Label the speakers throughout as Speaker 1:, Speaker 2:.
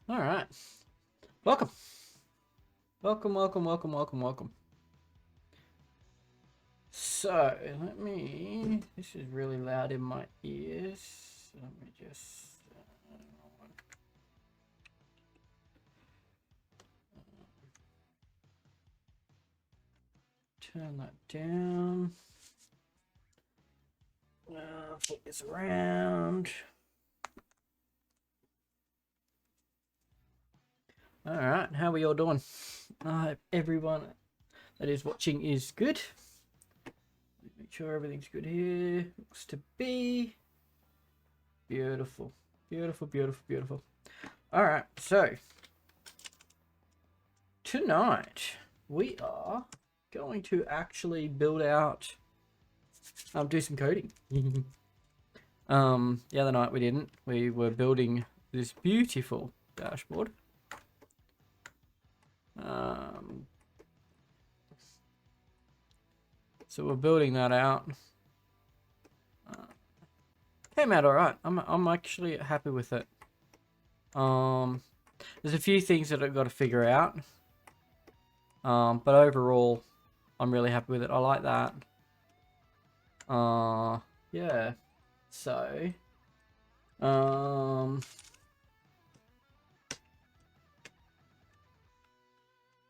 Speaker 1: All right. Welcome. Welcome. So, this is really loud in my ears. Let me just, turn that down. Flip this around. All right. How are we all doing? I hope everyone that is watching is good. Make sure everything's good here. Looks to be beautiful. Beautiful. All right. So, tonight we are going to actually build out, do some coding. The other night we didn't. We were building this beautiful dashboard. So we're building that out. Came out all right. I'm actually happy with it. There's a few things that I've got to figure out. But overall, I'm really happy with it. I like that. Yeah. So,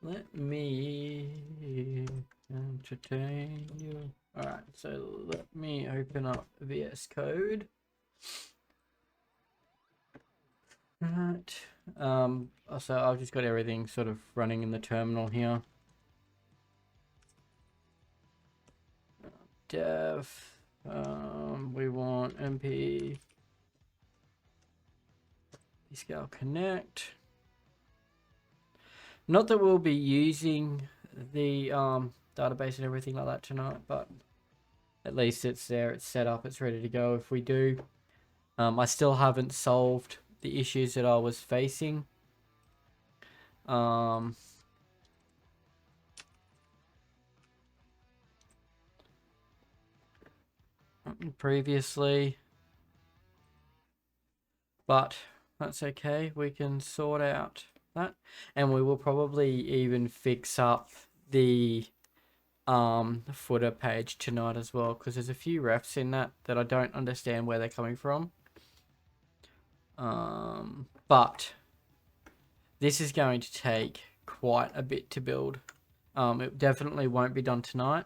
Speaker 1: let me entertain you. Alright, so let me open up VS Code. Right. So I've just got everything sort of running in the terminal here. Dev. We want MP scale connect. Not that we'll be using the database and everything like that tonight, but at least it's there, it's set up, it's ready to go if we do. I still haven't solved the issues that I was facing. Previously, but that's okay. We can sort out that, and we will probably even fix up the footer page tonight as well, because there's a few refs in that I don't understand where they're coming from. But this is going to take quite a bit to build. It definitely won't be done tonight.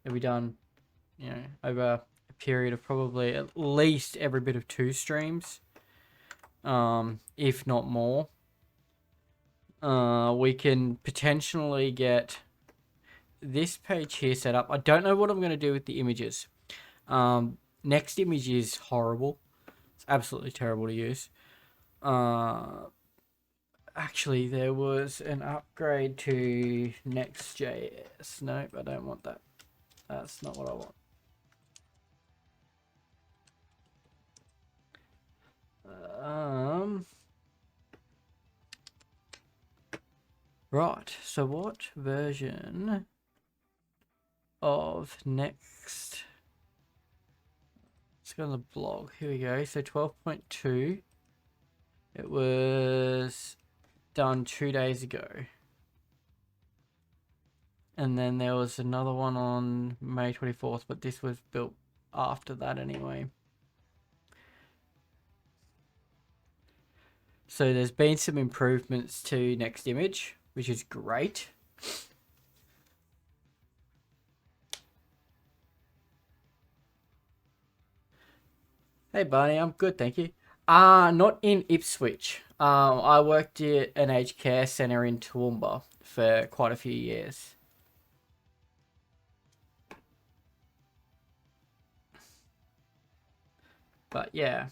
Speaker 1: It'll be done, over a period of probably at least every bit of 2 streams, if not more. We can potentially get this page here set up. I don't know what I'm going to do with the images. Next image is horrible. It's absolutely terrible to use. Actually, there was an upgrade to next.js. Nope, I don't want that. That's not what I want. Right, so what version of next? Let's go on the blog. Here we go. So 12.2. It was done 2 days ago. And then there was another one on May 24th, but this was built after that anyway. So there's been some improvements to next image, which is great. Hey Barney, I'm good, thank you. Not in Ipswich. I worked at an aged care centre in Toowoomba for quite a few years. But yeah.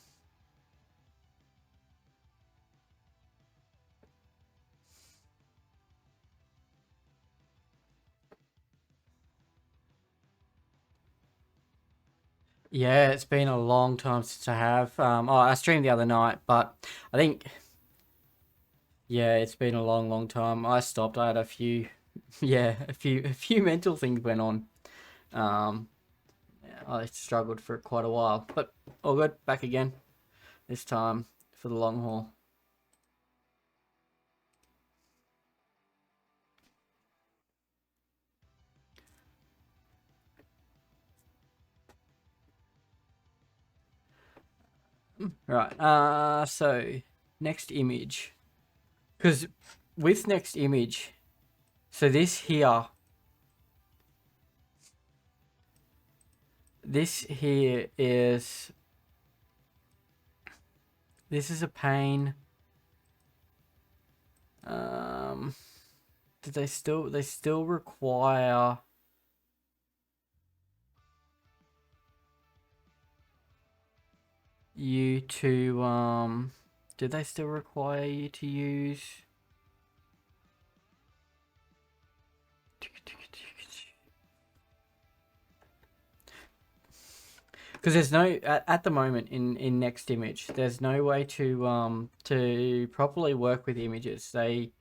Speaker 1: Yeah, it's been a long time since I have. I streamed the other night, but I think, yeah, it's been a long time. I stopped. I had a few, yeah, a few mental things went on. Yeah, I struggled for quite a while, but all good. Back again. This time for the long haul. Right. So next image, because with next image, so this here is a pain. Do they still require you to do they still require you to use because there's no at the moment in next image there's no way to properly work with images. They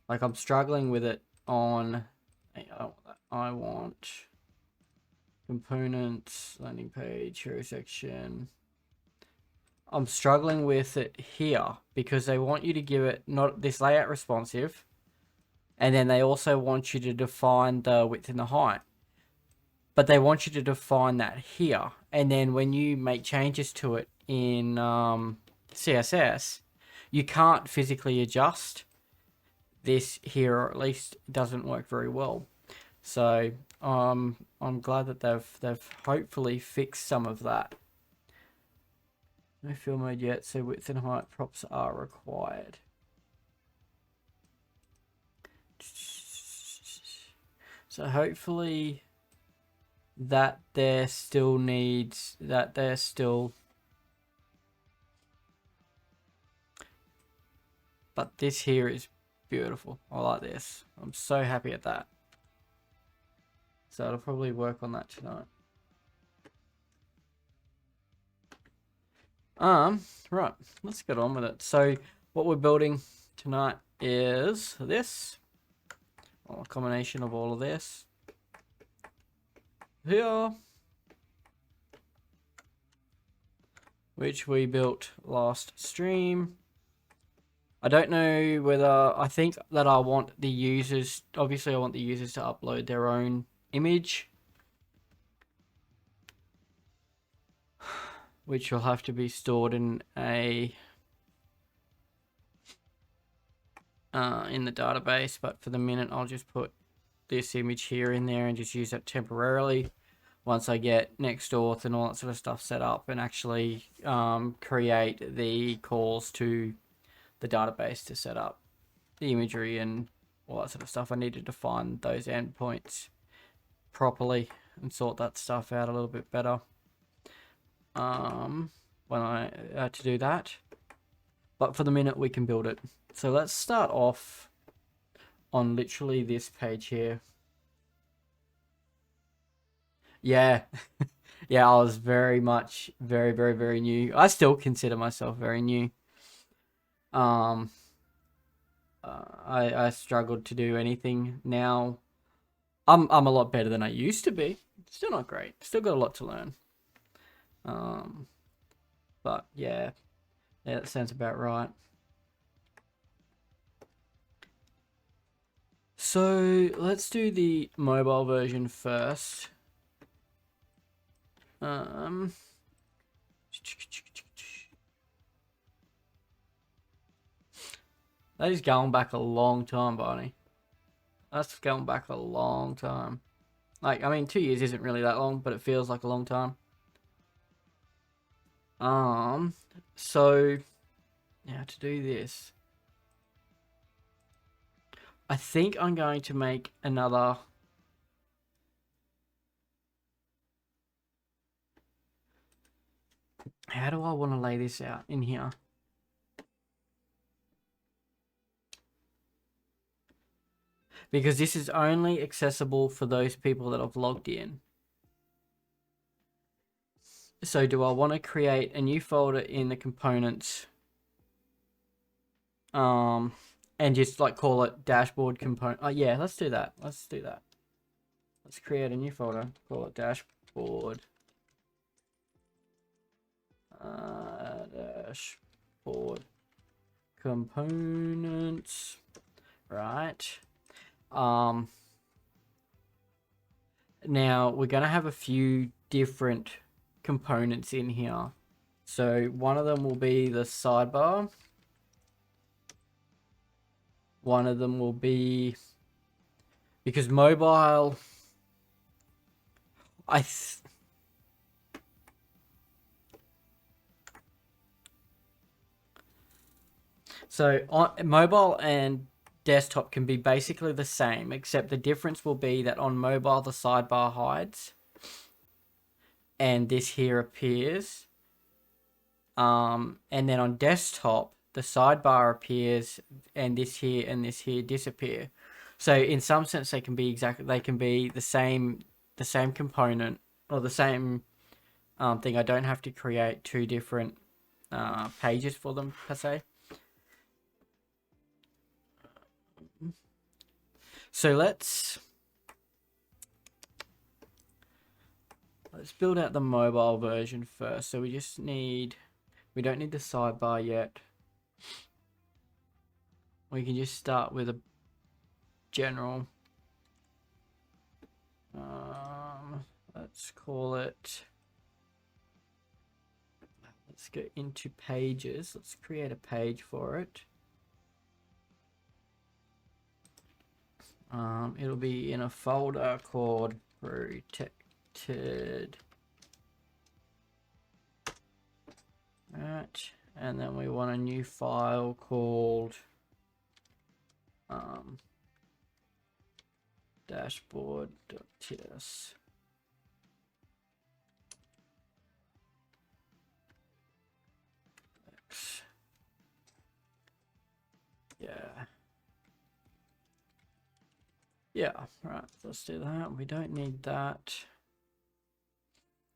Speaker 1: like I'm struggling with it on I want components, landing page, hero section. I'm struggling with it here because they want you to give it not this layout responsive, and then they also want you to define the width and the height. But they want you to define that here, and then when you make changes to it in CSS, you can't physically adjust this here, or at least it doesn't work very well. So I'm glad that they've hopefully fixed some of that. No fill mode yet, so width and height props are required. So hopefully that there still needs that there's still, but this here is beautiful. I like this. I'm so happy at that. So I'll probably work on that tonight. Right, let's get on with it. So what we're building tonight is this. Well, a combination of all of this here, which we built last stream. I don't know whether, I think that I want the users, obviously I want the users to upload their own image, which will have to be stored in a in the database, but for the minute I'll just put this image here in there and just use it temporarily once I get next.js and all that sort of stuff set up and actually create the calls to the database to set up the imagery and all that sort of stuff. I need to define those endpoints properly and sort that stuff out a little bit better when I to do that. But for the minute we can build it. So let's start off on literally this page here. Yeah. Yeah, I was very much very new. I still consider myself very new. I struggled to do anything. Now I'm a lot better than I used to be. Still not great. Still got a lot to learn. But yeah, that sounds about right. So let's do the mobile version first. That is going back a long time, Barney. That's going back a long time. Like, I mean, 2 years isn't really that long, but it feels like a long time. So now to do this, I think I'm going to make another. How do I want to lay this out in here? Because this is only accessible for those people that have logged in. So do I want to create a new folder in the components and just like call it dashboard component? Oh yeah, let's do that. Let's create a new folder, call it dashboard. Dashboard components, right? Now we're gonna have a few different components in here. So one of them will be the sidebar. One of them will be, because mobile, so on mobile and desktop can be basically the same, except the difference will be that on mobile the sidebar hides and this here appears. And then on desktop the sidebar appears and this here disappear. So in some sense they can be the same component or the same thing. I don't have to create two different pages for them per se. So let's build out the mobile version first. So we don't need the sidebar yet. We can just start with a general. Let's call it. Let's go into pages. Let's create a page for it. It'll be in a folder called protected. Right, and then we want a new file called dashboard.ts. Yeah, right, let's do that. We don't need that.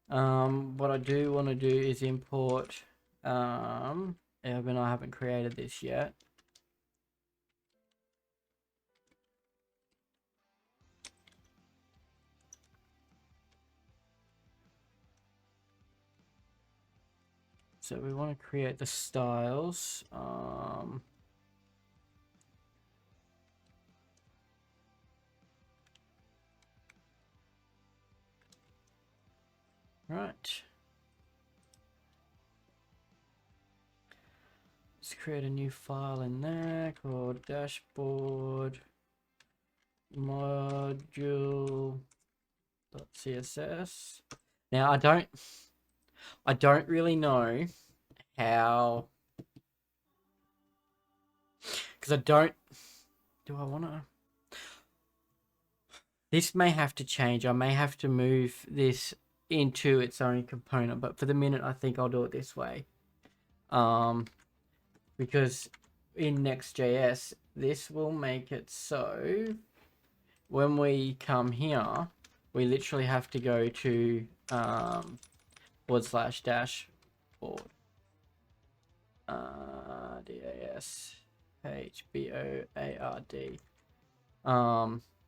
Speaker 1: What I do want to do is import, even I haven't created this yet. So we want to create the styles. Right. Let's create a new file in there called dashboard module.css. Now I don't really know how, because I want to, this may have to change. I may have to move this into its own component, but for the minute I think I'll do it this way. Because in next.js this will make it so when we come here we literally have to go to /dashboard DASHBOARD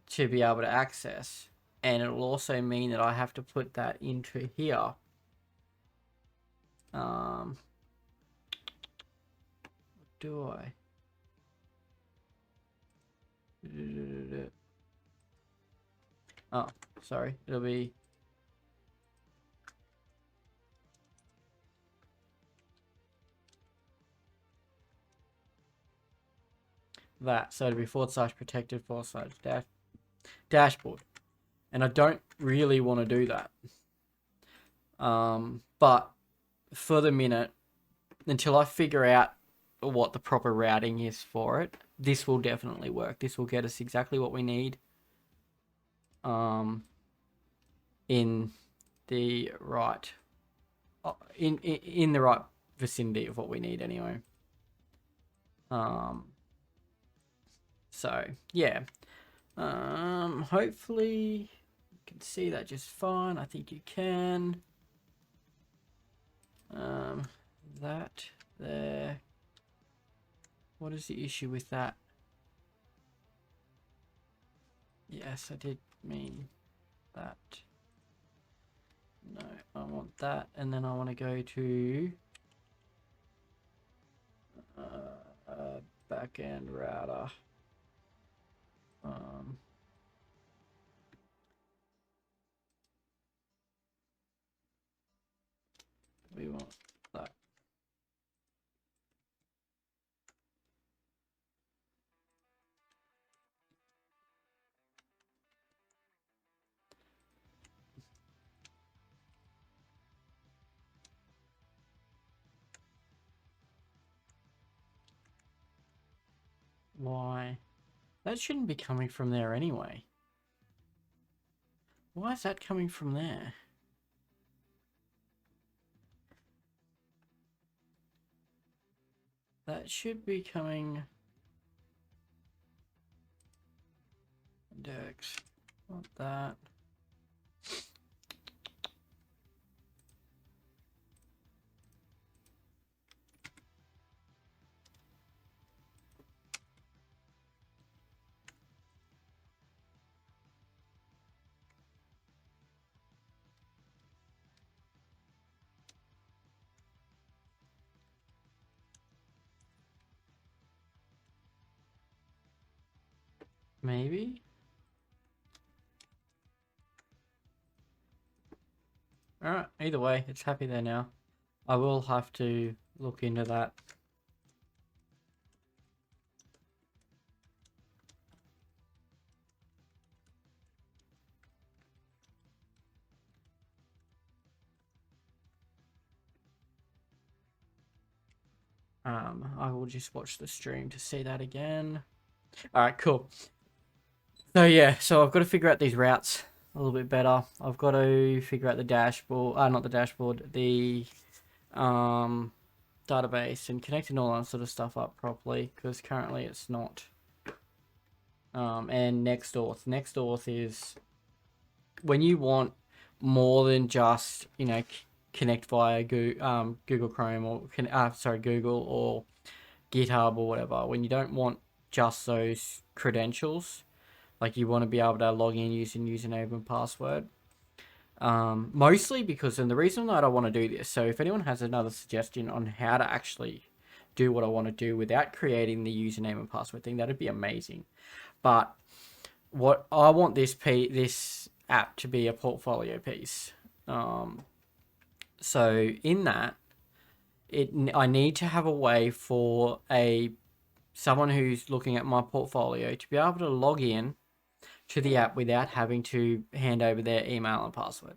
Speaker 1: to be able to access, and it'll also mean that I have to put that into here. Do I? Oh, sorry. It'll be that. So it'll be /protected /dashboard. And I don't really want to do that. But for the minute, until I figure out what the proper routing is for it, this will definitely work. This will get us exactly what we need. In the right in the right vicinity of what we need anyway. So yeah, hopefully you can see that just fine. I think you can. That there. What is the issue with that? Yes, I did mean that. No, I want that, and then I want to go to backend router. We want that. Why? That shouldn't be coming from there anyway. Why is that coming from there? That should be coming... Index. Not that. Maybe? Alright, either way, it's happy there now. I will have to look into that. I will just watch the stream to see that again. Alright, cool. So yeah, so I've got to figure out these routes a little bit better. I've got to figure out the dashboard, not the dashboard, the database and connecting all that sort of stuff up properly, because currently it's not. And next.js. Next.js is when you want more than just, you know, connect via Google Chrome or Google or GitHub or whatever. When you don't want just those credentials, like you want to be able to log in using username and password. Mostly because, and the reason that I want to do this, so if anyone has another suggestion on how to actually do what I want to do without creating the username and password thing, that'd be amazing. But what I want this app to be a portfolio piece. So in that, I need to have a way for someone who's looking at my portfolio to be able to log in to the app without having to hand over their email and password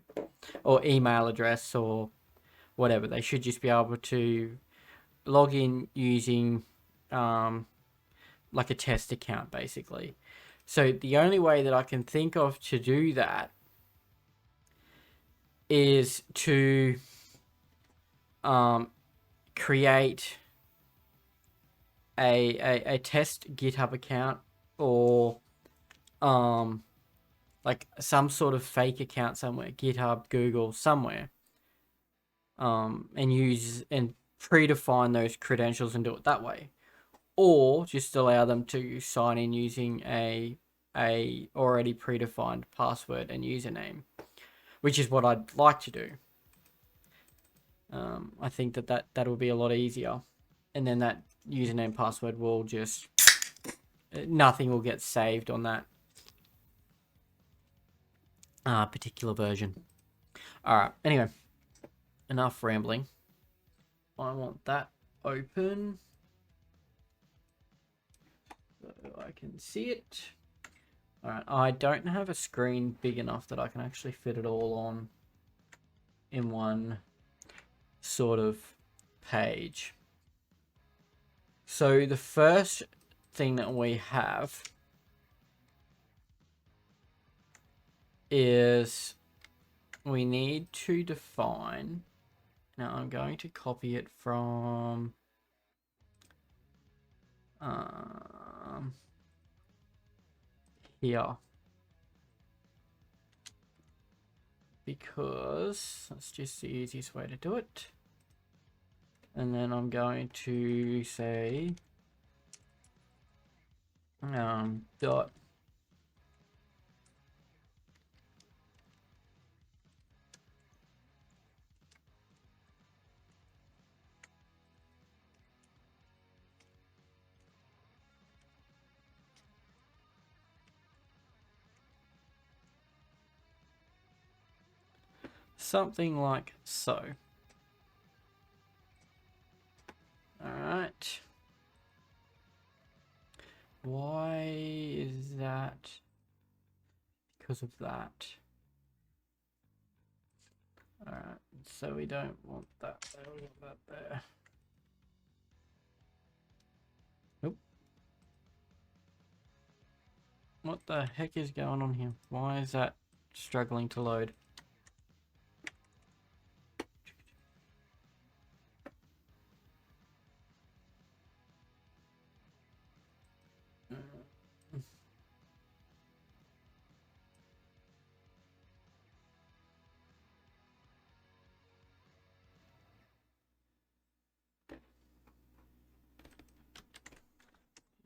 Speaker 1: or email address or whatever. They should just be able to log in using like a test account, basically. So the only way that I can think of to do that is to create a test GitHub account or like some sort of fake account somewhere, GitHub, Google, somewhere, and use and predefine those credentials and do it that way, or just allow them to sign in using a already predefined password and username, which is what I'd like to do. I think that will be a lot easier, and then that username password will just nothing will get saved on that particular version. All right. Anyway, enough rambling. I want that open so I can see it. All right. I don't have a screen big enough that I can actually fit it all on in one sort of page. So the first thing that we have is we need to define. Now I'm going to copy it from here because that's just the easiest way to do it. And then I'm going to say dot something like so. All right. Why is that? Because of that. All right. So we don't want that there. We want that there. Nope. What the heck is going on here? Why is that struggling to load?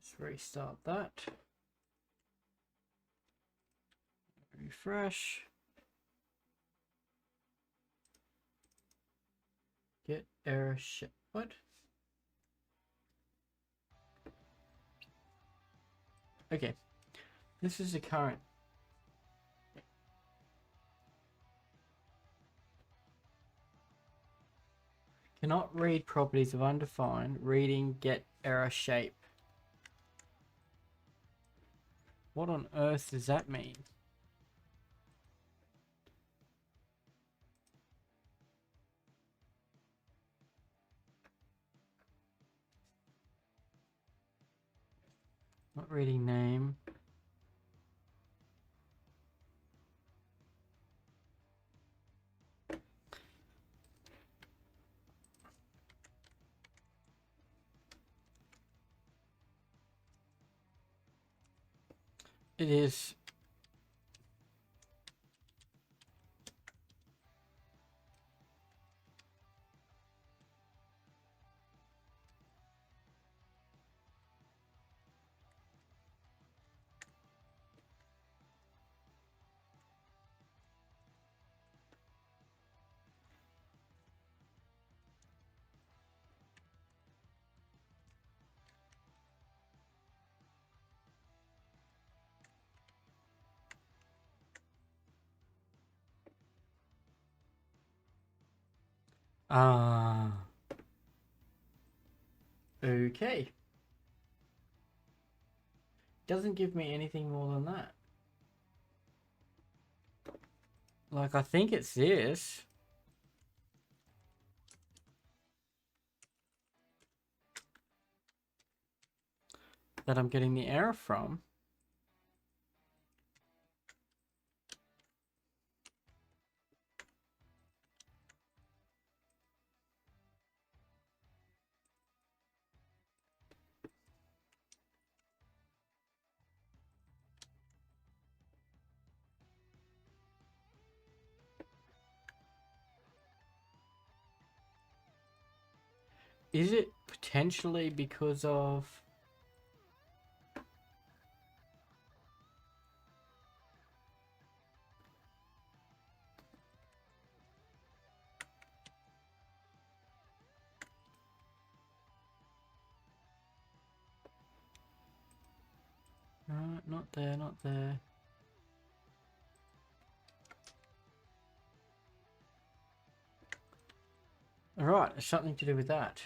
Speaker 1: Just restart that. Refresh. Get error shit. What? Okay. This is the current. Cannot read properties of undefined. Reading get error shape. What on earth does that mean? Not reading name. It is. Okay. Doesn't give me anything more than that. Like, I think it's this. That I'm getting the error from. Is it potentially because of... not there, not there. Alright, it's something to do with that.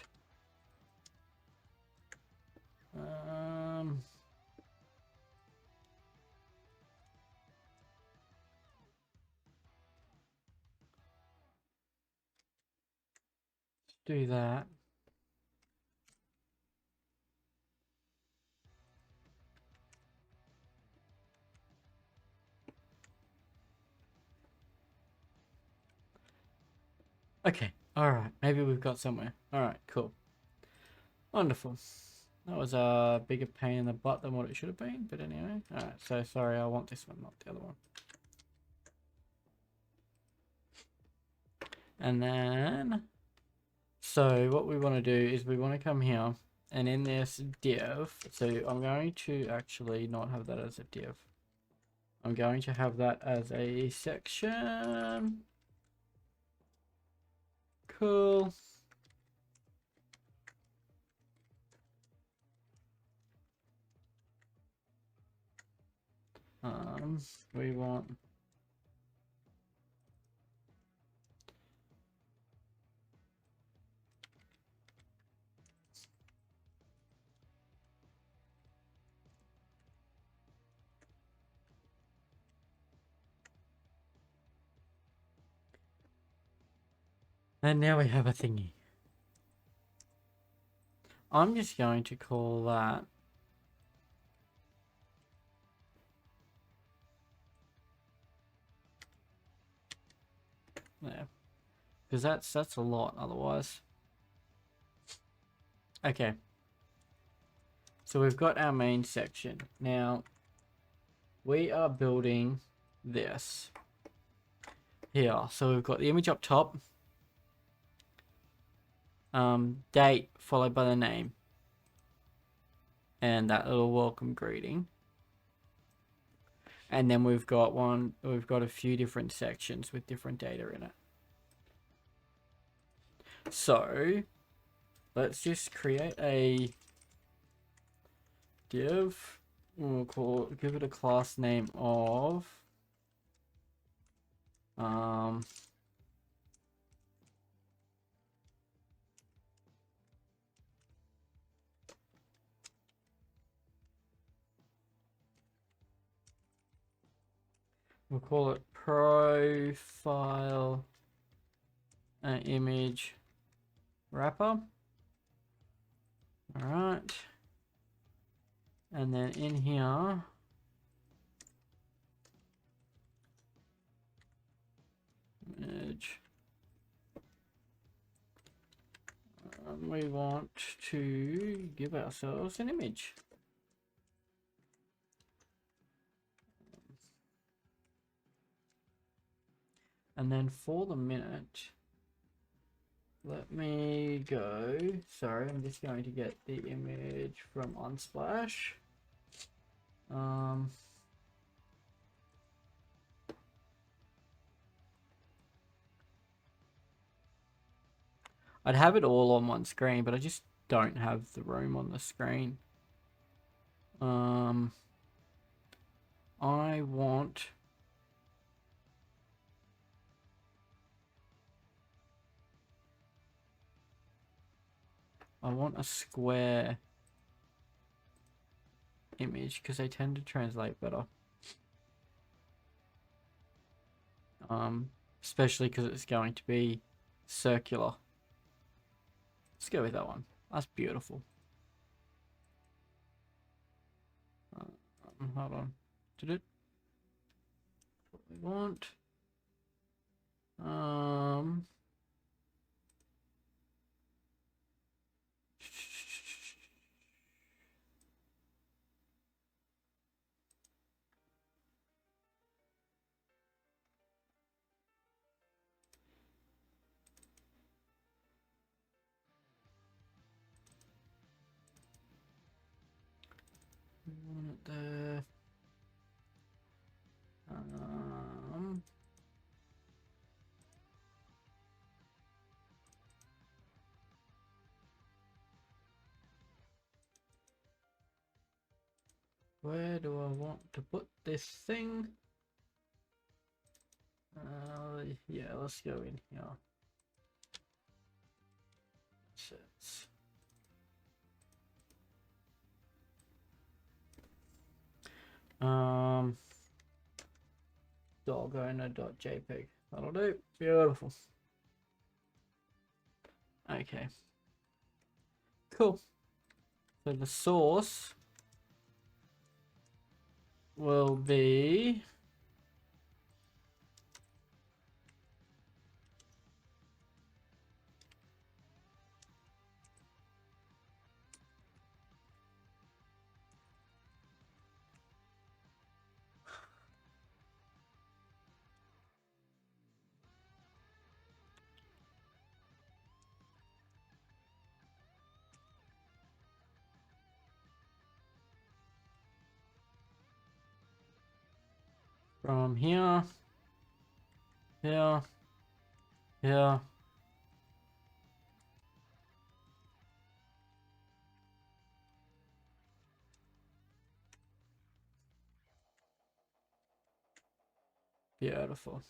Speaker 1: Do that. Okay, alright, maybe we've got somewhere. Alright, cool. Wonderful. That was a bigger pain in the butt than what it should have been, but anyway. Alright, so sorry, I want this one, not the other one. And then... So what we want to do is we want to come here, and in this div, so I'm going to actually not have that as a div. I'm going to have that as a section. Cool. We want... And now we have a thingy. I'm just going to call that Yeah, because that's a lot otherwise. Okay, so we've got our main section. Now we are building this here. So we've got the image up top, date followed by the name, and that little welcome greeting. And then we've got a few different sections with different data in it. So let's just create a div. We'll give it a class name of we'll call it profile image wrapper. All right. And then in here, image, we want to give ourselves an image. And then for the minute, let me go. Sorry, I'm just going to get the image from Unsplash. I'd have it all on one screen, but I just don't have the room on the screen. I want a square image because they tend to translate better. Especially because it's going to be circular. Let's go with that one. That's beautiful. Hold on. Did it? What we want. We want it there. Where do I want to put this thing? Yeah, let's go in here. Sets. Dogowner.jpg. That'll do. Beautiful. Okay. Cool. So the source will be from here, here, here. Beautiful.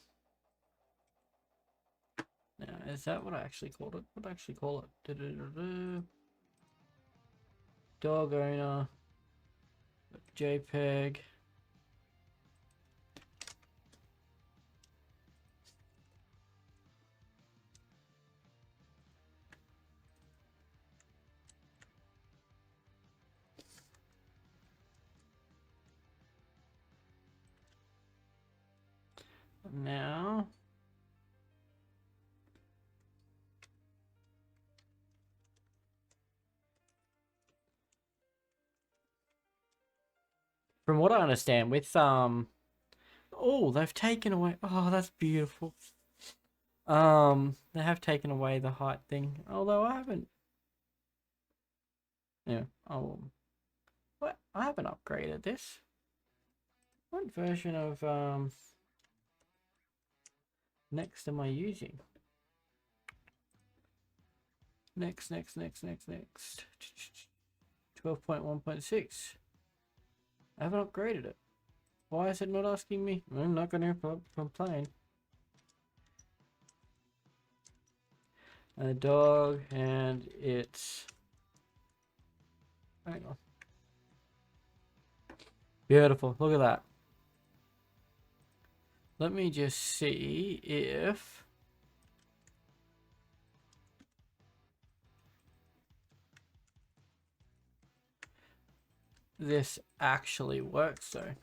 Speaker 1: Now, is that what I actually called it? What did I actually call it? Dog owner JPEG. Now from what I understand, with oh, they've taken away. Oh, that's beautiful. They have taken away the height thing, although I haven't. Yeah. Oh, what? I haven't upgraded this. What version of Next am I using? Next. 12.1.6. I haven't upgraded it. Why is it not asking me? I'm not going to complain. A dog, and it's... Hang on. Beautiful. Look at that. Let me just see if... this actually works though.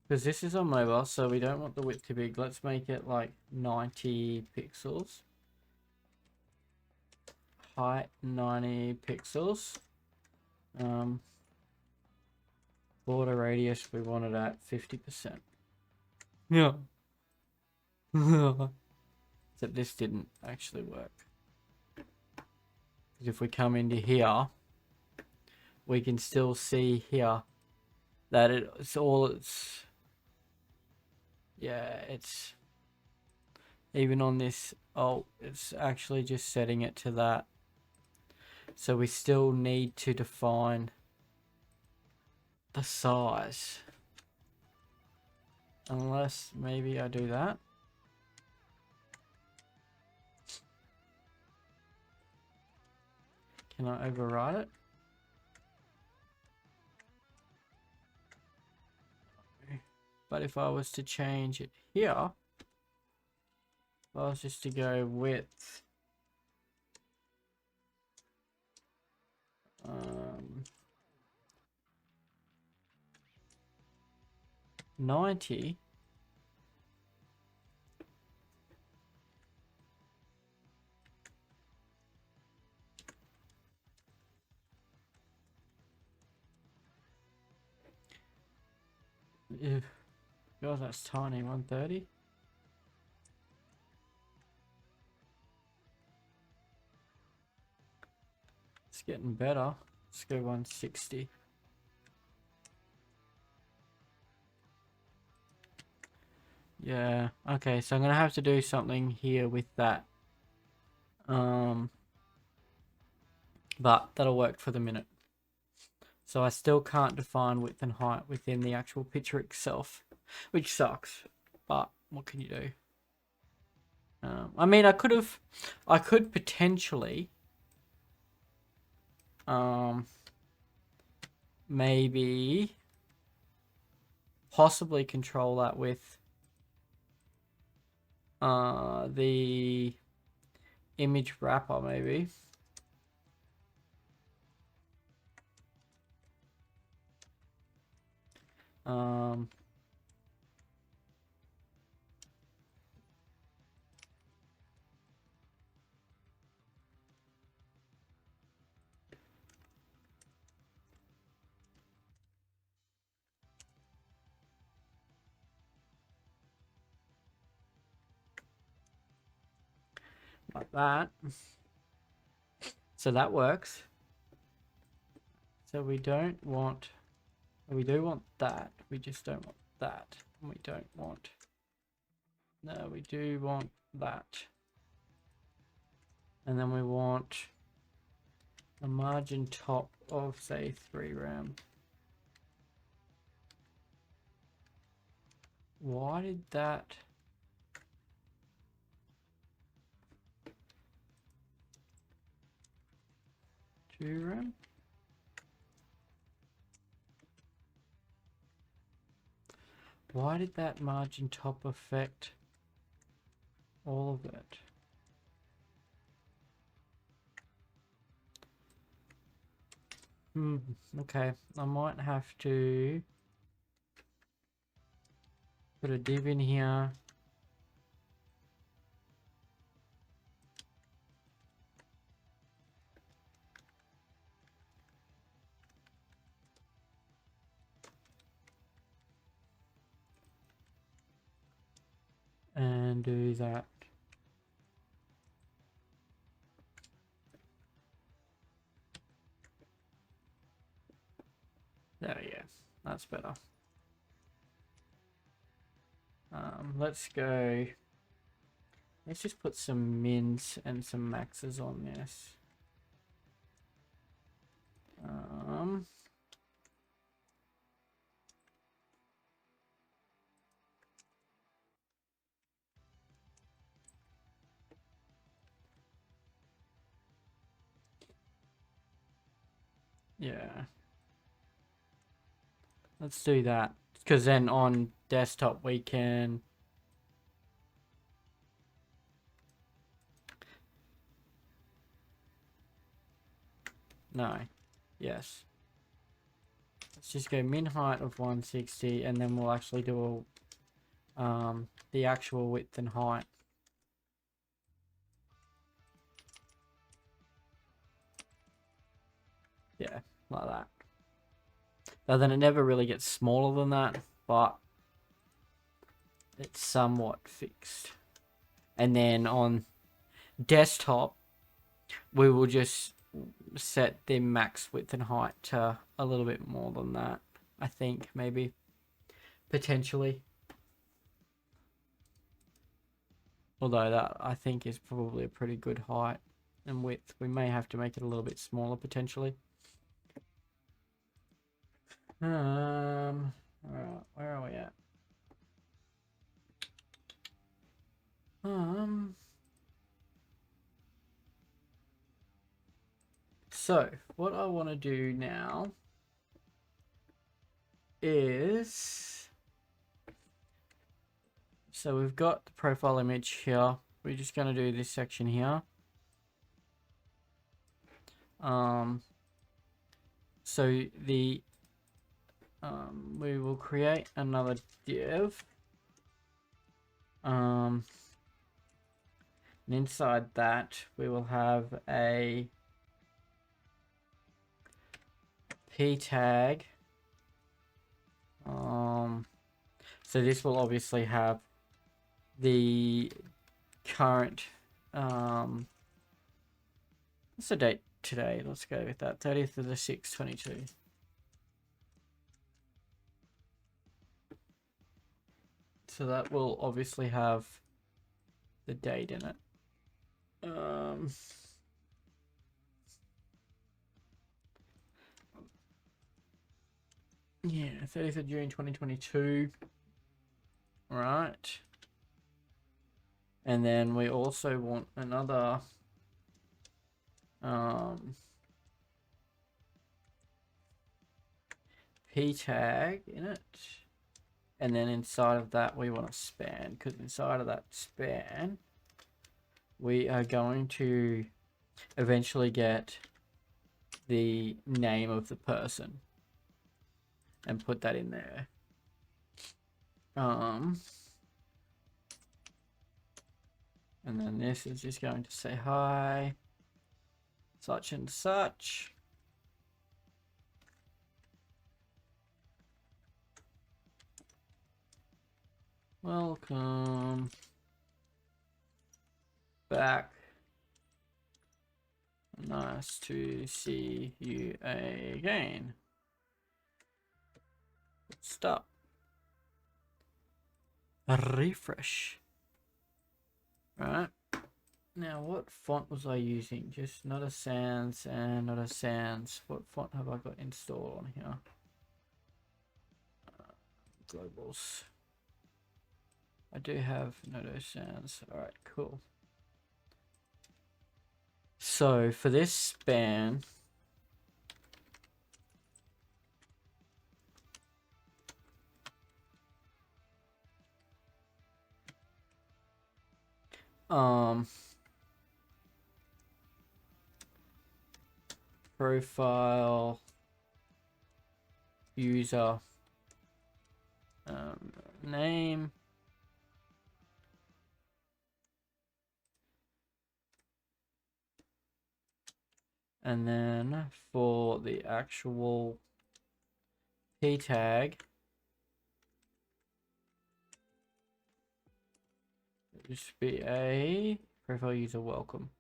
Speaker 1: Because this is on mobile, so we don't want the width too big. Let's make it like 90 pixels. Height 90 pixels. Border radius we want it at 50%. Yeah. Except this didn't actually work. Because if we come into here, we can still see here that it's yeah, it's even on this. Oh, it's actually just setting it to that. So we still need to define the size. Unless maybe I do that. Can I override it? But if I was to change it here, if I was just to go width, 90. God, that's tiny. 130. It's getting better. Let's go 160. Yeah. Okay, so I'm gonna have to do something here with that. But that'll work for the minute. So I still can't define width and height within the actual picture itself, which sucks. But what can you do? I mean, I could potentially, maybe, possibly control that with the image wrapper, maybe. Like that. So that works. So we don't want, we do want that. We just don't want that. And we don't want, no, we do want that. And then we want a margin top of, say, 3 rem. Why did that? Two rem? Why did that margin top affect all of it? Okay, I might have to put a div in here. then do that. There we go. That's better. Let's go. Let's just put some mins and some maxes on this. Yeah. Let's do that. Because then on desktop we can... No. Yes. Let's just go min height of 160 and then we'll actually do the actual width and height. Yeah, like that. But then it never really gets smaller than that, but it's somewhat fixed. And then on desktop, we will just set the max width and height to a little bit more than that. I think, maybe. Potentially. Although that, I think, is probably a pretty good height and width. We may have to make it a little bit smaller, potentially. Alright, where are we at? So, what I want to do now is... So we've got the profile image here. We're just going to do this section here. So the... we will create another div. And inside that, we will have a p tag. So this will obviously have the current what's the date today? Let's go with that. 30th of the 6th, 22. So that will obviously have the date in it. Yeah, 30th of June 2022. Right. And then we also want another p tag in it. And then inside of that we want a span, because inside of that span we are going to eventually get the name of the person and put that in there. And then this is just going to say hi, such and such. Welcome back. Nice to see you again. Stop. Refresh. Right. Now, what font was I using? Just not a sans and not a sans. What font have I got installed on here? Globals. I do have Noto sans. Alright, cool. So for this span, profile user name, and then for the actual p tag, just be a profile user welcome.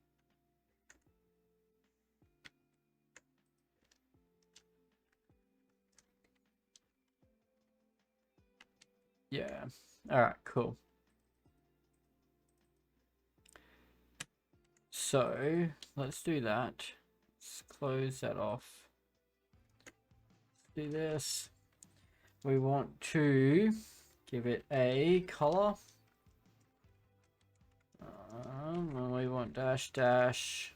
Speaker 1: Yeah. All right, cool. So let's do that. Let's close that off. Let's do this. We want to give it a color. And we want dash dash.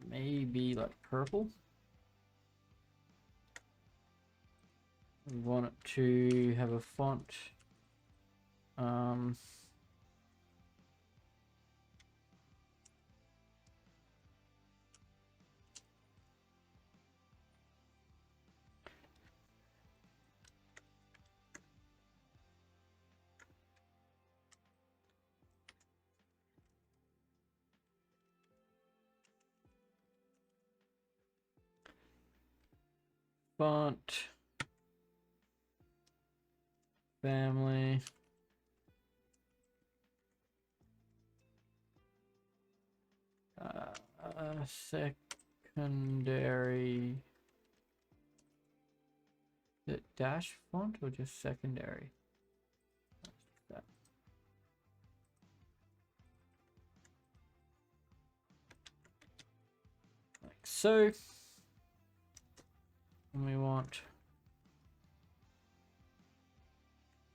Speaker 1: Maybe like purple. We want it to have a font. Font. Family. Secondary. Is it dash font or just secondary? That. Like so. And we want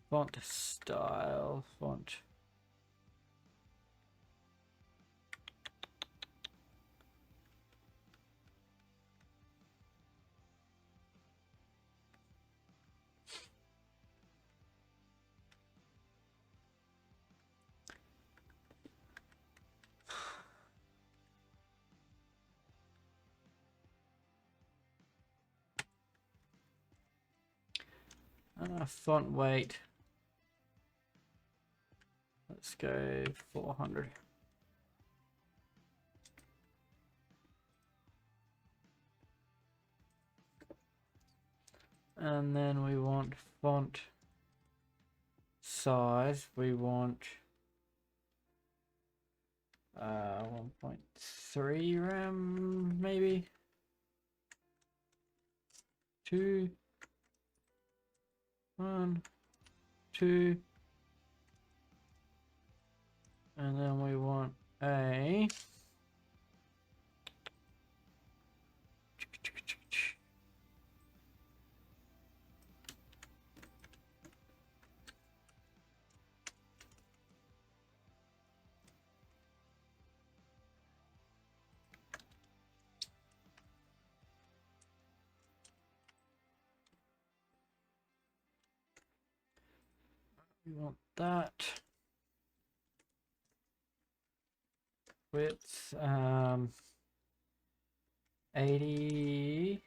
Speaker 1: font style, font. Font weight. Let's go 400. And then we want font size. We want 1.3 RAM maybe. 2, 1, 2. And then we want a we want that width 80%.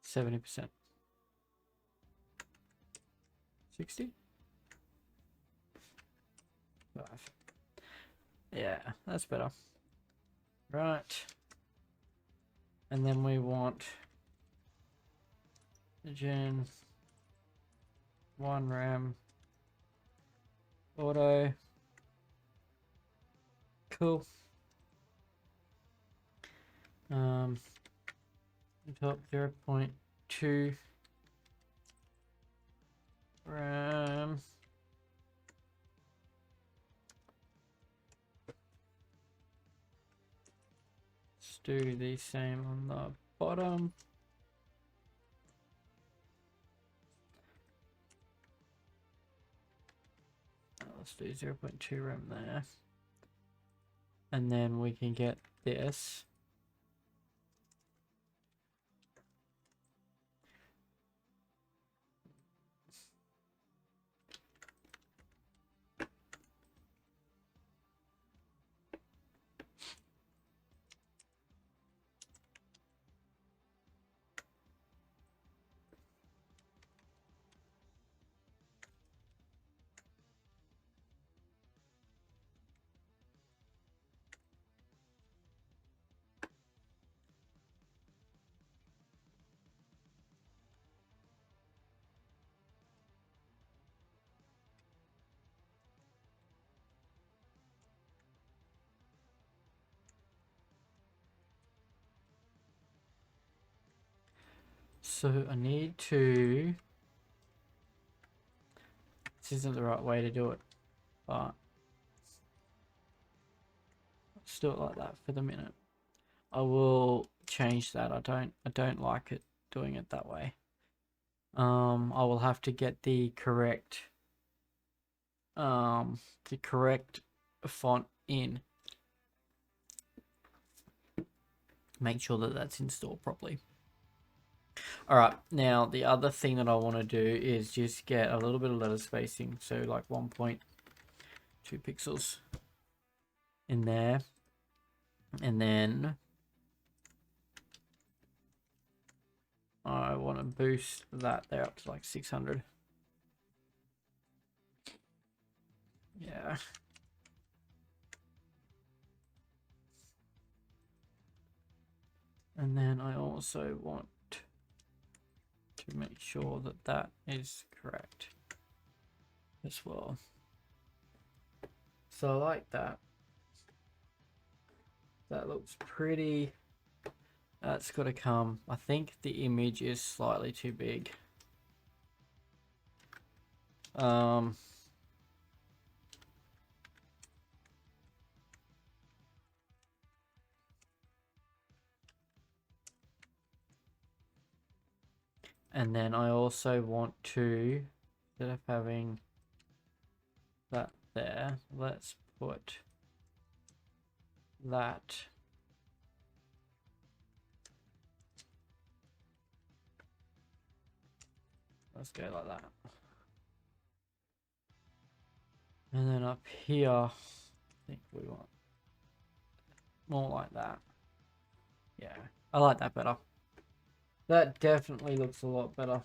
Speaker 1: 70%. 60? 5. Yeah, that's better. Right. And then we want Gen 1 RAM auto. Cool. Top 0.2 RAM. Let's do the same on the bottom. Let's do 0.2 RAM there. And then we can get this. So I need to, this isn't the right way to do it, but let's do it like that for the minute. I will change that. I don't like it doing it that way. I will have to get the correct font in. Make sure that that's installed properly. All right, now the other thing that I want to do is just get a little bit of letter spacing, so like 1.2 pixels in there, and then I want to boost that there up to like 600. Yeah. And then I also want to make sure that that is correct as well. So I like that. That looks pretty. That's got to come. I think the image is slightly too big. And then I also want to, instead of having that there, let's put that let's go like that. And then up here, I think we want more like that. Yeah, I like that better. That definitely looks a lot better.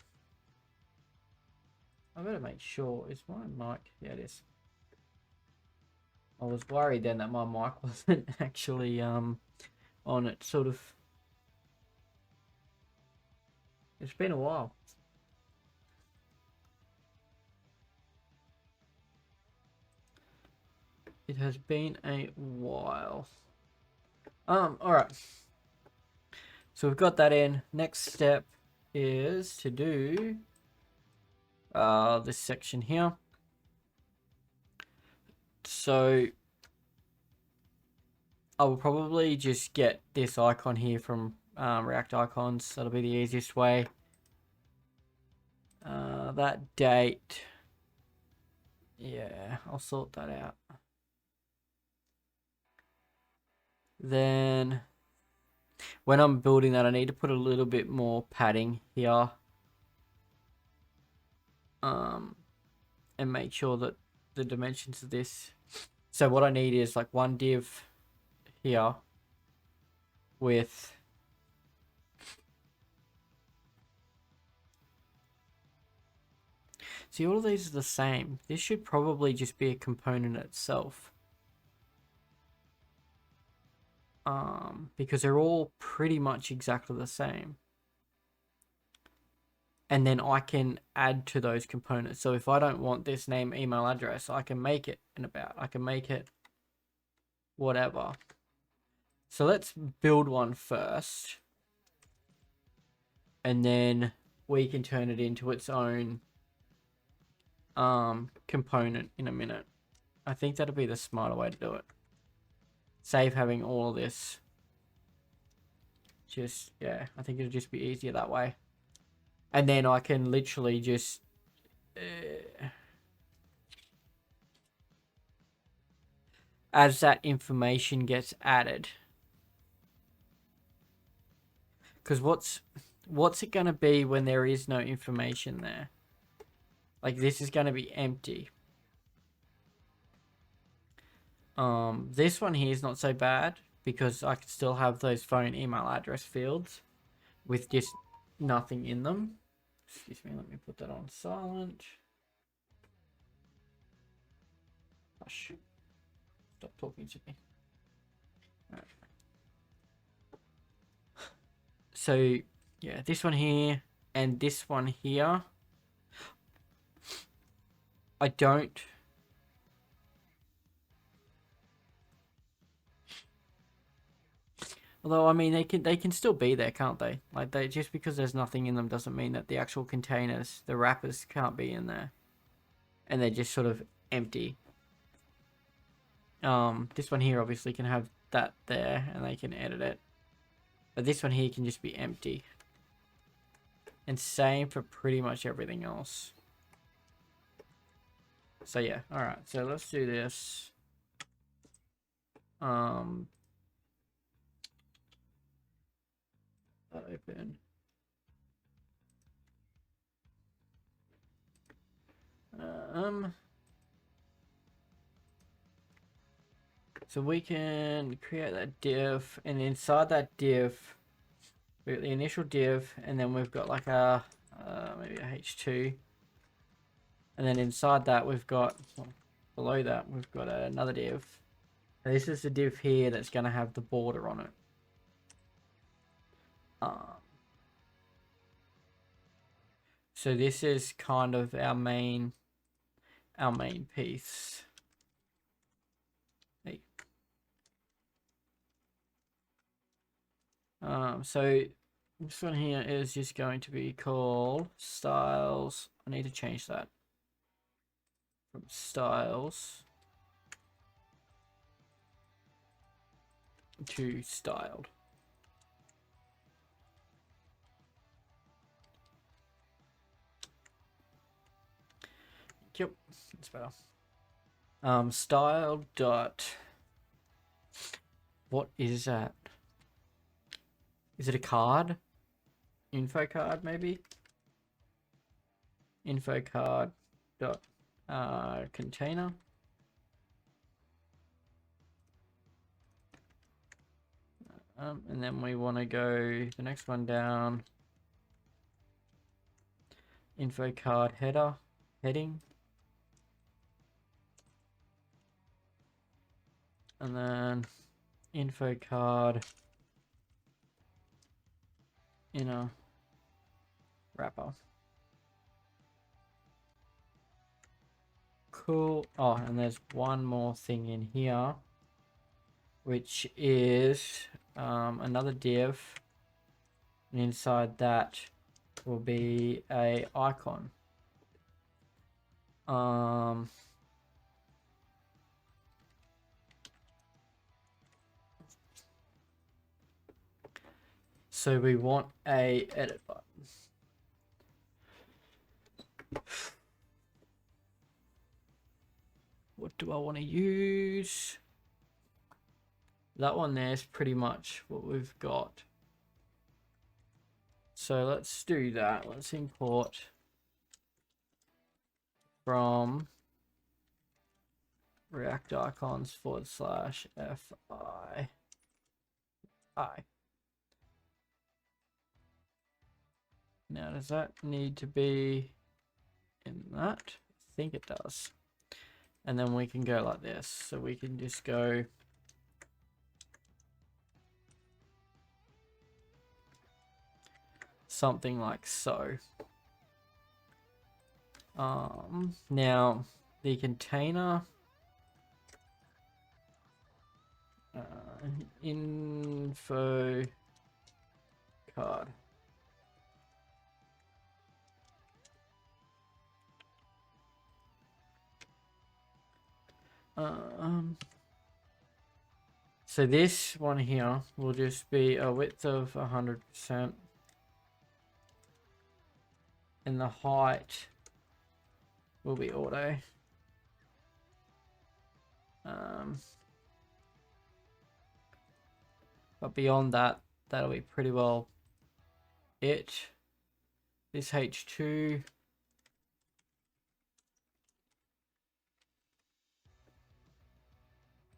Speaker 1: I better make sure, is my mic? Yeah, it is. I was worried then that my mic wasn't actually on it, sort of. It's been a while. It has been a while. All right. So we've got that in. Next step is to do this section here. So I will probably just get this icon here from React Icons. That'll be the easiest way. That date, yeah, I'll sort that out. Then when I'm building that, I need to put a little bit more padding here. And make sure that the dimensions of this. So what I need is like one div here with see, all of these are the same. This should probably just be a component itself. Because they're all pretty much exactly the same. And then I can add to those components. So if I don't want this name, email address, I can make it an about. I can make it whatever. So let's build one first. And then we can turn it into its own component in a minute. I think that'll be the smarter way to do it. Save having all of this. Just, yeah, I think it'll just be easier that way. And then I can literally just as that information gets added. Because what's it going to be when there is no information there? Like, this is going to be empty. This one here is not so bad because I can still have those phone, email address fields with just nothing in them. Excuse me, let me put that on silent. Hush. Stop talking to me. Right. So, yeah, this one here and this one here. I don't... Although I mean they can still be there, can't they? Like they just because there's nothing in them doesn't mean that the actual containers, the wrappers can't be in there. And they're just sort of empty. This one here obviously can have that there and they can edit it. But this one here can just be empty. And same for pretty much everything else. So yeah, alright, so let's do this. Open. So we can create that div, and inside that div, we got the initial div, and then we've got like a maybe a h2, and then inside that we've got, well, below that we've got another div. And this is the div here that's going to have the border on it. So this is kind of our main piece. Hey. So this one here is just going to be called styles. I need to change that from styles to styled. Yep, that's better. Style dot. What is that? Is it a card? Info card maybe? Info card dot container. And then we want to go the next one down. Info card heading. And then info card inner wrapper. Cool. Oh, and there's one more thing in here, which is another div, and inside that will be a icon. So we want a edit button. What do I want to use? That one there is pretty much what we've got. So let's do that. Let's import from React icons /fi. Now, does that need to be in that? I think it does. And then we can go like this. So we can just go something like so. Now the container info card. So this one here will just be a width of 100%, and the height will be auto. But beyond that, that'll be pretty well it. This H2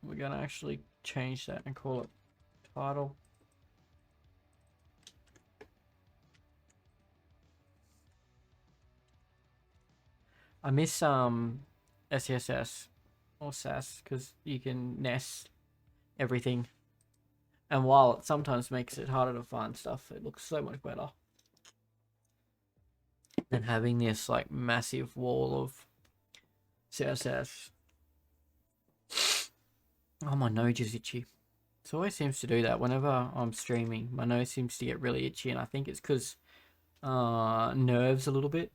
Speaker 1: we're gonna actually change that and call it title. I miss SCSS or SAS because you can nest everything, and while it sometimes makes it harder to find stuff, it looks so much better than having this like massive wall of CSS. Oh, my nose is itchy. It always seems to do that whenever I'm streaming. My nose seems to get really itchy, and I think it's because nerves a little bit.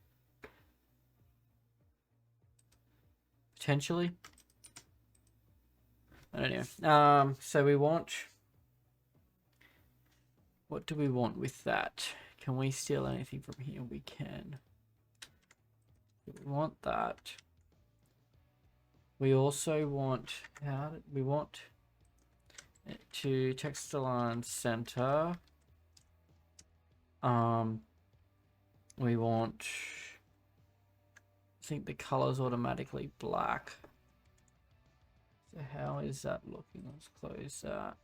Speaker 1: Potentially. I don't know. So we want... What do we want with that? Can we steal anything from here? We can. We want that. We also want... we want it to text align center. We want... I think the color's automatically black. So how is that looking? Let's close that.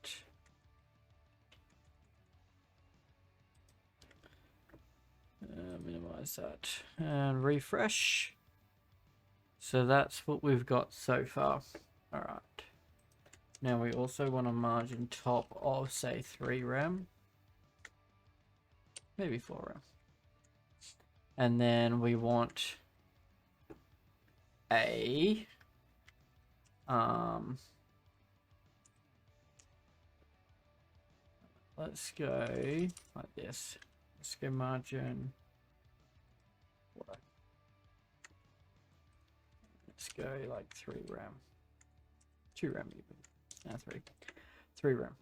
Speaker 1: Minimize that and refresh. So that's what we've got so far. All right. Now we also want a margin top of, say, 3 rem. Maybe 4 rem. And then we want a let's go like this. Let's go margin. Let's go like 3 rem. 2 rem even. No, 3. 3 rem.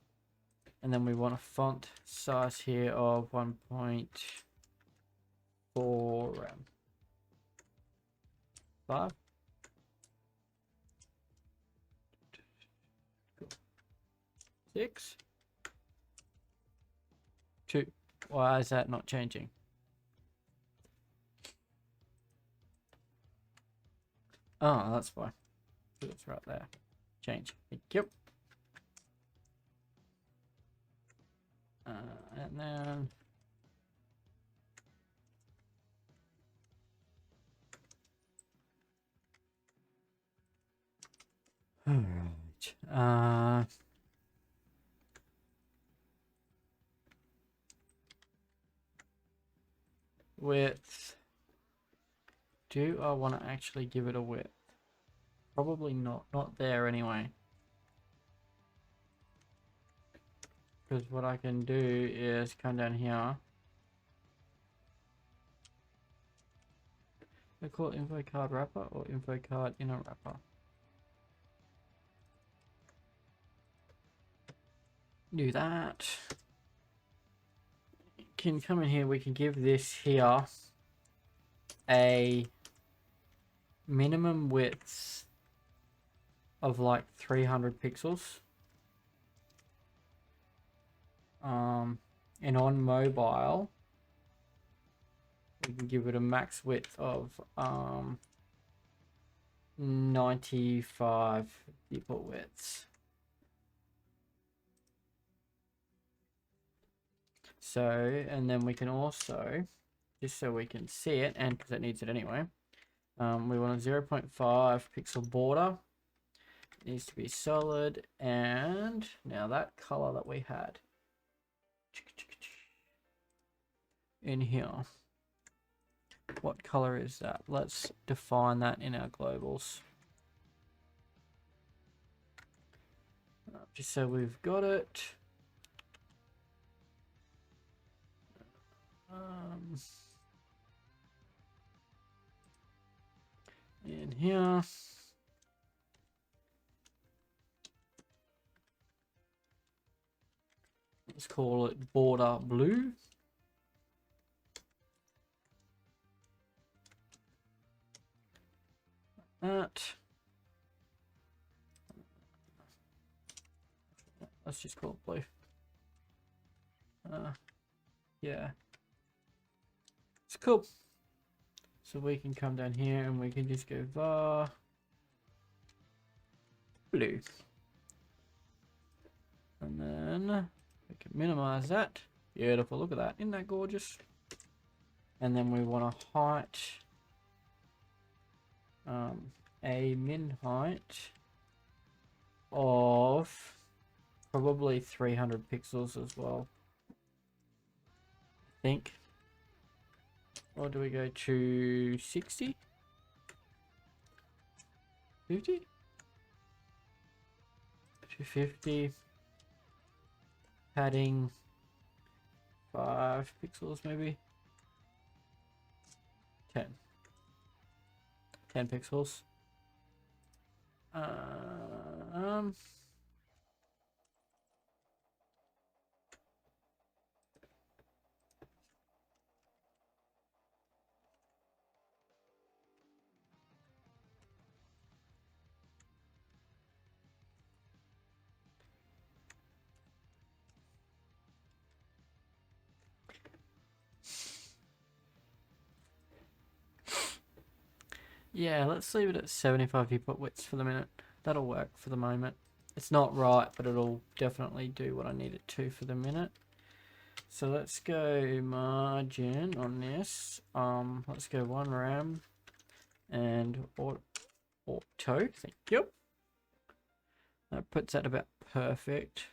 Speaker 1: And then we want a font size here of 1.4 rem. 5. Cool. 6. 2. Why is that not changing? Oh, that's fine. It's right there. Change. Thank you. And then all right. Width. Do I want to actually give it a width? Probably not. Not there anyway. Because what I can do is come down here. I call it info card wrapper or info card inner wrapper. Do that. Can come in here. We can give this here a minimum width of like 300 pixels. And on mobile, we can give it a max width of 95 default widths. So, and then we can also, just so we can see it, and because it needs it anyway, we want a 0.5 pixel border. It needs to be solid, and now that color that we had in here, what color is that? Let's define that in our globals. Just so we've got it. In here. Let's call it border blue. That. Let's just call it blue. Yeah. It's cool. So we can come down here and we can just go var blue. And then we can minimize that. Beautiful, look at that. Isn't that gorgeous? And then we want a height, a min height of probably 300 pixels as well, I think. Or do we go to 60? 50? 250. padding 5 pixels, maybe 10 pixels. Yeah, let's leave it at 75 viewport widths for the minute. That'll work for the moment. It's not right, but it'll definitely do what I need it to for the minute. So let's go margin on this. Let's go 1 RAM and auto. Thank you. That puts that about perfect.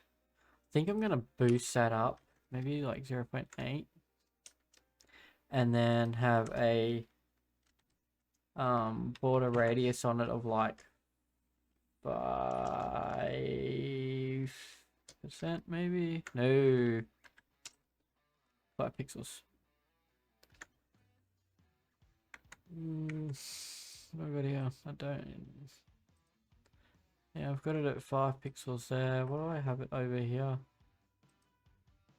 Speaker 1: I think I'm gonna boost that up, maybe like 0.8, and then have a border radius on it of like 5%, maybe. No, 5 pixels. What have I got here? I don't. Yeah, I've got it at 5 pixels there. What do I have it over here?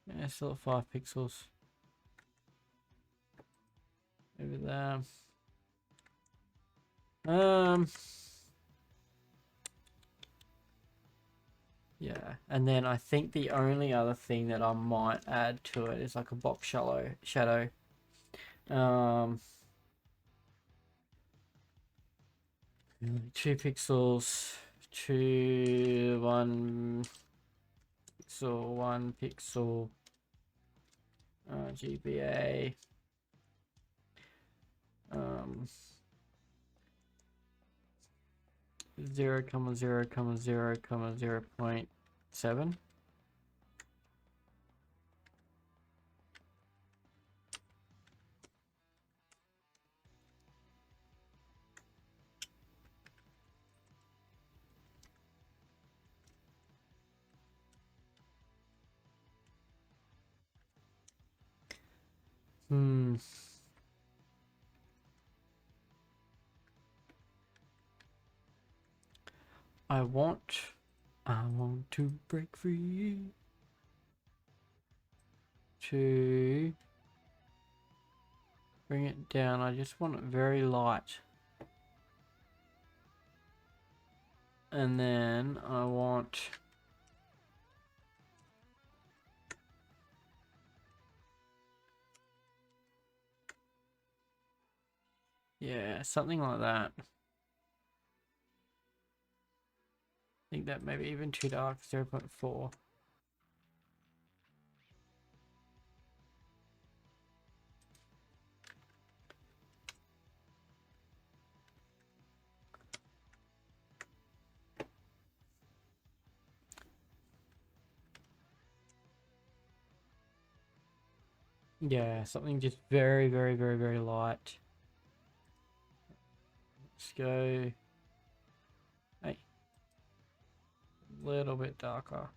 Speaker 1: Yeah, still at 5 pixels. Over there. Yeah, and then I think the only other thing that I might add to it is like a box shadow. 2 pixels, 1 pixel, 1 pixel, GBA. 0,0,0,0.7. I want to break free to bring it down. I just want it very light. And then I want something like that. I think that maybe even too dark, 0.4. Yeah, something just very, very, very, very light. Let's go a little bit darker.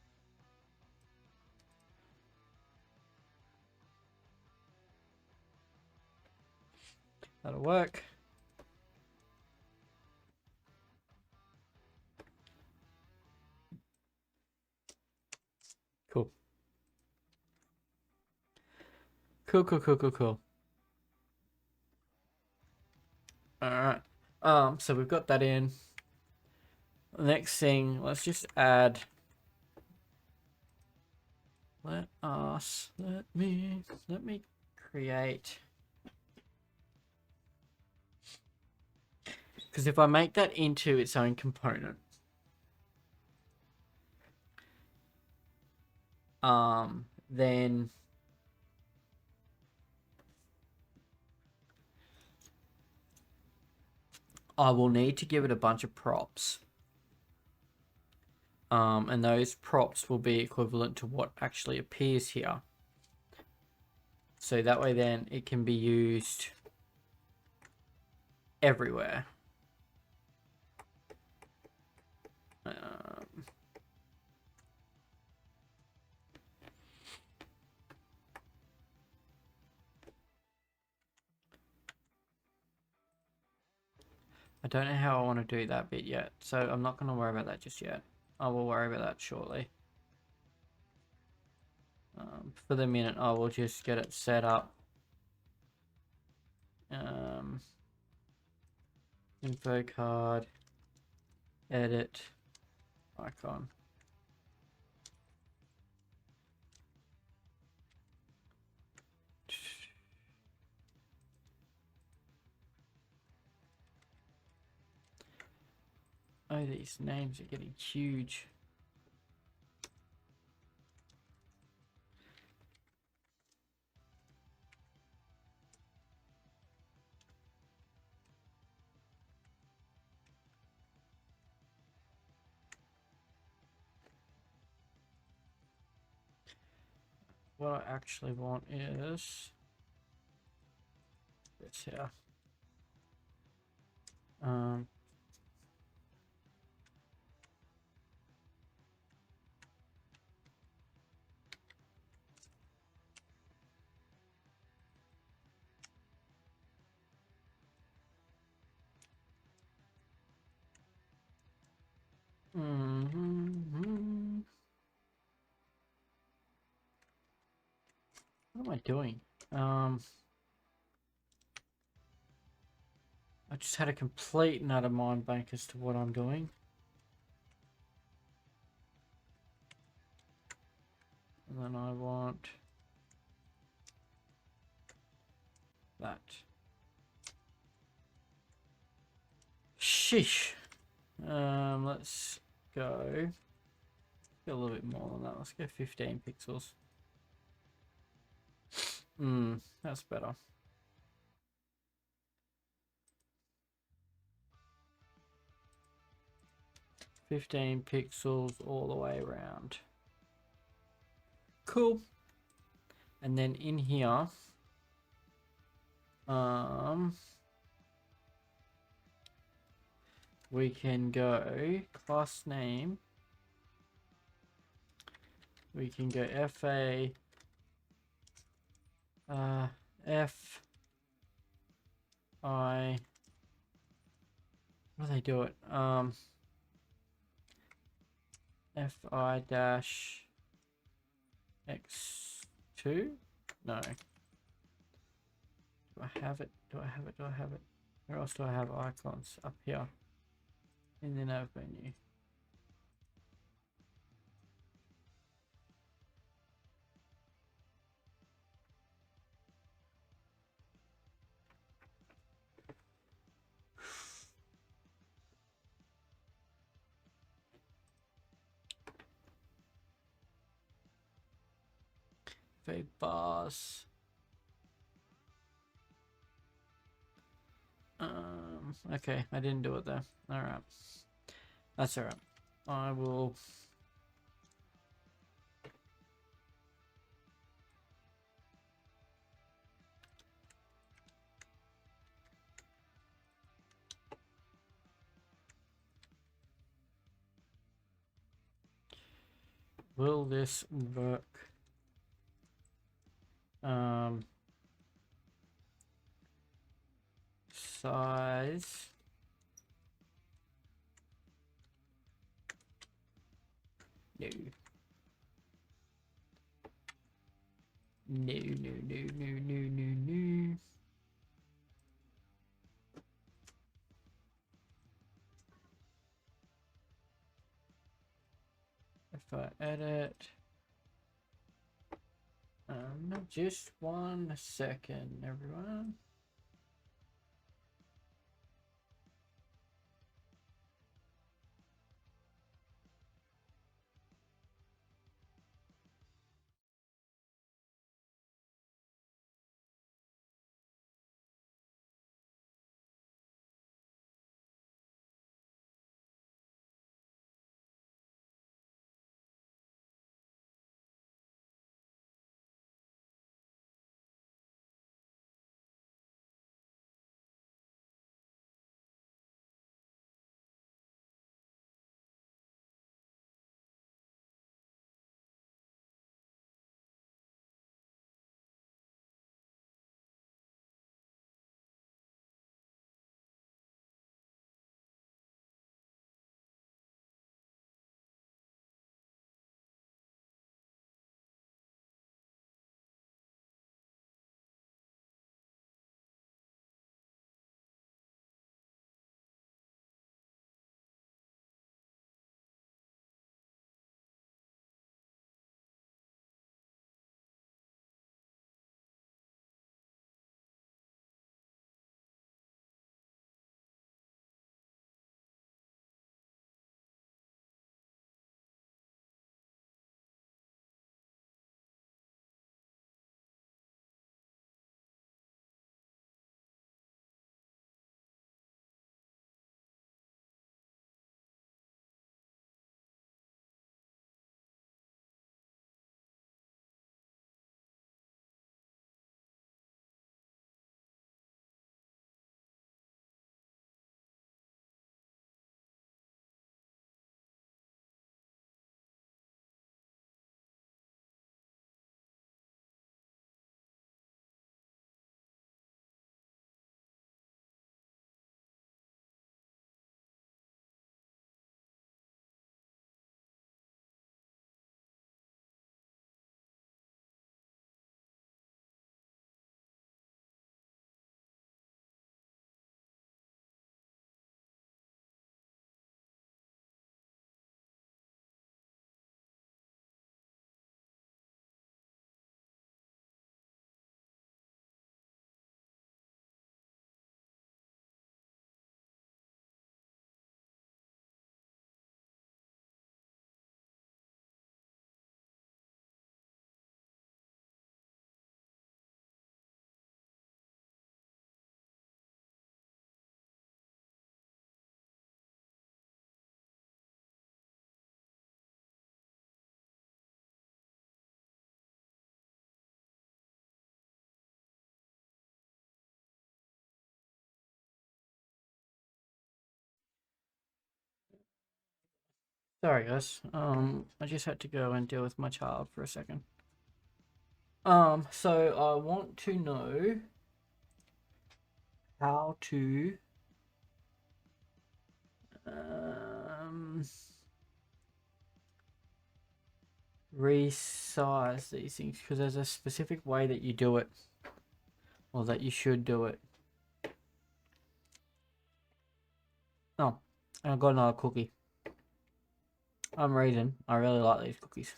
Speaker 1: That'll work. Cool. Cool. Alright. So we've got that in. The next thing, let's just add. Let me create. Because if I make that into its own component, then I will need to give it a bunch of props. And those props will be equivalent to what actually appears here. So that way then it can be used everywhere. I don't know how I want to do that bit yet, so I'm not going to worry about that just yet. I will worry about that shortly. For the minute, I will just get it set up. Info card, edit, icon. Oh, these names are getting huge. What I actually want is this here. What am I doing? I just had a complete and utter mind blank as to what I'm doing. And then I want that. Sheesh. Let's go a little bit more than that. Let's go 15 pixels. That's better. 15 pixels all the way around. Cool. And then in here, we can go class name. We can go FA F I, what do they do it? FI dash X2? No. Do I have it? Do I have it? Do I have it? Where else do I have icons? Up here in the nav menu. Bars. Okay, I didn't do it there. Alright. That's alright. I will will this work? Size. No. No, no, no, no, no, no, no. If I edit, just 1 second, everyone. Sorry guys. I just had to go and deal with my child for a second. So I want to know how to resize these things, because there's a specific way that you do it, or that you should do it. Oh, and I got another cookie. I'm reason I really like these cookies.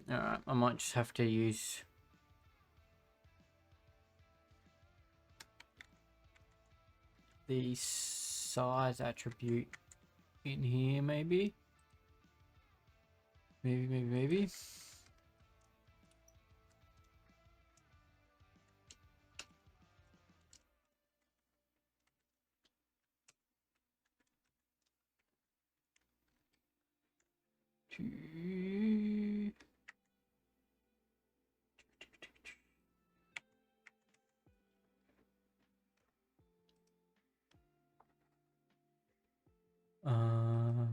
Speaker 1: Alright, I might just have to use the size attribute in here, maybe. Maybe.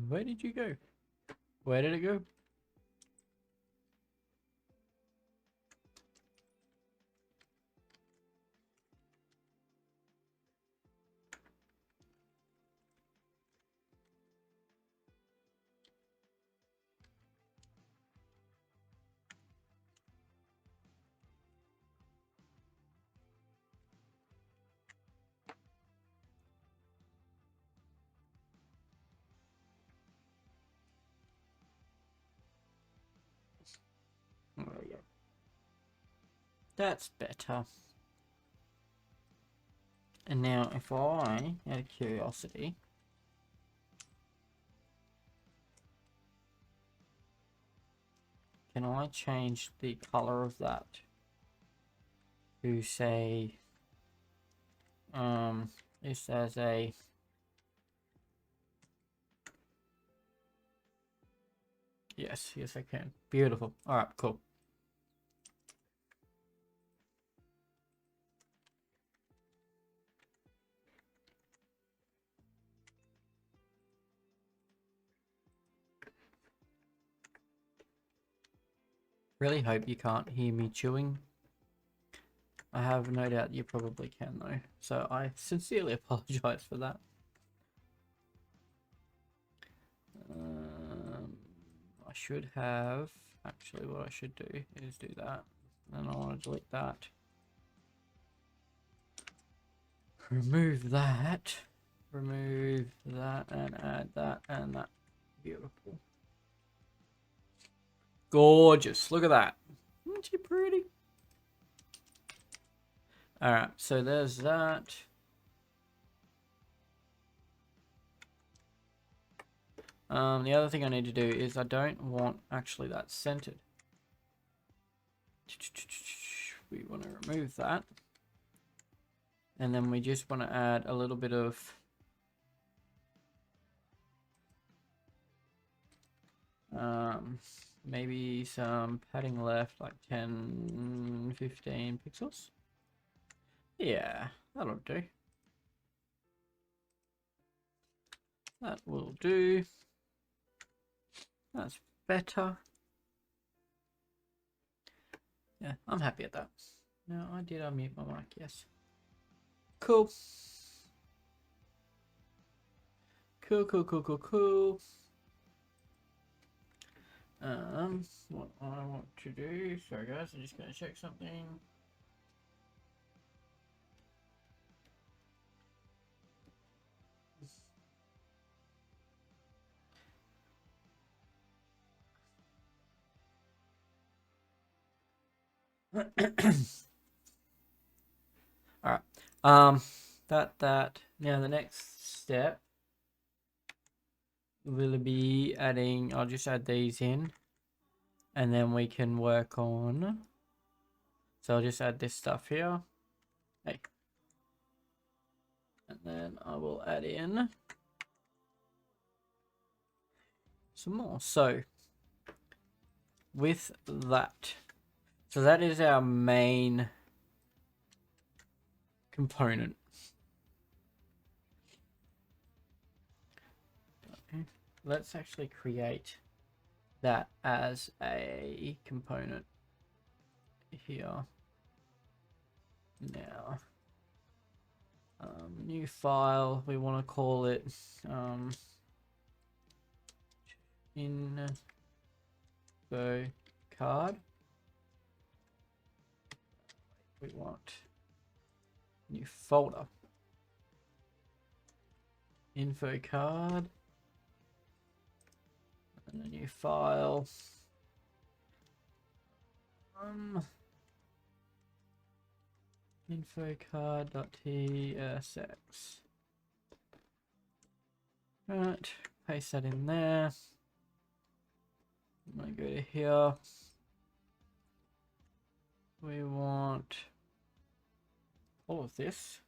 Speaker 1: Where did you go? Where did it go? There we go. That's better. And now if I, out of curiosity, can I change the color of that to say, this as a, yes, I can. Beautiful. All right, cool. Really hope you can't hear me chewing. I have no doubt you probably can though. So I sincerely apologize for that. I should have, actually what I should do is do that. And I want to delete that. Remove that. Remove that and add that and that. Beautiful. Gorgeous. Look at that. Isn't she pretty? Alright, so there's that. The other thing I need to do is I don't want actually that centered. We want to remove that. And then we just want to add a little bit of maybe some padding left, like 10, 15 pixels. Yeah, that'll do. That will do. That's better. Yeah, I'm happy at that. No, I did unmute my mic, yes. Cool. Cool. What I want to do, sorry guys, I'm just going to check something. All right. That. Now the next step we'll be adding, I'll just add these in and then we can work on, so I'll just add this stuff here. Hey. And then I will add in some more. So with that, so that is our main component. Okay. Let's actually create that as a component here. Now, new file, we want to call it info card. We want new folder, info card, and a new file. Infocard.tsx. Right, paste that in there. I'm gonna go to here. We want all of this,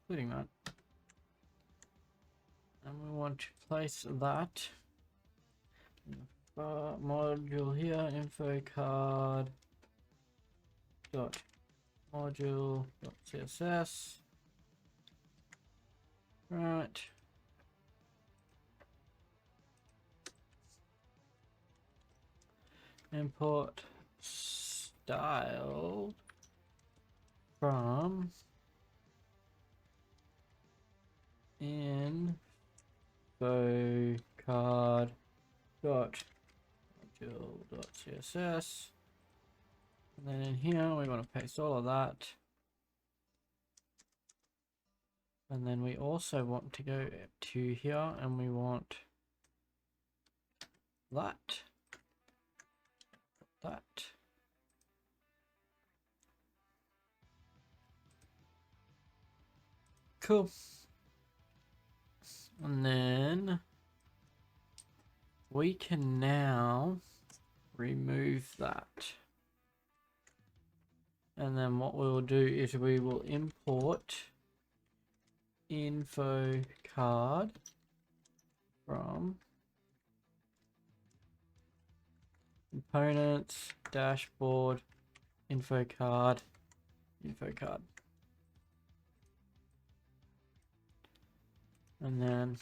Speaker 1: including that. And we want to place that module here, info card dot module dot css. Right. Import style from info card dot module dot css. And then in here we want to paste all of that. And then we also want to go to here and we want that. Cool. And then we can now remove that. And then what we will do is we will import info card from components, dashboard, info card. And then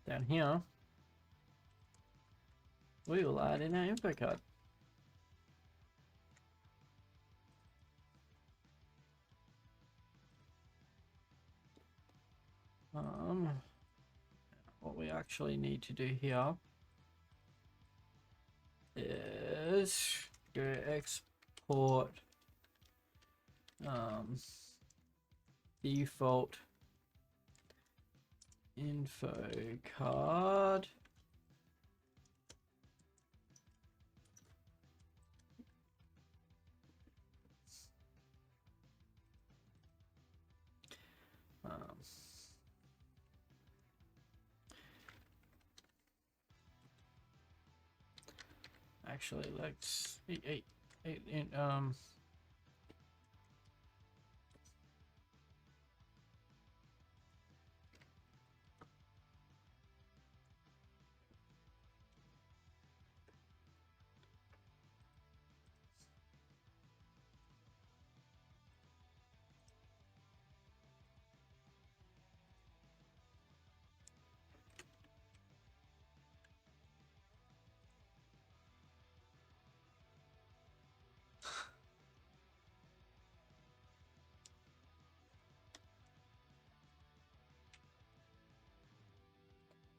Speaker 1: down here, we will add in our info card. What we actually need to do here is go export default info card. Actually, let's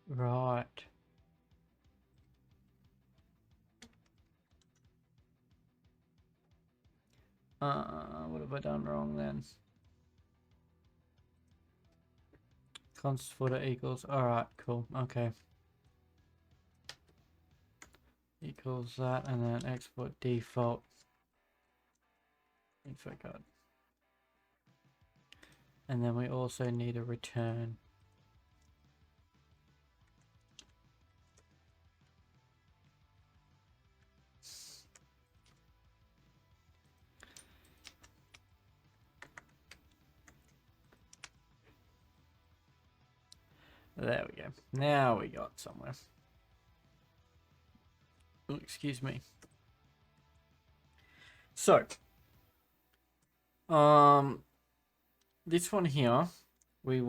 Speaker 1: right. What have I done wrong then? Const footer equals. Alright, cool. Okay. Equals that, and then export default info card. And then we also need a return. There we go. Now we got somewhere. Oh, excuse me. So, this one here, we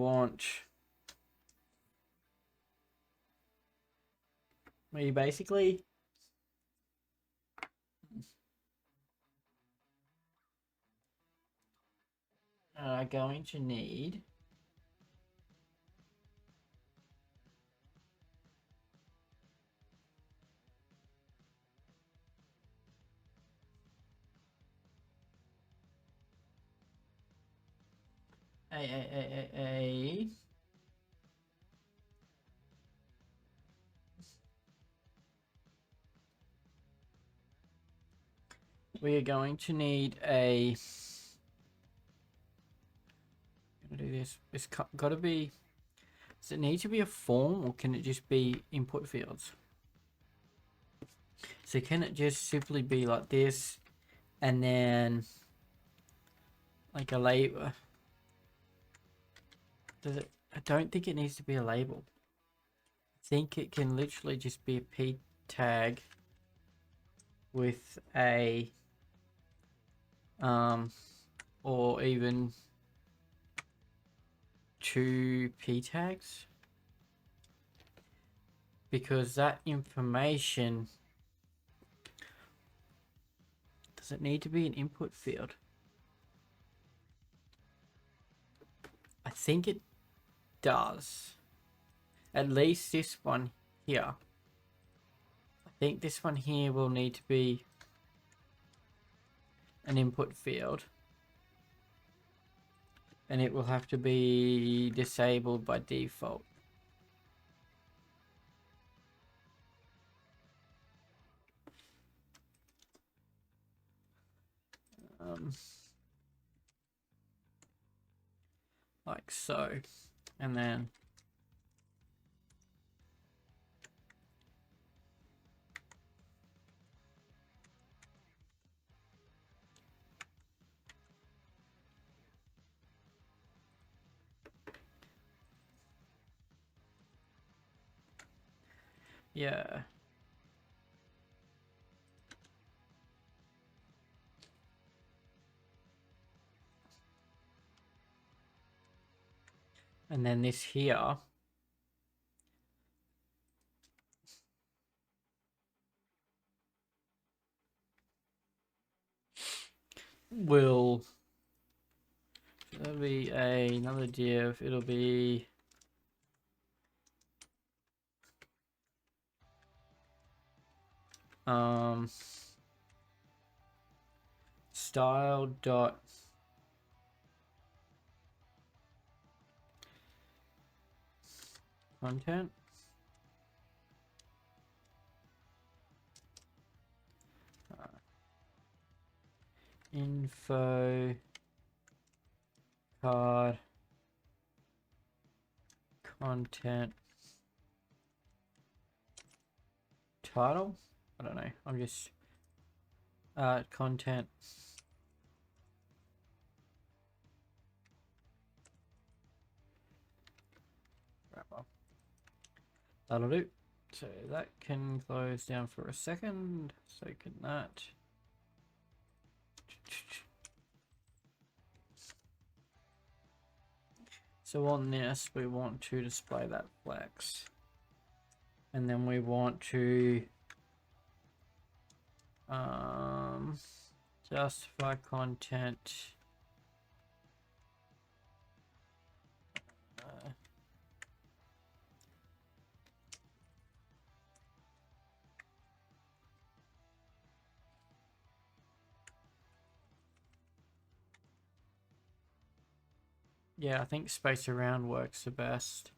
Speaker 1: basically are going to need a we are going to need a do this. It's got to be. Does it need to be a form, or can it just be input fields? So can it just simply be like this, and then like a label? Does it? I don't think it needs to be a label. I think it can literally just be a p tag with a or even 2 p tags, because that information, does it need to be an input field? I think it does. At least this one here. I think this one here will need to be an input field, and it will have to be disabled by default. Like so, and then yeah. And then this here will, that'll be another div. It'll be style dot content. Info card content title. I don't know. I'm just content. Wrapper. That'll do. So that can close down for a second. So can that. So on this, we want to display that flex. And then we want to justify content. Yeah, I think space around works the best.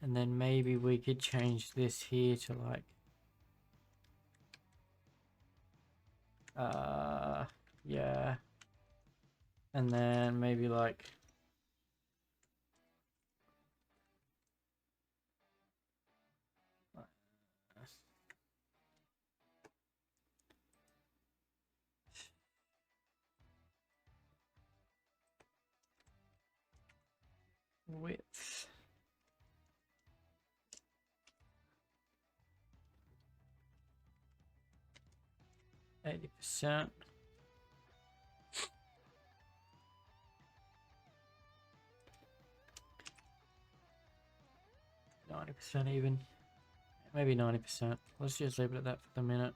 Speaker 1: And then maybe we could change this here to like, yeah. And then maybe like, width. 80%. %, even. Maybe 90%. Let's just leave it at that for the minute.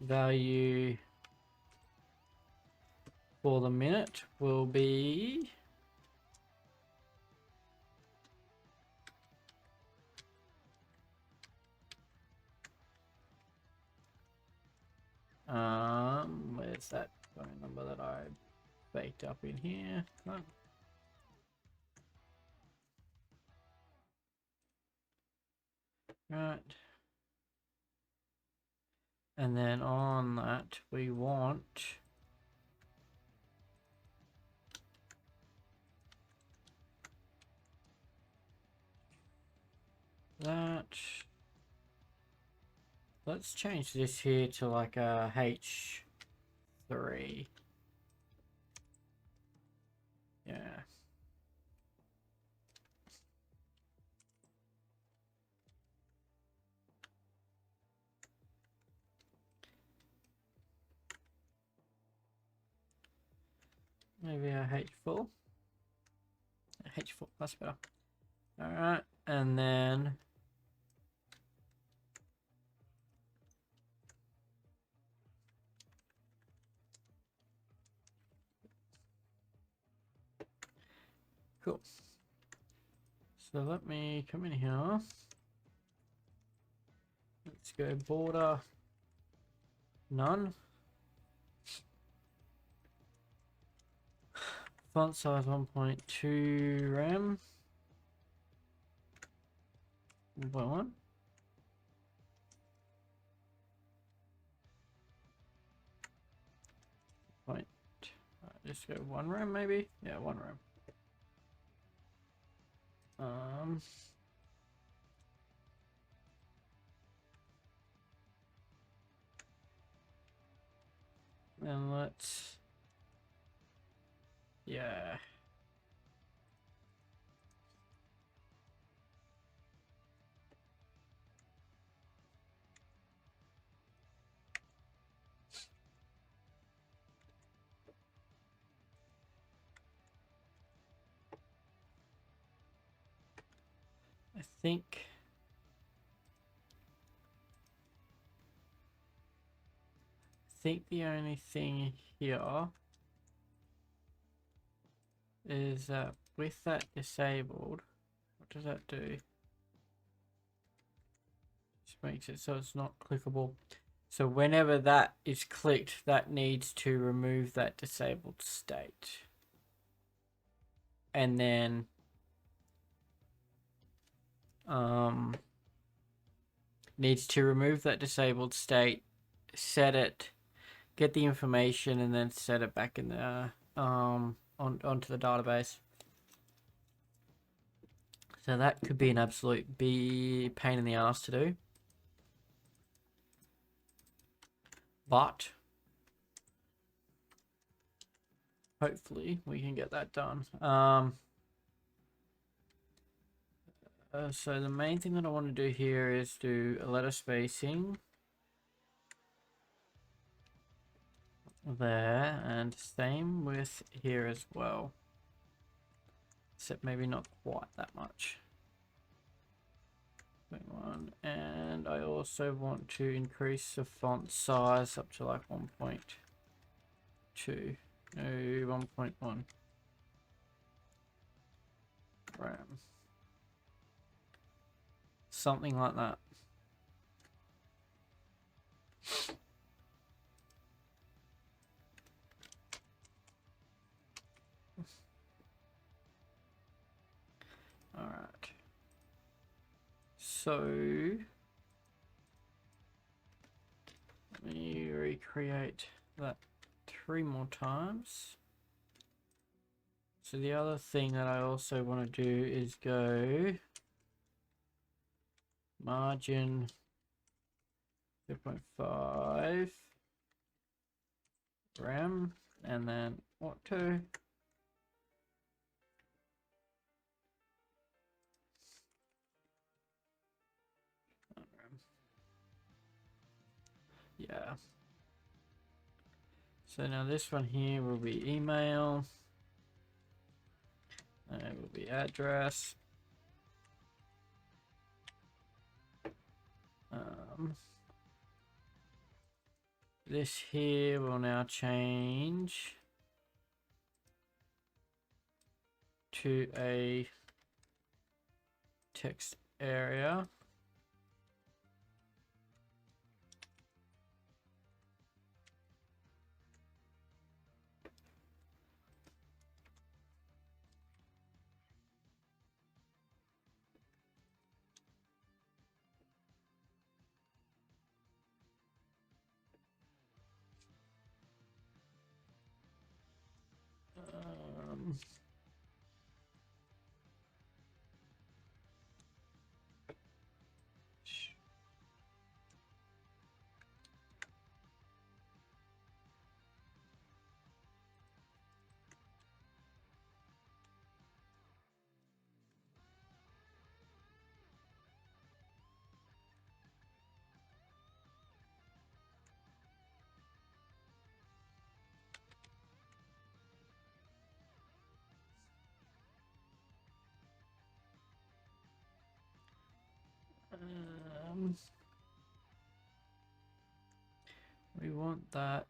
Speaker 1: Value for the minute will be where's that phone number that I baked up in here? Oh. Right. And then on that we want that. Let's change this here to like a H3. Yeah. Maybe a H4. H4, that's better. Alright, and then cool. So let me come in here. Let's go border none. Font size 1.2 RAM. 1.1. Just go 1 RAM maybe. Yeah, 1 RAM. And let's, yeah. I think the only thing here is that with that disabled, what does that do? Just makes it so it's not clickable. So whenever that is clicked, that needs to remove that disabled state. And then needs to remove that disabled state, set it, get the information, and then set it back in the onto the database. So that could be an absolute pain in the ass to do, but hopefully we can get that done. So the main thing that I want to do here is do a letter spacing there, and same with here as well, except maybe not quite that much. 1, and I also want to increase the font size up to like 1.2, no, 1.1 RAM, something like that. All right. So let me recreate that 3 more times. So the other thing that I also want to do is go margin 2.5 RAM, and then auto. Yeah. So now this one here will be email. And it will be address. This here will now change to a text area. We want that.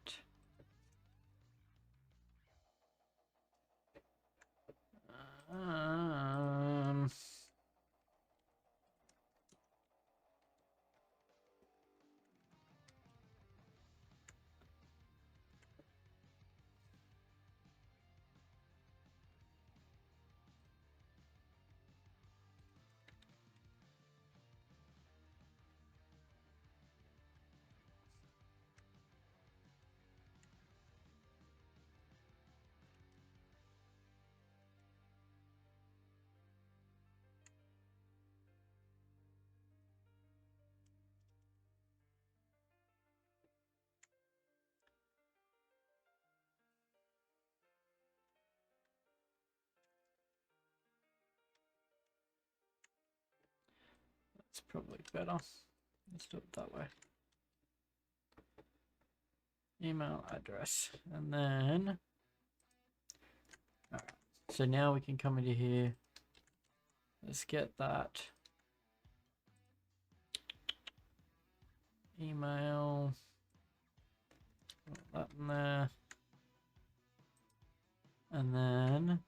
Speaker 1: That's probably better. Let's do it that way. Email address, and then alright. So now we can come into here. Let's get that email. Put that in there, and then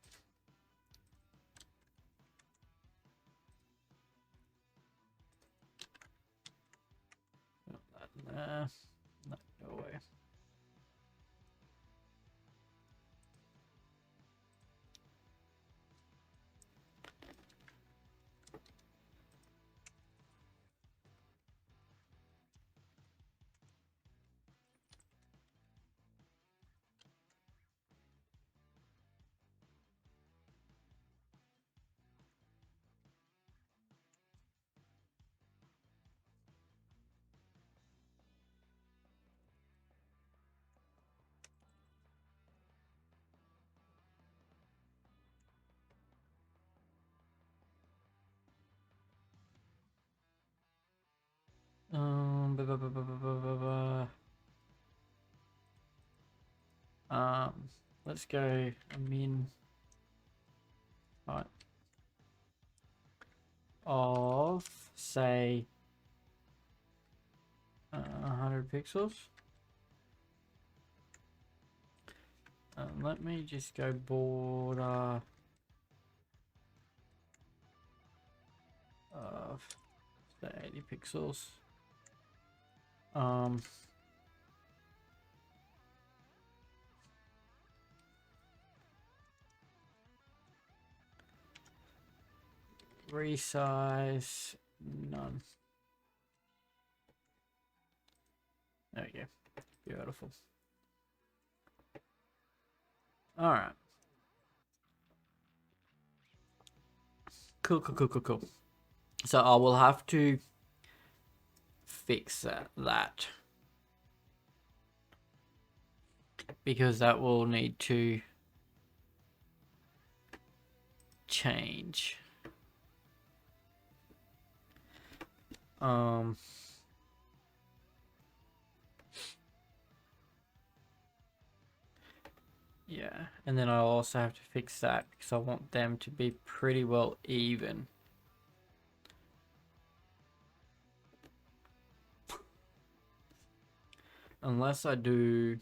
Speaker 1: put that in there. No, go away. Blah, blah, blah, blah, blah, blah, blah. Let's go min height of say 100 pixels. Let me just go border of say 80 pixels. Resize none. There we go. Beautiful. All right. Cool. So I will have to fix that because that will need to change. Yeah, and then I'll also have to fix that because I want them to be pretty well even. Unless I do...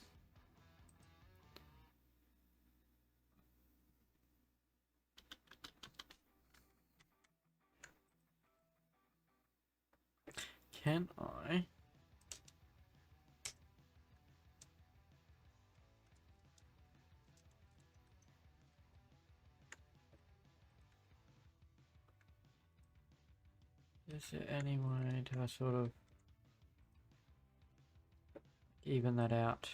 Speaker 1: Can I... Is there any way to I sort of even that out?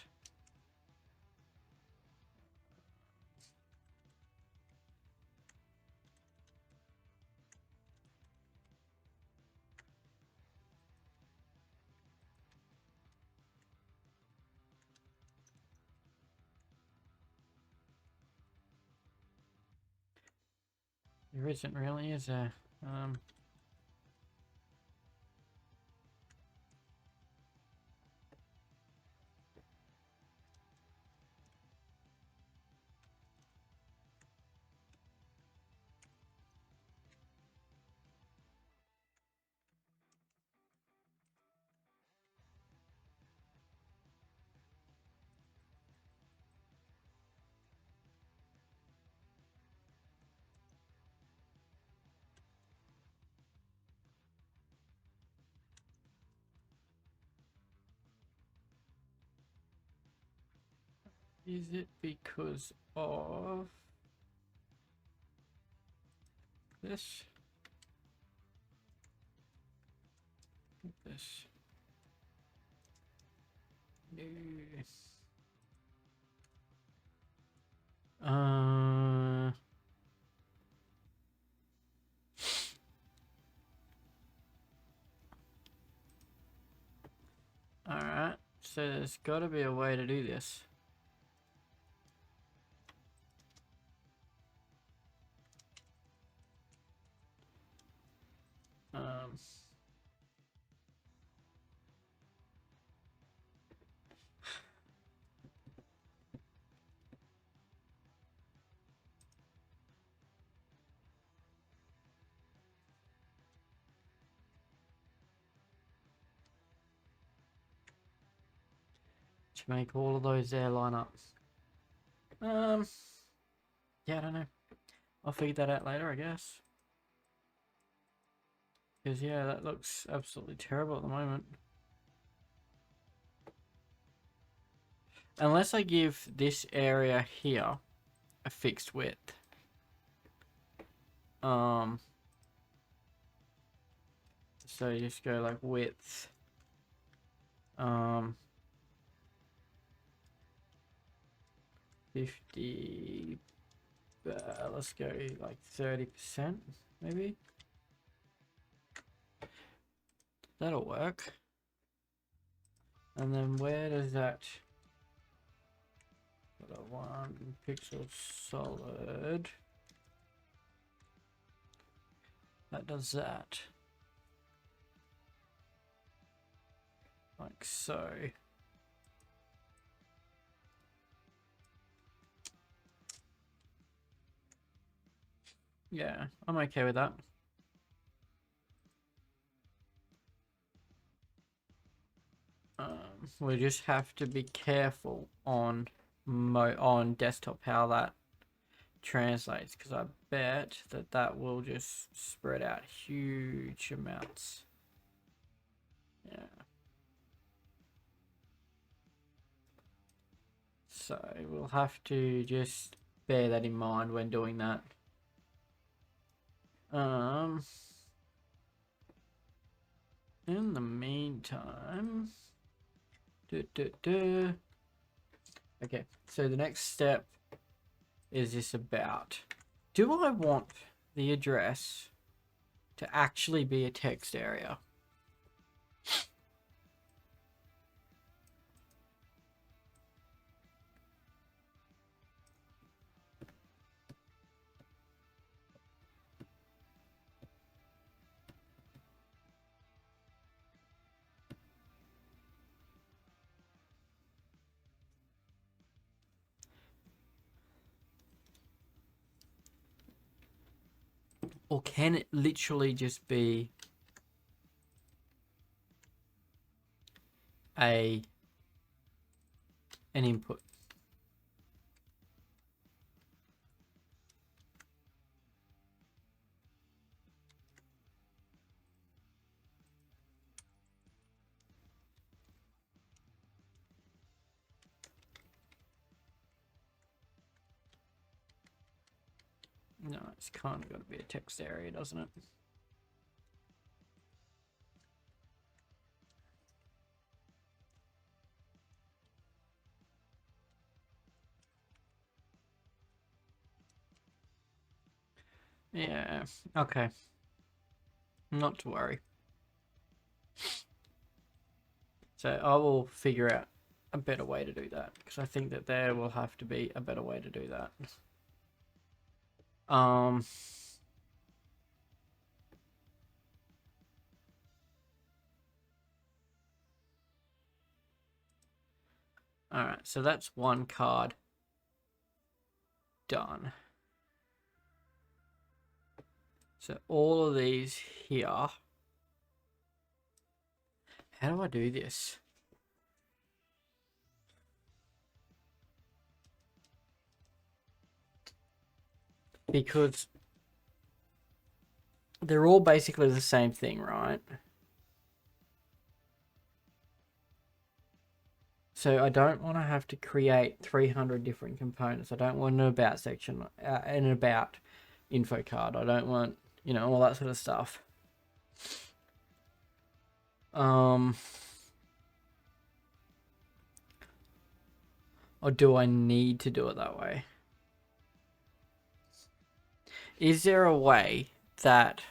Speaker 1: There isn't really, is there? Is it because of this? This. No. Alright, so there's got to be a way to do this. To make all of those there line up. Yeah, I don't know. I'll figure that out later, I guess. Because, yeah, that looks absolutely terrible at the moment. Unless I give this area here a fixed width. So you just go like width. 50, let's go like 30% maybe. That'll work. And then where does that 1 pixel solid, that does that like so. Yeah, I'm okay with that. We just have to be careful on desktop how that translates, because I bet that will just spread out huge amounts. Yeah. So we'll have to just bear that in mind when doing that. In the meantime, okay, so the next step is this about, do I want the address to actually be a text area? Or can it literally just be an input? No, it's kind of got to be a text area, doesn't it? Yeah, okay. Not to worry. So I will figure out a better way to do that, because I think that there will have to be a better way to do that. All right, so that's one card done. So all of these here. How do I do this? Because they're all basically the same thing, right? So I don't want to have to create 300 different components. I don't want an about section and an about info card. I don't want, you know, all that sort of stuff. Or do I need to do it that way? Is there a way that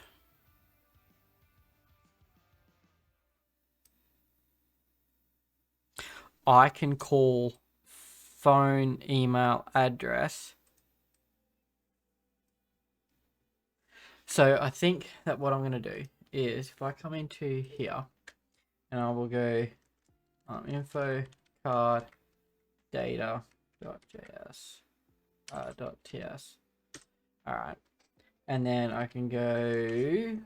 Speaker 1: I can call phone, email, address? So I think that what I'm going to do is if I come into here and I will go info card data.js .ts. All right. And then I can go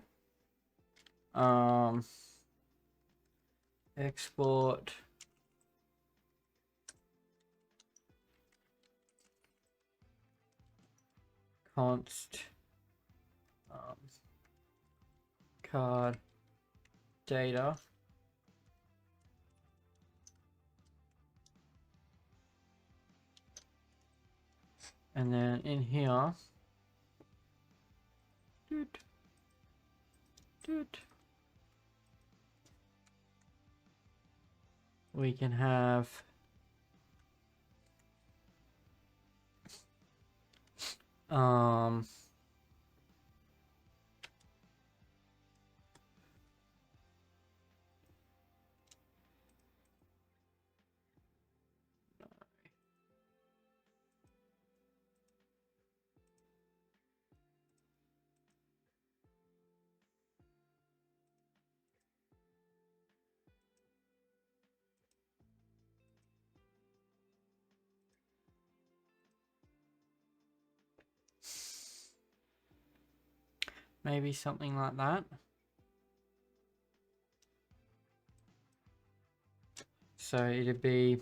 Speaker 1: export const card data, and then in here we can have maybe something like that. So it'd be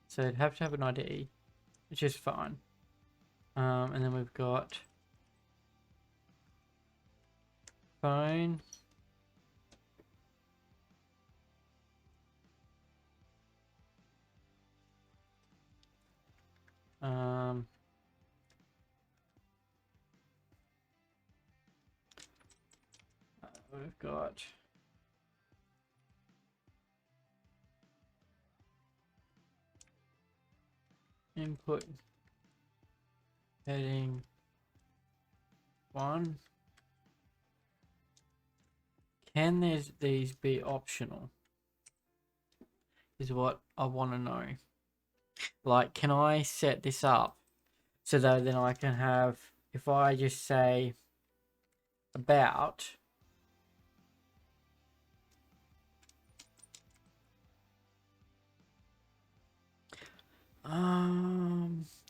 Speaker 1: so it'd have to have an ID, which is fine. And then we've got phone, we've got input heading 1. Can these be optional? Is what I want to know. Like, can I set this up so that then I can have if I just say about,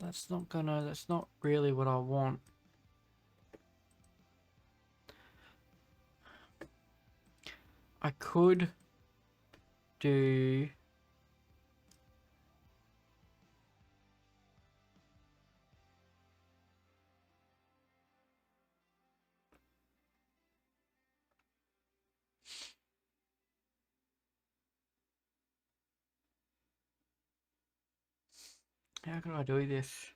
Speaker 1: that's not really what I want. I could do how can I do this?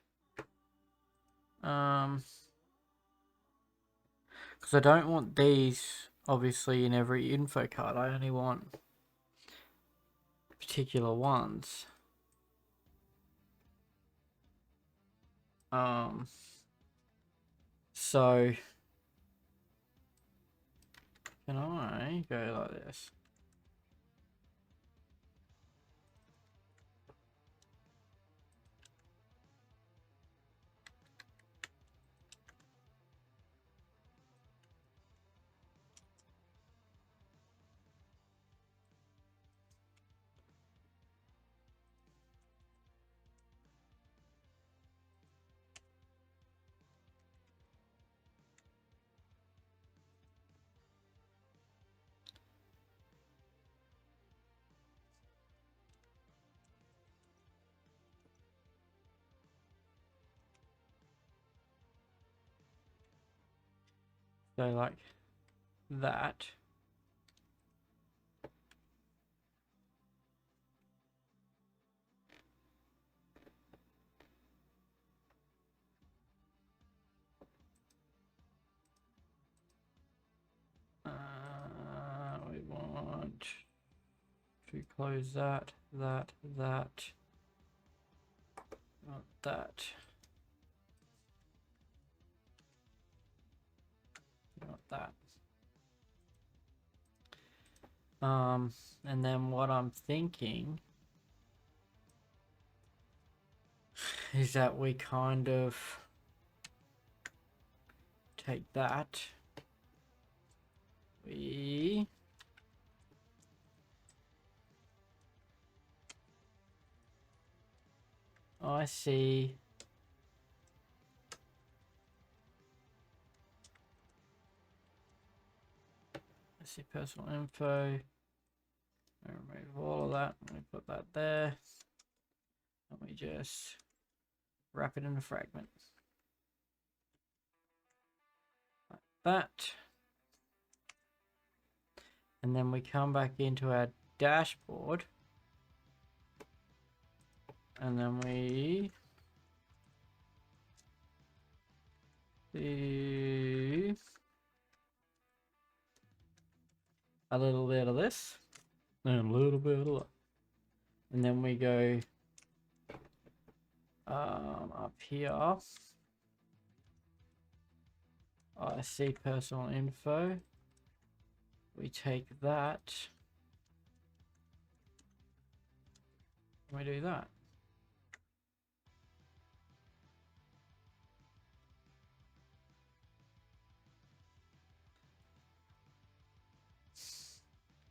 Speaker 1: Because I don't want these obviously in every info card. I only want particular ones. So can I go like this? So like that. We want to close that, that, not that, not that. And then what I'm thinking is that we kind of take that. I see personal info. I remove all of that. Let me put that there. And we just wrap it in a fragment. Like that. And then we come back into our dashboard. And then we do a little bit of this. And a little bit of that. And then we go up here. I see personal info. We take that. And we do that.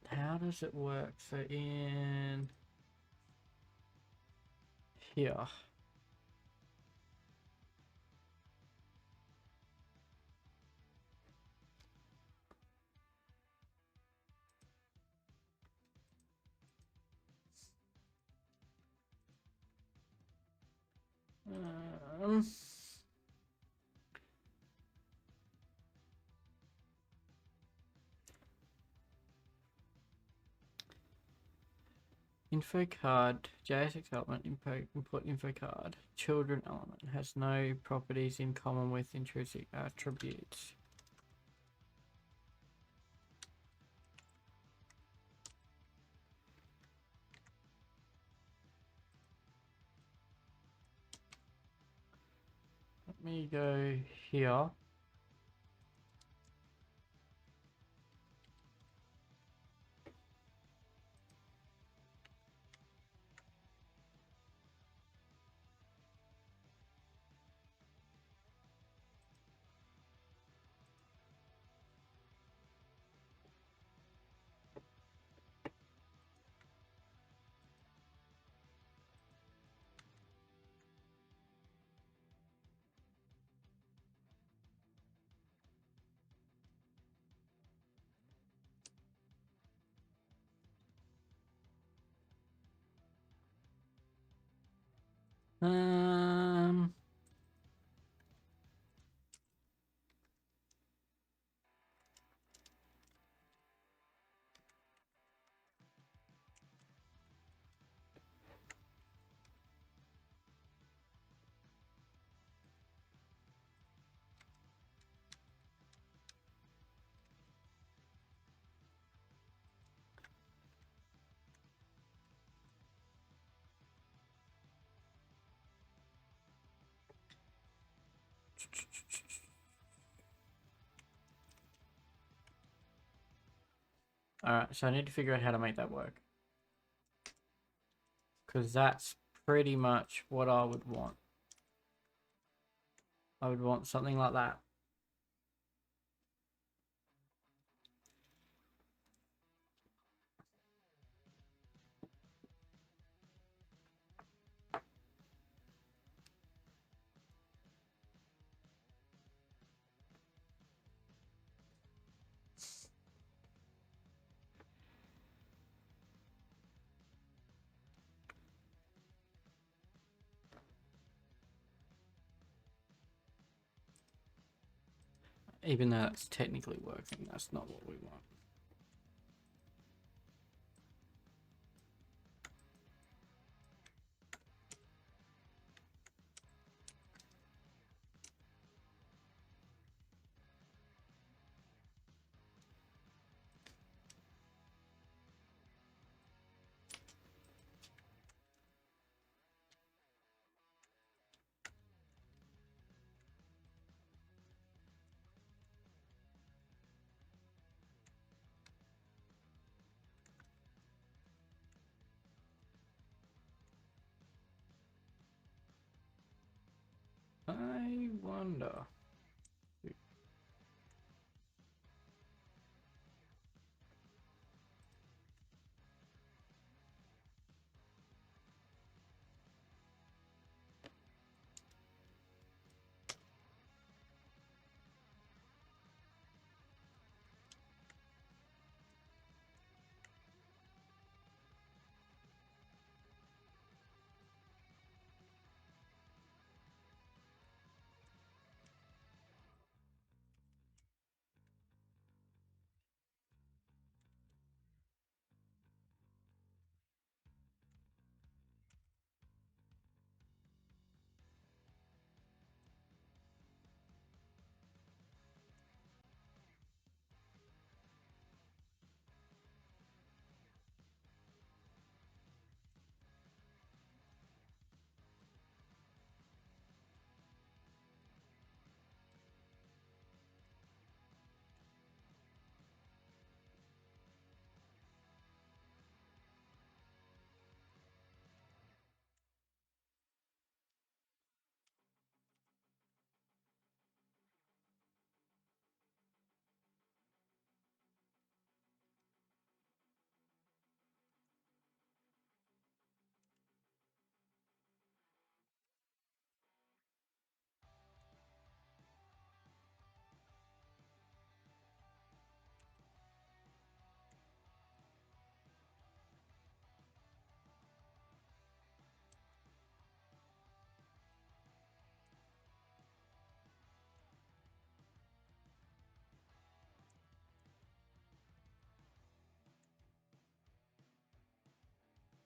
Speaker 1: How does it work? So in here. Info card, JSX element, input info card, children element has no properties in common with intrinsic attributes. Let me go here. Um, all right, so I need to figure out how to make that work. Because that's pretty much what I would want. I would want something like that. Even though that's technically working, that's not what we want. I wonder.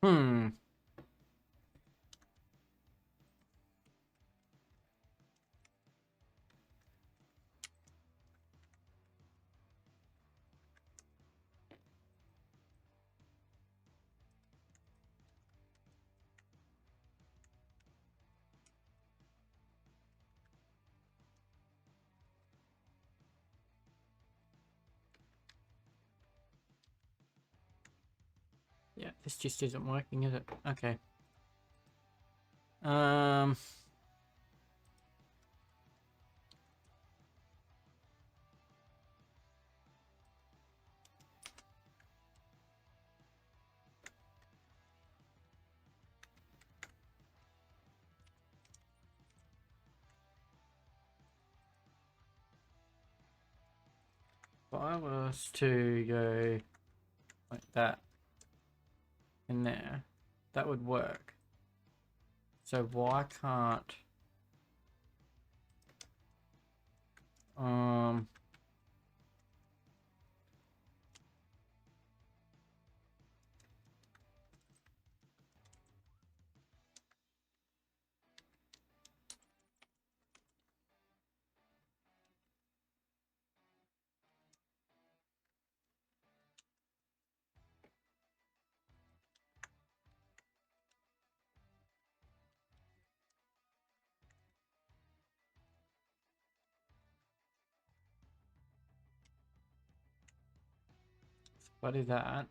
Speaker 1: Hmm. Yeah, this just isn't working, is it? Okay. Um. If I was to go like that in there, that would work. So why can't what is that?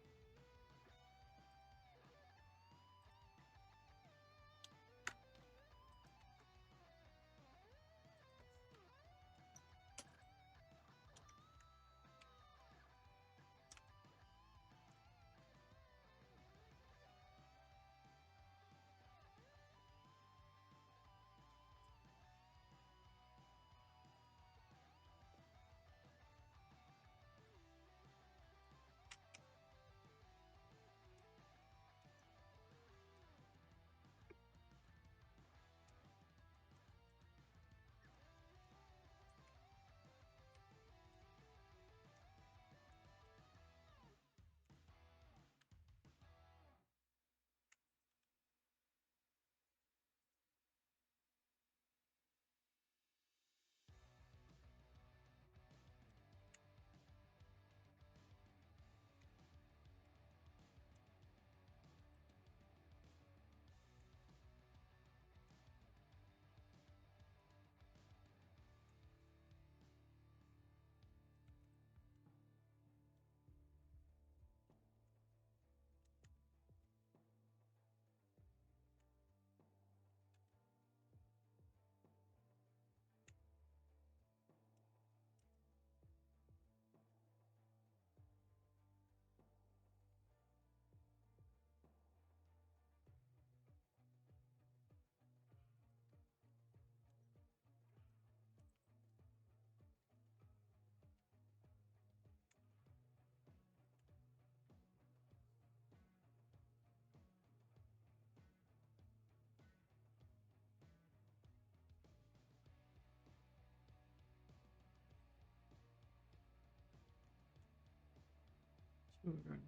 Speaker 1: Children.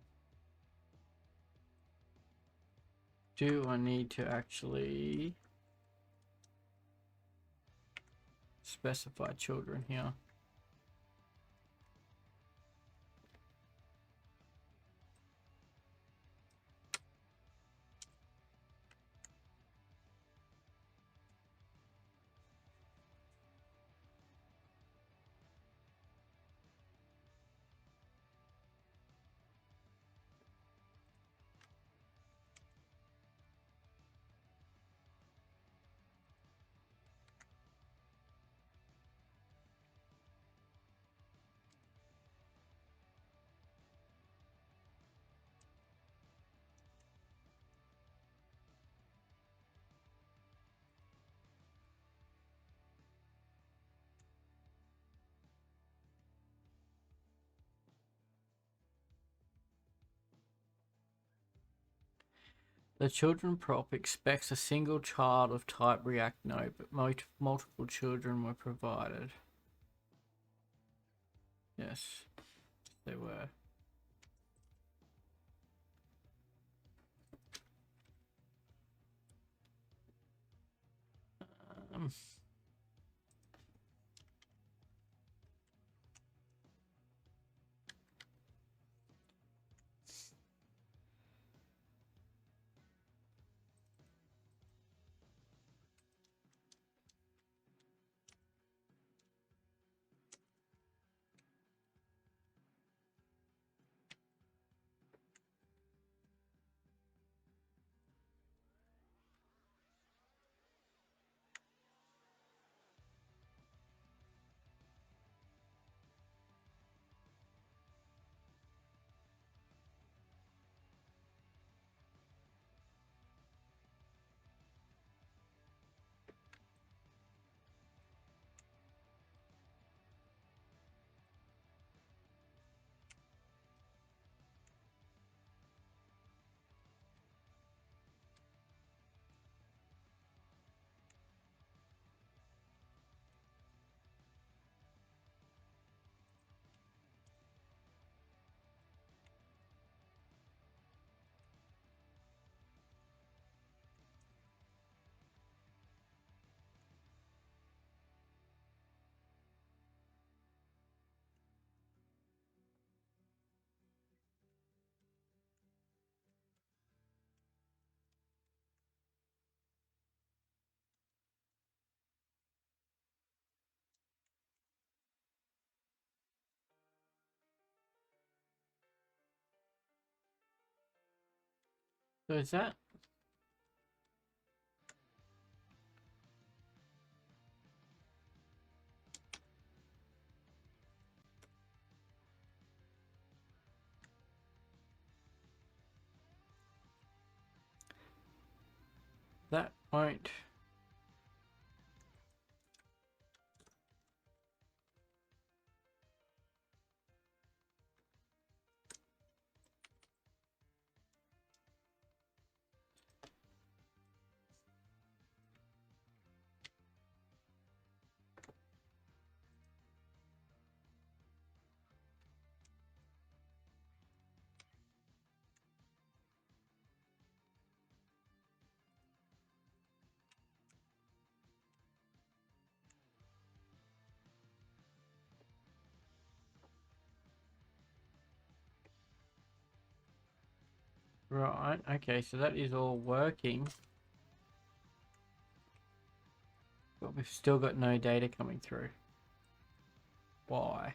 Speaker 1: Do I need to actually specify children here? The children prop expects a single child of type React Node, but multiple children were provided. Yes, they were. Um, So is that? That won't. Right, okay, so that is all working. But we've still got no data coming through. Why?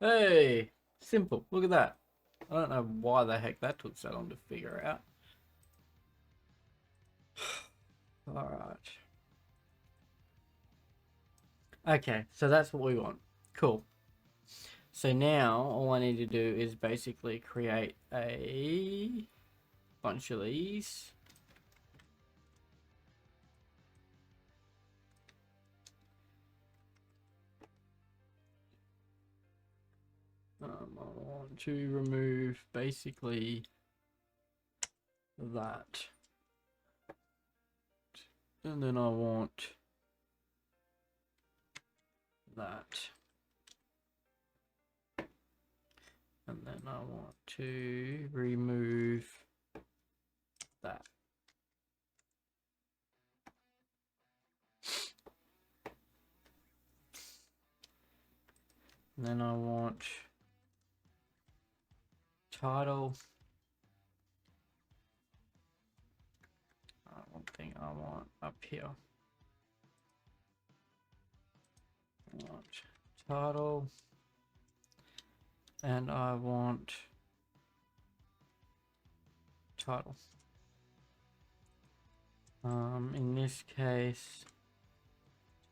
Speaker 1: Hey, simple. Look at that. I don't know why the heck that took so long to figure out. All right. Okay, so that's what we want. Cool. So now all I need to do is basically create a bunch of these. I want to remove basically that. And then I want that. And then I want to remove that. And then I want title. One thing I want up here. I want title. And I want title. In this case,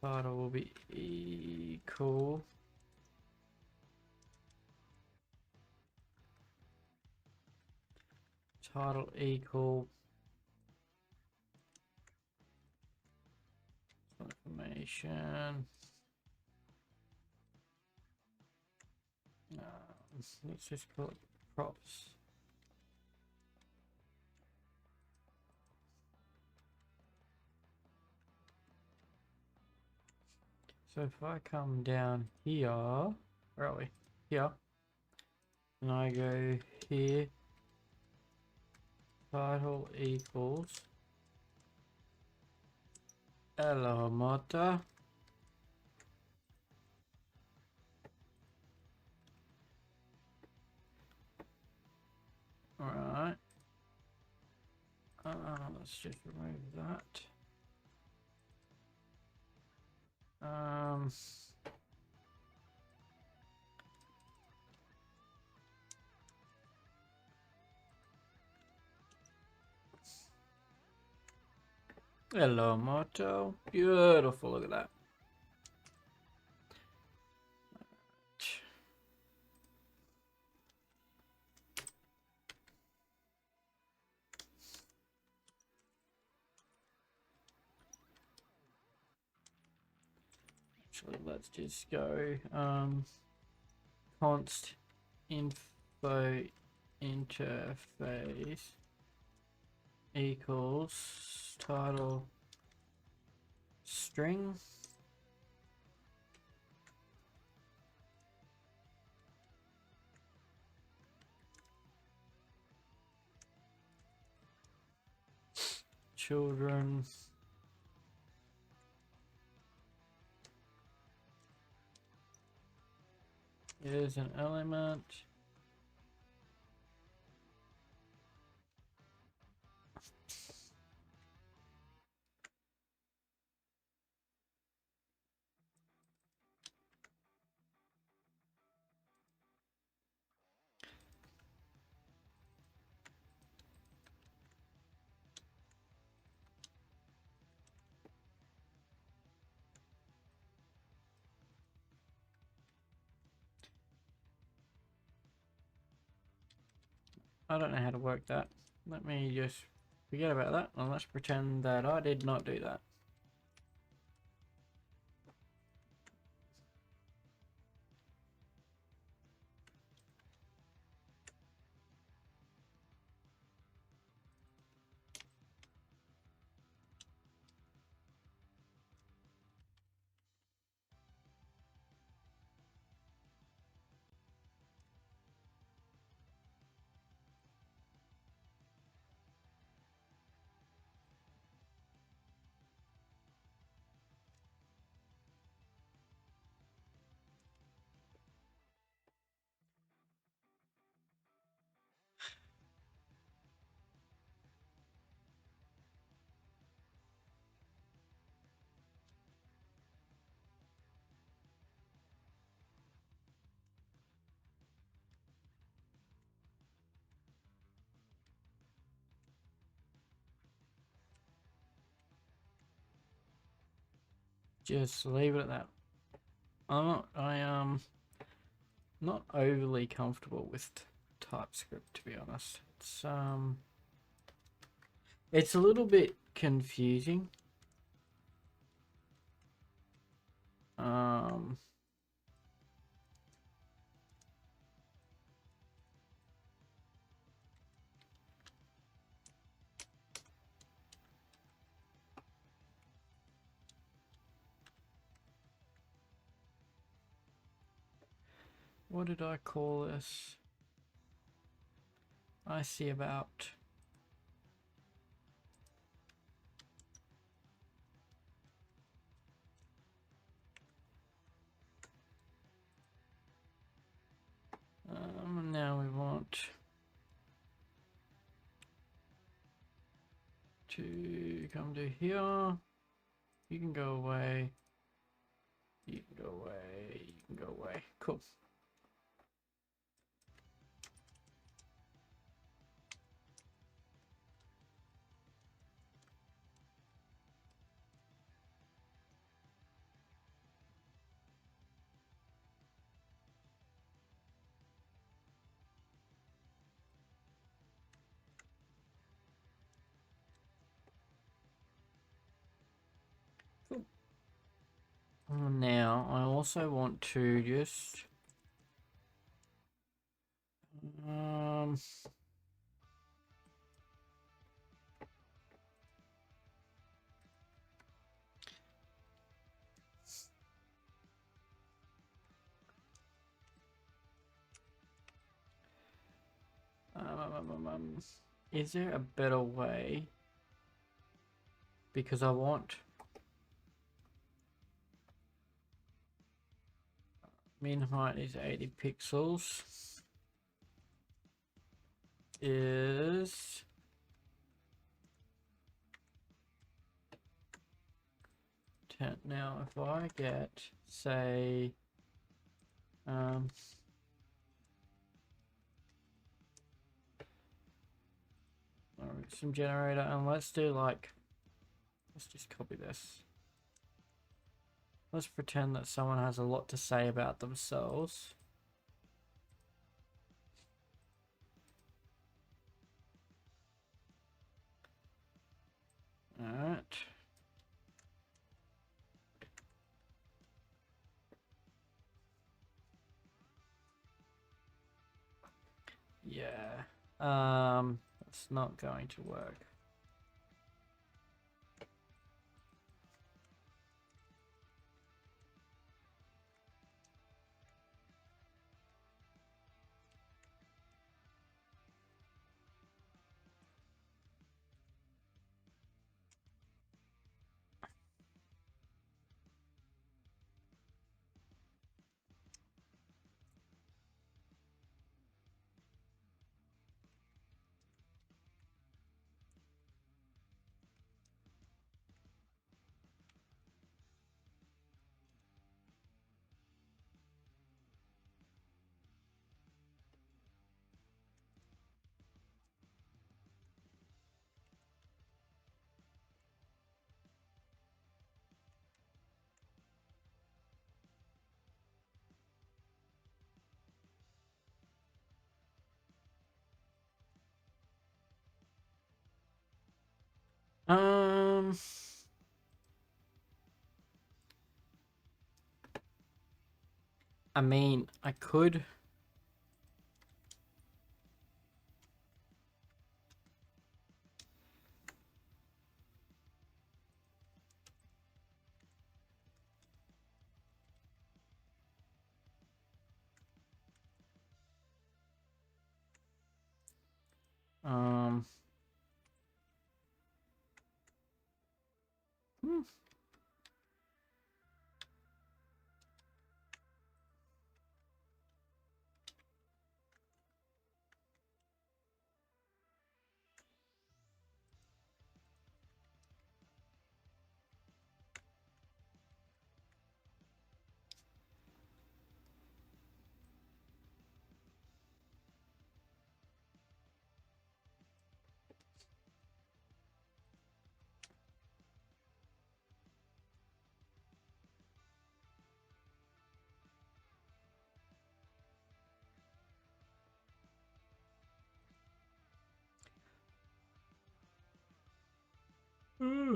Speaker 1: title will be equal title equal information. Let's just call it props. So if I come down here, where are we? Here. And I go here, title equals hello motor. Alright. Let's just remove that. Hello moto. Beautiful, look at that. Actually, let's just go const info interface equals title string. children. Here's an element. I don't know how to work that. Let me just forget about that and let's pretend that I did not do that. Just leave it at that. I am not overly comfortable with TypeScript, to be honest. It's a little bit confusing. What did I call this? I see about now we want to come to here. You can go away. You can go away. You can go away. Cool. Cool. Now I also want to just is there a better way? Because I want min height is 80 pixels. Is now if I get say some generator, and let's do like, let's just copy this. Let's pretend that someone has a lot to say about themselves. All right. Yeah. It's not going to work. Um, I mean, I could. Um, hmm.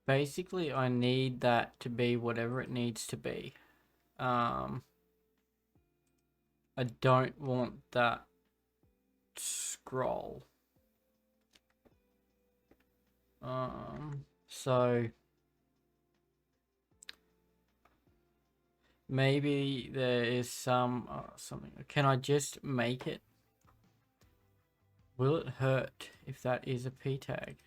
Speaker 1: Basically, I need that to be whatever it needs to be. I don't want that scroll. So maybe there is some something. Can I just make it? Will it hurt if that is a p tag?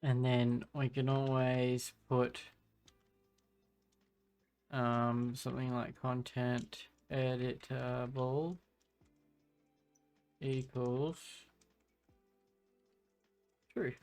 Speaker 1: And then we can always put something like content editable equals true.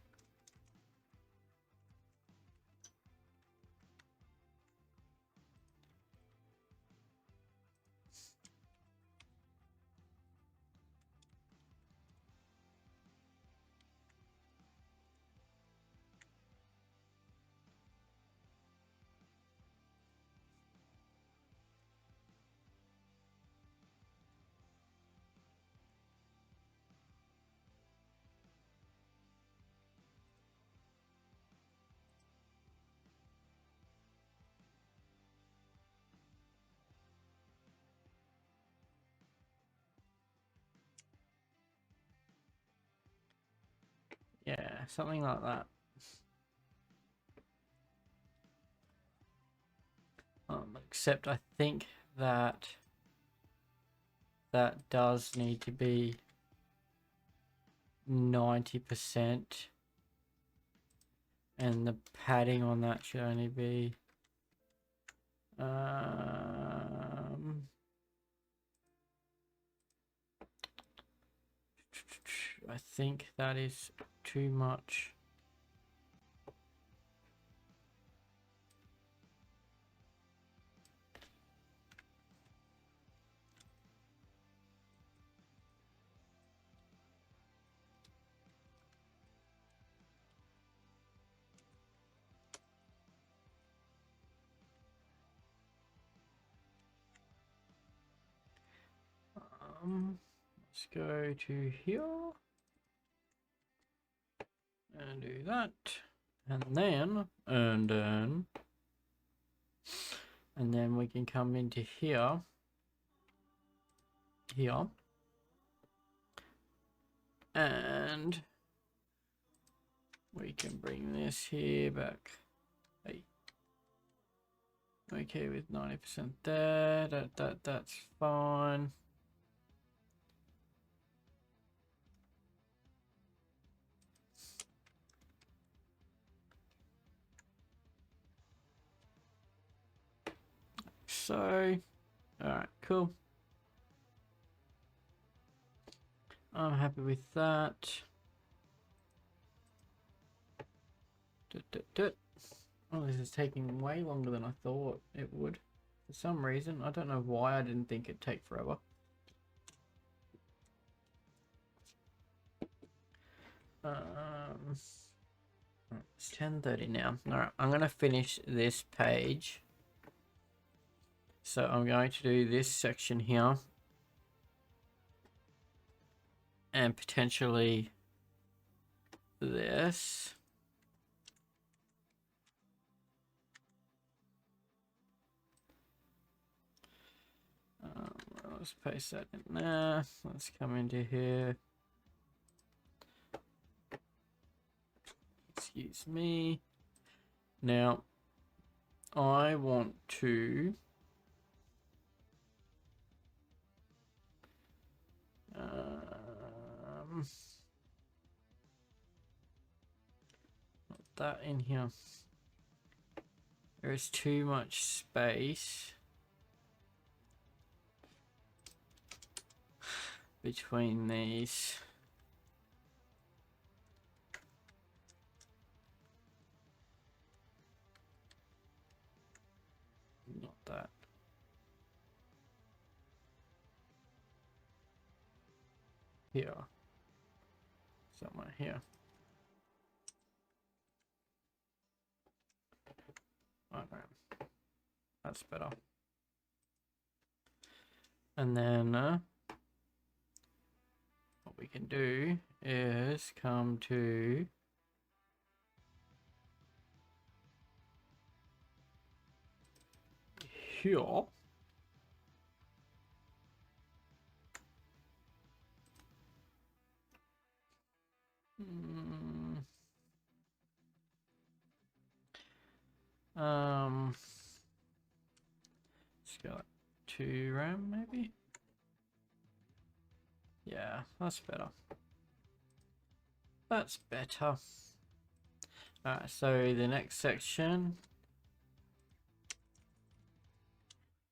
Speaker 1: Yeah, something like that. Except I think that that does need to be 90%, and the padding on that should only be I think that is too much. Let's go to here and do that, and then And then we can come into here, and we can bring this here back. Hey. Okay, with 90% there, that's fine. So, all right, cool. I'm happy with that. Oh, this is taking way longer than I thought it would. For some reason, I don't know why I didn't think it'd take forever. It's 10:30 now. All right, I'm gonna finish this page. So I'm going to do this section here, and potentially this. Let's paste that in there. Let's come into here. Excuse me. Now, I want to put that in here. There is too much space between these. Not that. Here. Somewhere here. Okay. That's better. And then what we can do is come to here. Let's go like 2 RAM maybe. Yeah, that's better. That's better. Alright, so the next section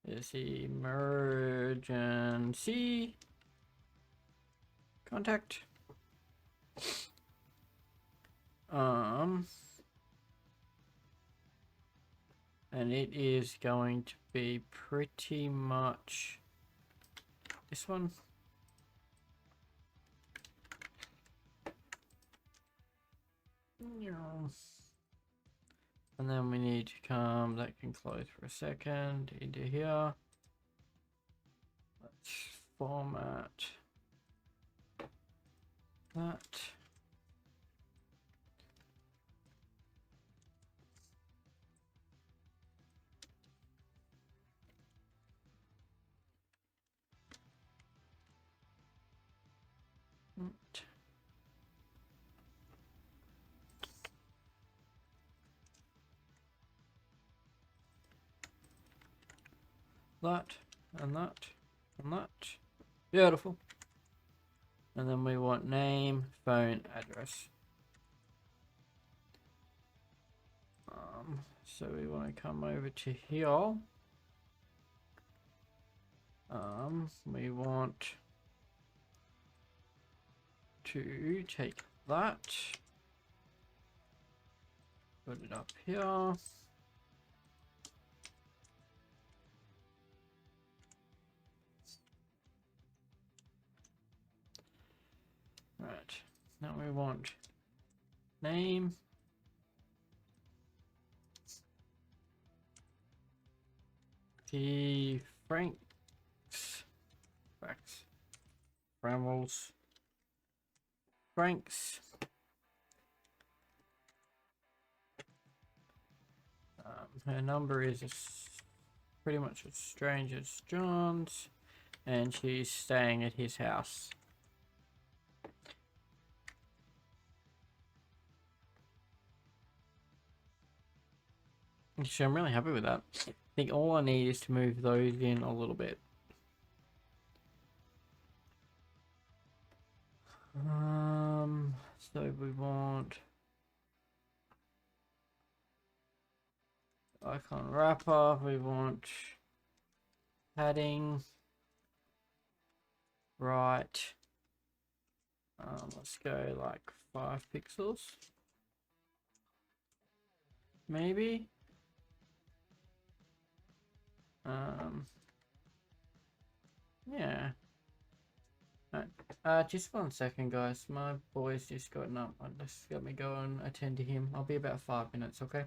Speaker 1: is emergency contact. And it is going to be pretty much this one. And then we need to come, that can close for a second, into here. Let's format that. That and that and that. Beautiful. And then we want name, phone, address. So we want to come over to here. We want to take that, put it up here. Right, now we want name, the Franks, Brambles, Franks. Her number is pretty much as strange as John's, and she's staying at his house. Actually, I'm really happy with that. I think all I need is to move those in a little bit. So we want icon wrapper, we want padding, right. Let's go like 5 pixels. Maybe. Yeah. Just 1 second, guys. My boy's just gotten up. Just got me go and attend to him. I'll be about 5 minutes, okay?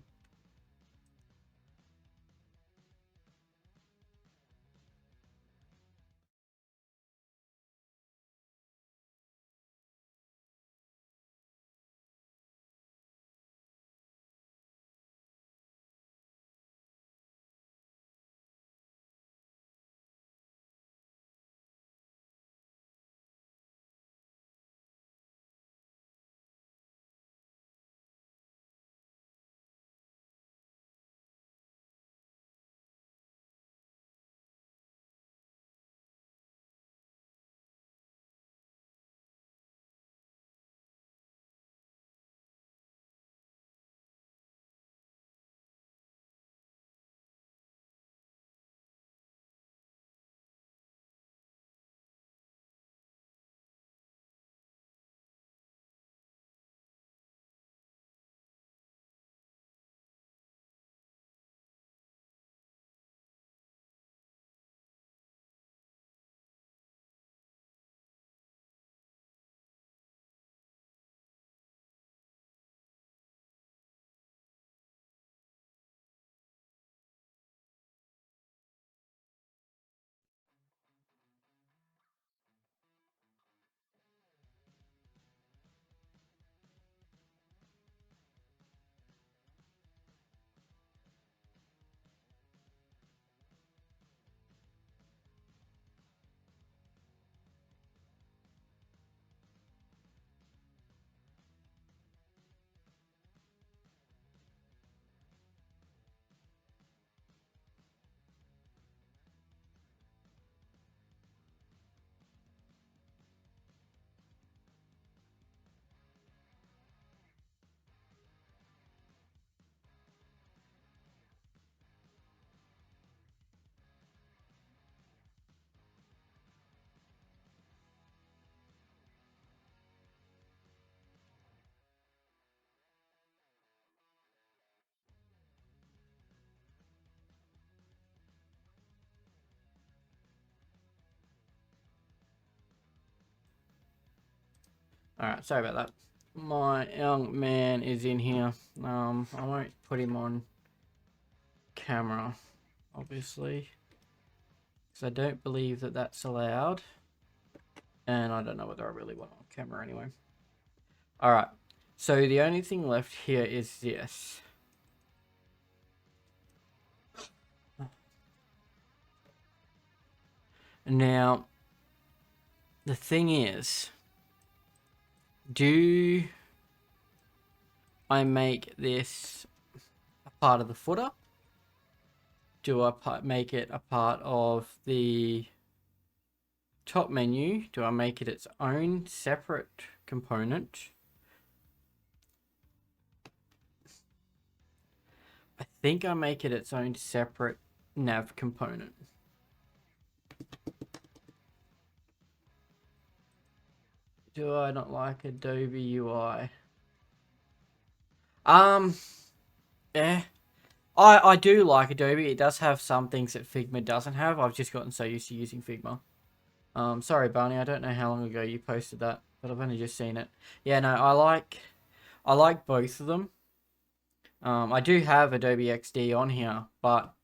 Speaker 1: Alright, sorry about that. My young man is in here. I won't put him on camera, obviously, because I don't believe that that's allowed. And I don't know whether I really want on camera anyway. Alright, so the only thing left here is this. Now, the thing is, do I make this a part of the footer? Do I make it a part of the top menu? Do I make it its own separate component? I think I make it its own separate nav component. Do I not like Adobe UI? Yeah. I do like Adobe. It does have some things that Figma doesn't have. I've just gotten so used to using Figma. Sorry, Barney. I don't know how long ago you posted that, but I've only just seen it. Yeah, no, I like both of them. I do have Adobe XD on here, but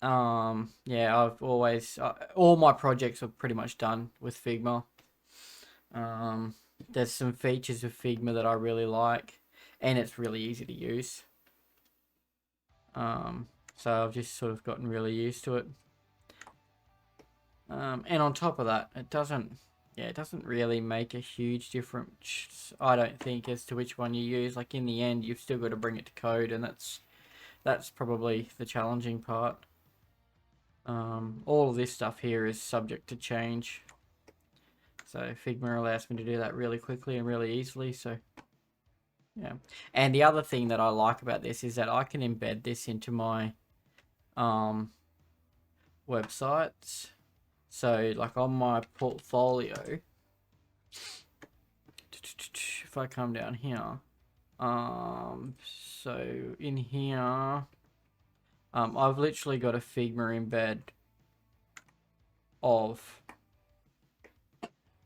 Speaker 1: yeah, I've always all my projects are pretty much done with Figma. There's some features of Figma that I really like, and it's really easy to use. So I've just sort of gotten really used to it. And on top of that, it doesn't really make a huge difference, I don't think, as to which one you use. Like, in the end, you've still got to bring it to code, and that's probably the challenging part. All of this stuff here is subject to change. So Figma allows me to do that really quickly and really easily. So yeah. And the other thing that I like about this is that I can embed this into my websites. So like on my portfolio, if I come down here, so in here, I've literally got a Figma embed of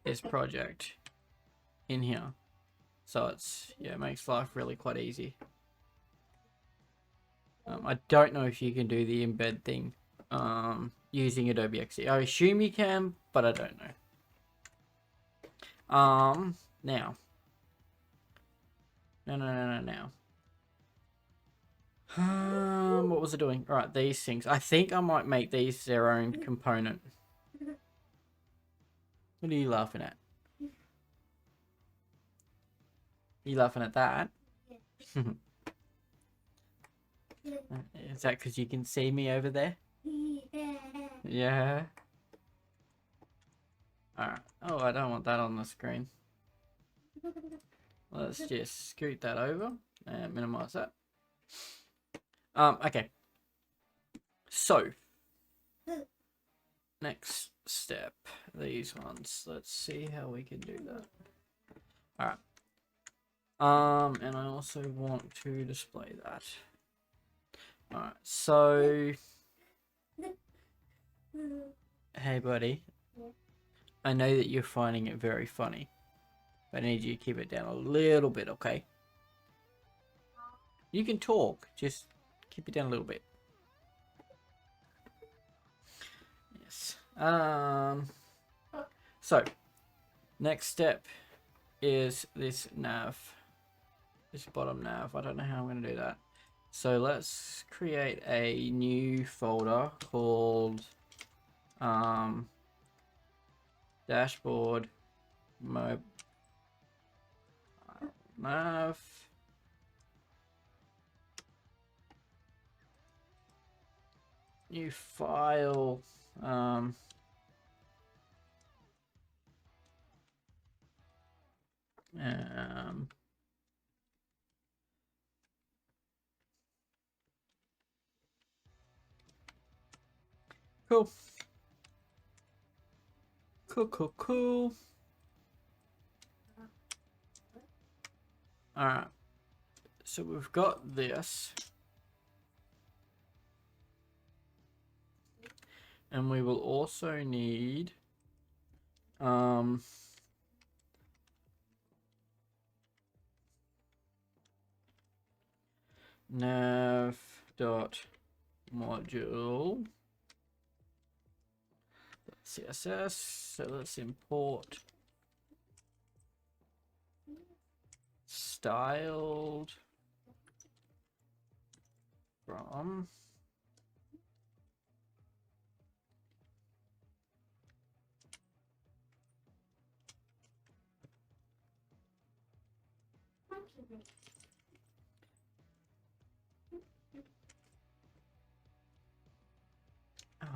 Speaker 1: this project in here. So it makes life really quite easy. I don't know if you can do the embed thing using Adobe XD. I assume you can, but I don't know. Now. No. What was it doing? All right, these things. I think I might make these their own component. What are you laughing at? Are you laughing at that? Is that because you can see me over there? Yeah. Alright. Oh, I don't want that on the screen. Let's just scoot that over and minimize that. Okay. So, next step. These ones. Let's see how we can do that. Alright. And I also want to display that. Alright, so... Hey, buddy. I know that you're finding it very funny. But I need you to keep it down a little bit, okay? You can talk, just keep it down a little bit. Yes. So, next step is this nav. This bottom nav. I don't know how I'm going to do that. So let's create a new folder called dashboard mobile nav. New file. Cool. Cool. Alright. So we've got this. And we will also need nav.module CSS. So let's import styled from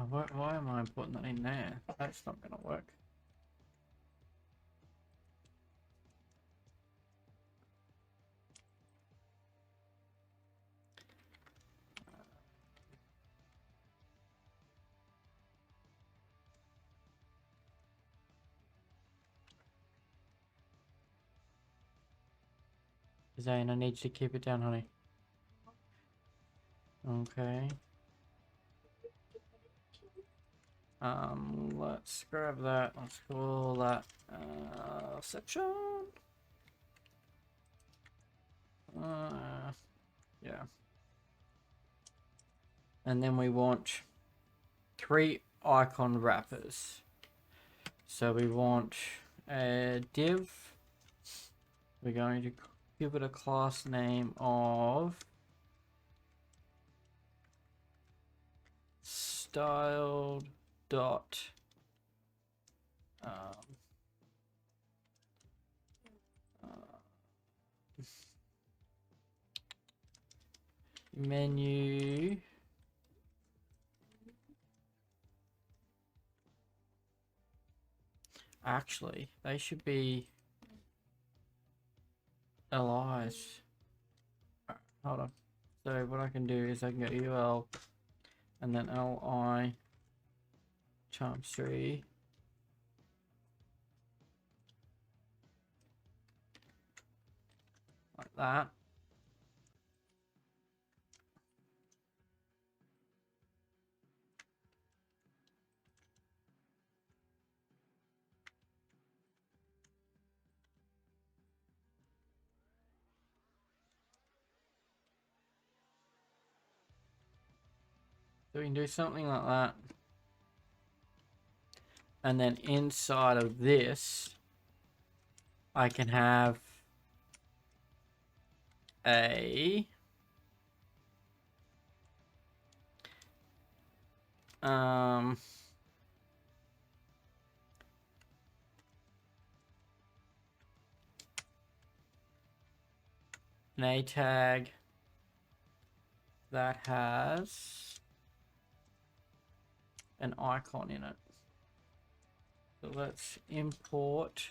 Speaker 1: why am I putting that in there? That's not going to work. Zane, I need you to keep it down, honey. Okay. Let's grab that. Let's call that section. Yeah. And then we want 3 icon wrappers. So we want a div. We're going to give it a class name of styled dot uh, menu actually they should be LIs. Hold on. So what I can do is I can go UL and then LI times 3 like that. So we can do something like that. And then inside of this, I can have a an A tag that has an icon in it. So let's import.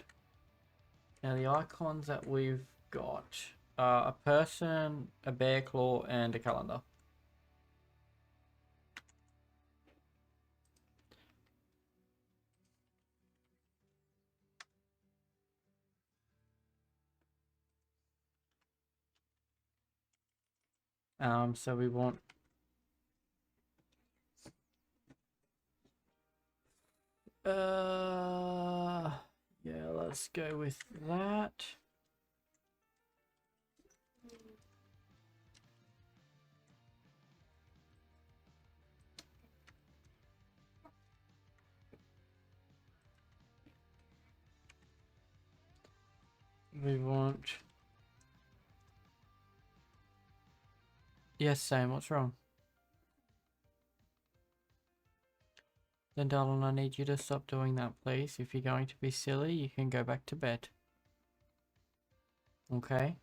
Speaker 1: Now the icons that we've got are a person, a bear claw, and a calendar. So we want yeah, let's go with that. We want yes, Sam, what's wrong? Then darling, I need you to stop doing that, please. If you're going to be silly, you can go back to bed. Okay?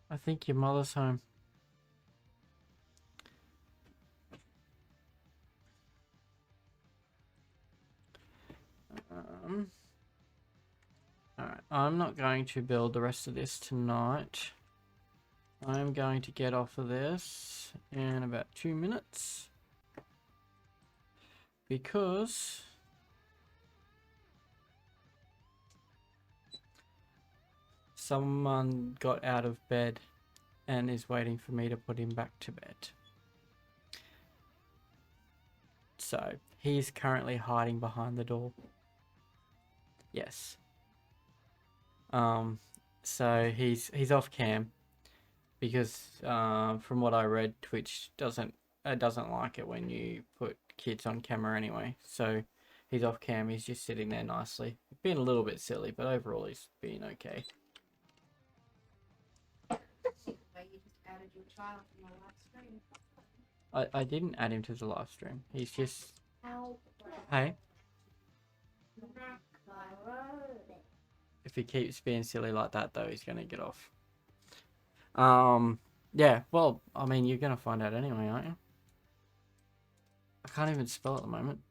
Speaker 1: I think your mother's home. Alright, I'm not going to build the rest of this tonight. I'm going to get off of this in about 2 minutes. Because someone got out of bed and is waiting for me to put him back to bed. So he's currently hiding behind the door. Yes. So he's off cam because from what I read, Twitch doesn't like it when you put kids on camera anyway. So he's off cam. He's just sitting there nicely, being a little bit silly, but overall he's being okay. I didn't add him to the live stream. He's just hey. If he keeps being silly like that, though, he's gonna get off. Yeah. Well, I mean, you're gonna find out anyway, aren't you? I can't even spell at the moment.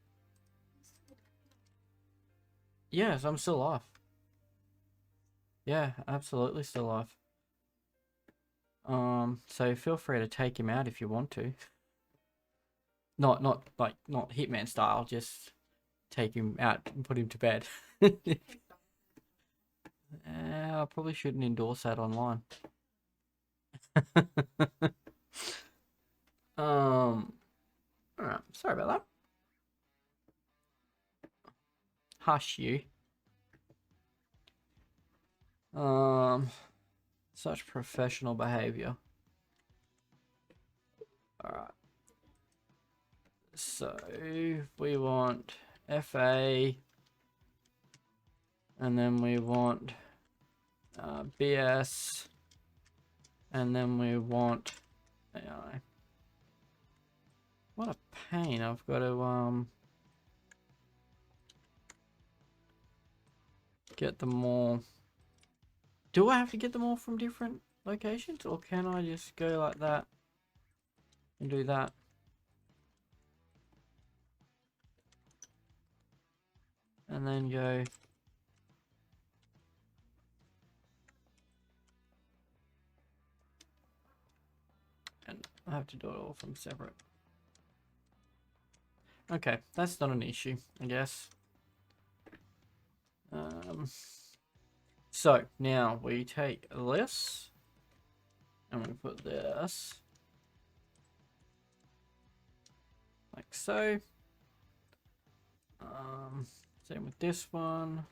Speaker 1: Yes, I'm still alive. Yeah, absolutely still alive. So feel free to take him out if you want to. Not Hitman style, just take him out and put him to bed. I probably shouldn't endorse that online. Alright, sorry about that. Hush you. Such professional behavior. Alright. So we want FA, and then we want BS, and then we want AI. What a pain! I've got to get them all. Do I have to get them all from different locations, or can I just go like that and do that? And then go. And I have to do it all from separate. Okay, that's not an issue, I guess. So now we take this and we put this like so. Same with this one.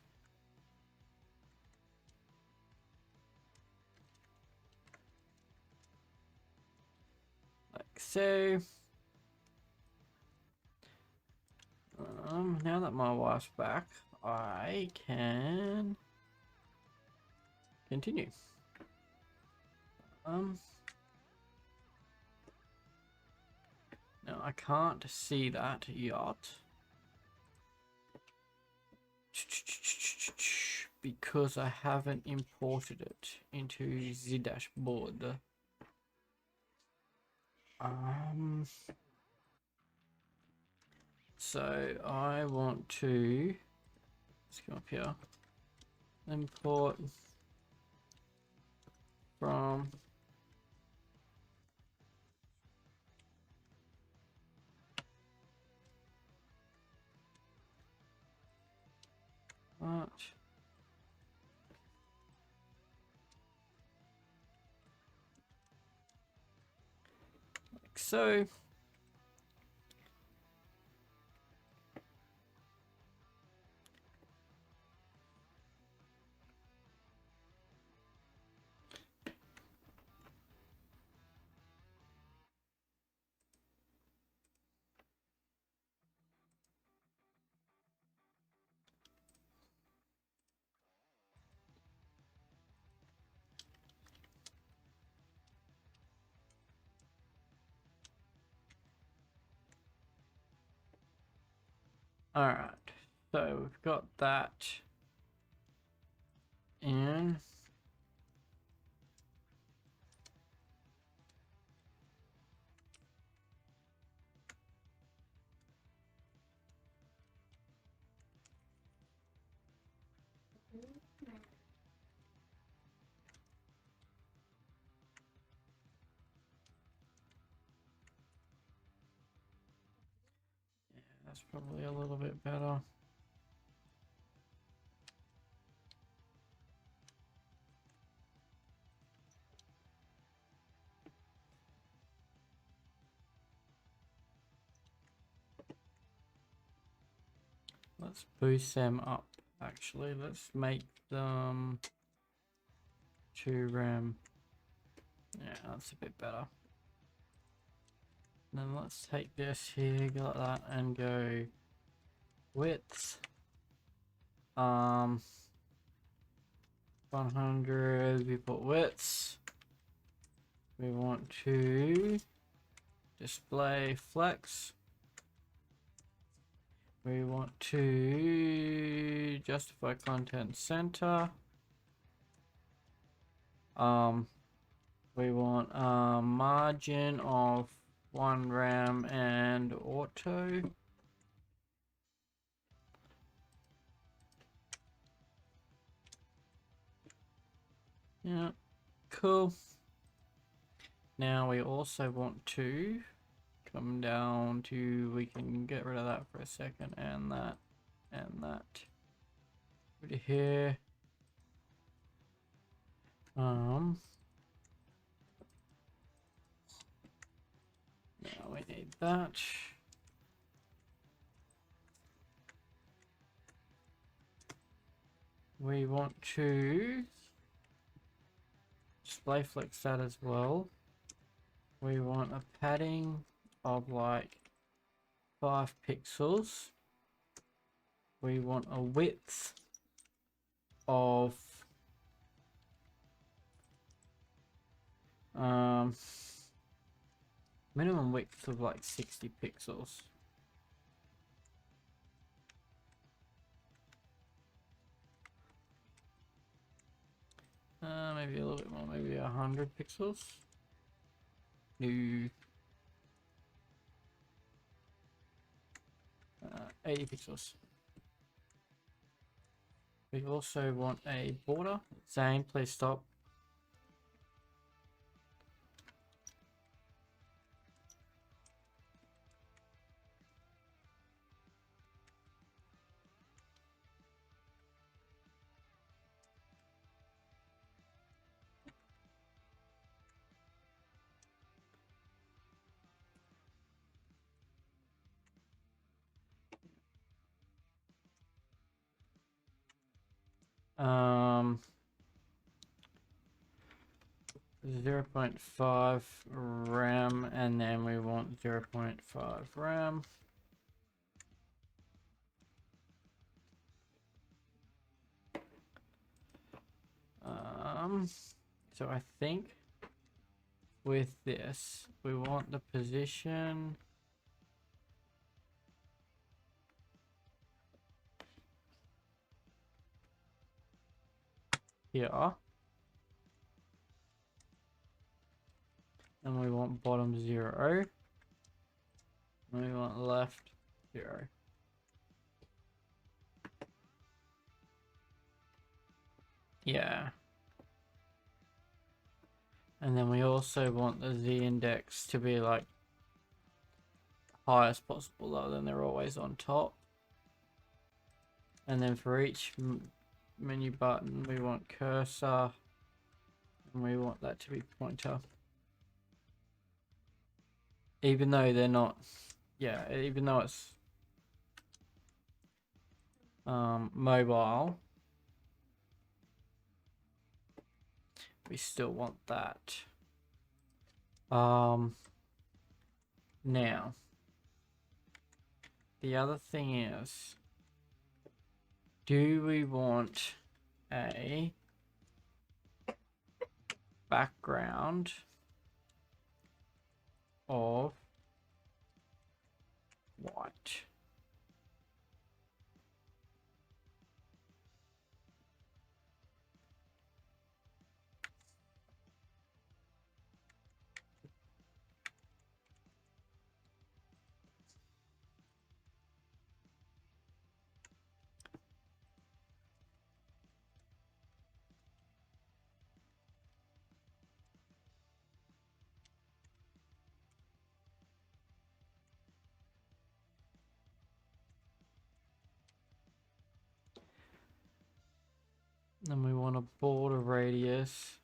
Speaker 1: Like so. Now that my wife's back, I can continue. Now I can't see that yet because I haven't imported it into the dashboard. So I want to, let's go up here, import from that. Like so. All right, so we've got that in. Yeah, that's probably a little bit better. Let's boost them up. Actually, let's make them 2 RAM. Yeah, that's a bit better. And then let's take this here, go like that, and go width. 100. We put widths. We want to display flex. We want to justify content center. We want a margin of 1 RAM and auto. Yeah, cool. Now we also want to come down to, we can get rid of that for a second, and that, and that. Put it here. Now we need that. We want to display flex that as well. we want a padding of like 5 pixels. We want a width of minimum width of like 60 pixels. Maybe a little bit more, maybe 100 pixels. No. 80 pixels. We also want a border. Zane, please stop. Um, 0.5 RAM, and then we want 0.5 RAM. So I think with this, we want the position here, and we want bottom 0, and we want left 0. Yeah. And then we also want the Z index to be like highest possible, though, then they're always on top. And then for each menu button, we want cursor, and we want that to be pointer. Even though they're not, yeah, even though it's mobile, we still want that. Now, the other thing is, do we want a background of white? Then we want a border radius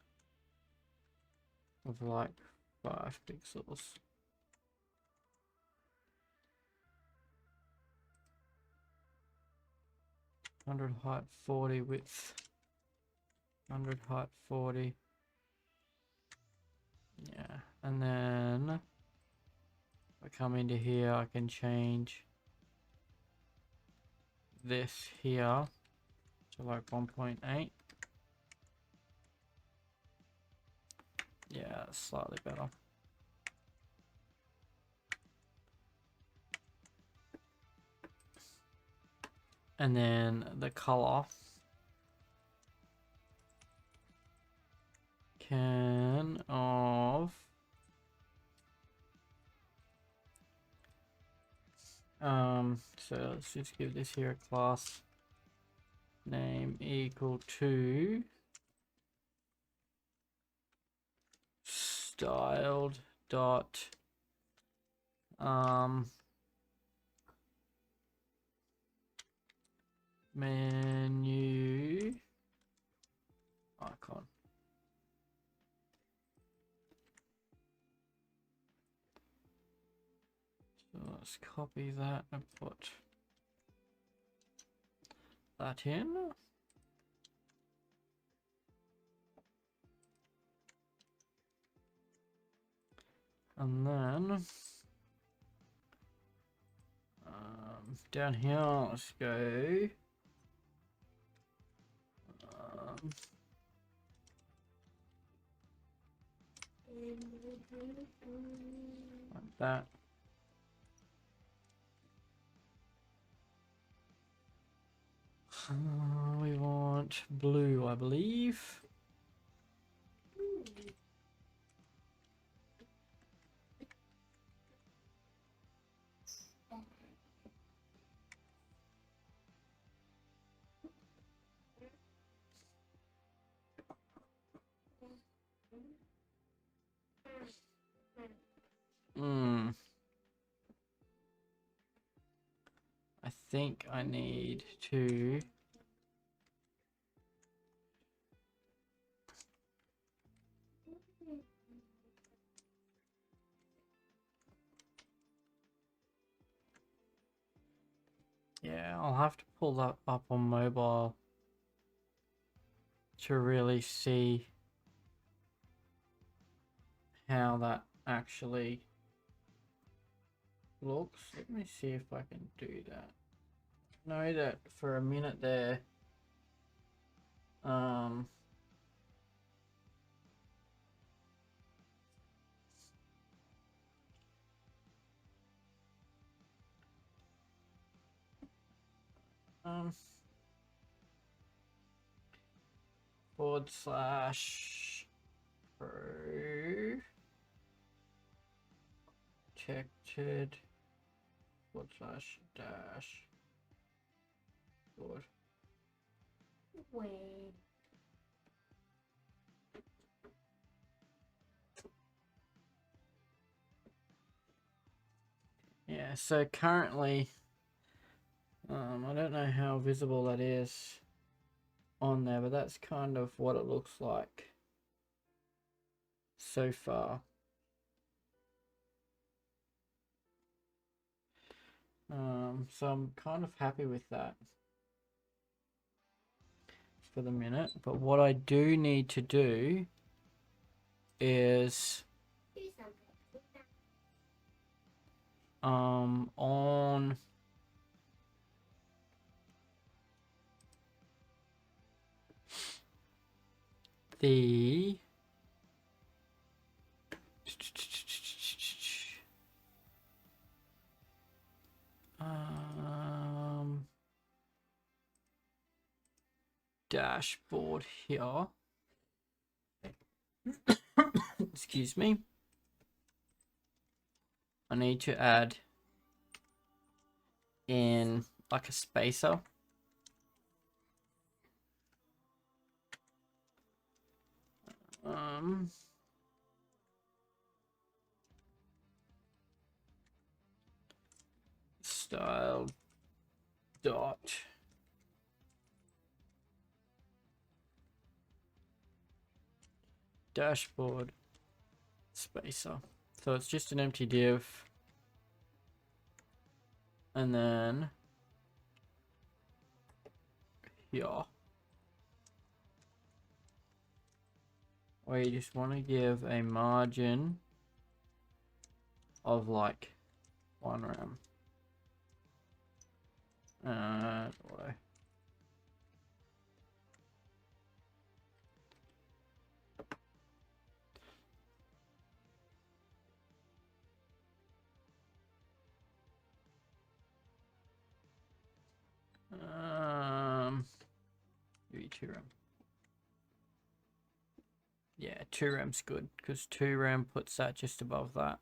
Speaker 1: of like 5 pixels. Hundred height 40, width 100, height 40. Yeah, and then if I come into here, I can change this here to like 1.8. Yeah, slightly better. And then the color can of so let's just give this here a class name equal to styled dot menu icon. So let's copy that and put that in. And then down here, let's go. Like that. We want blue, I believe. I think I need to I'll have to pull that up on mobile to really see how that actually looks. Let me see if I can do that. I know that for a minute there, /pro protected /dash board.
Speaker 2: Wait.
Speaker 1: Yeah, so currently, I don't know how visible that is on there, but that's kind of what it looks like so far. So I'm kind of happy with that for the minute, but what I do need to do is on the dashboard here. Excuse me. I need to add in like a spacer. Style dot dashboard spacer. So it's just an empty div, and then here where you just want to give a margin of like 1 rem. Auto. Maybe 2 rem. Yeah, 2 rem's good because 2 rem puts that just above that.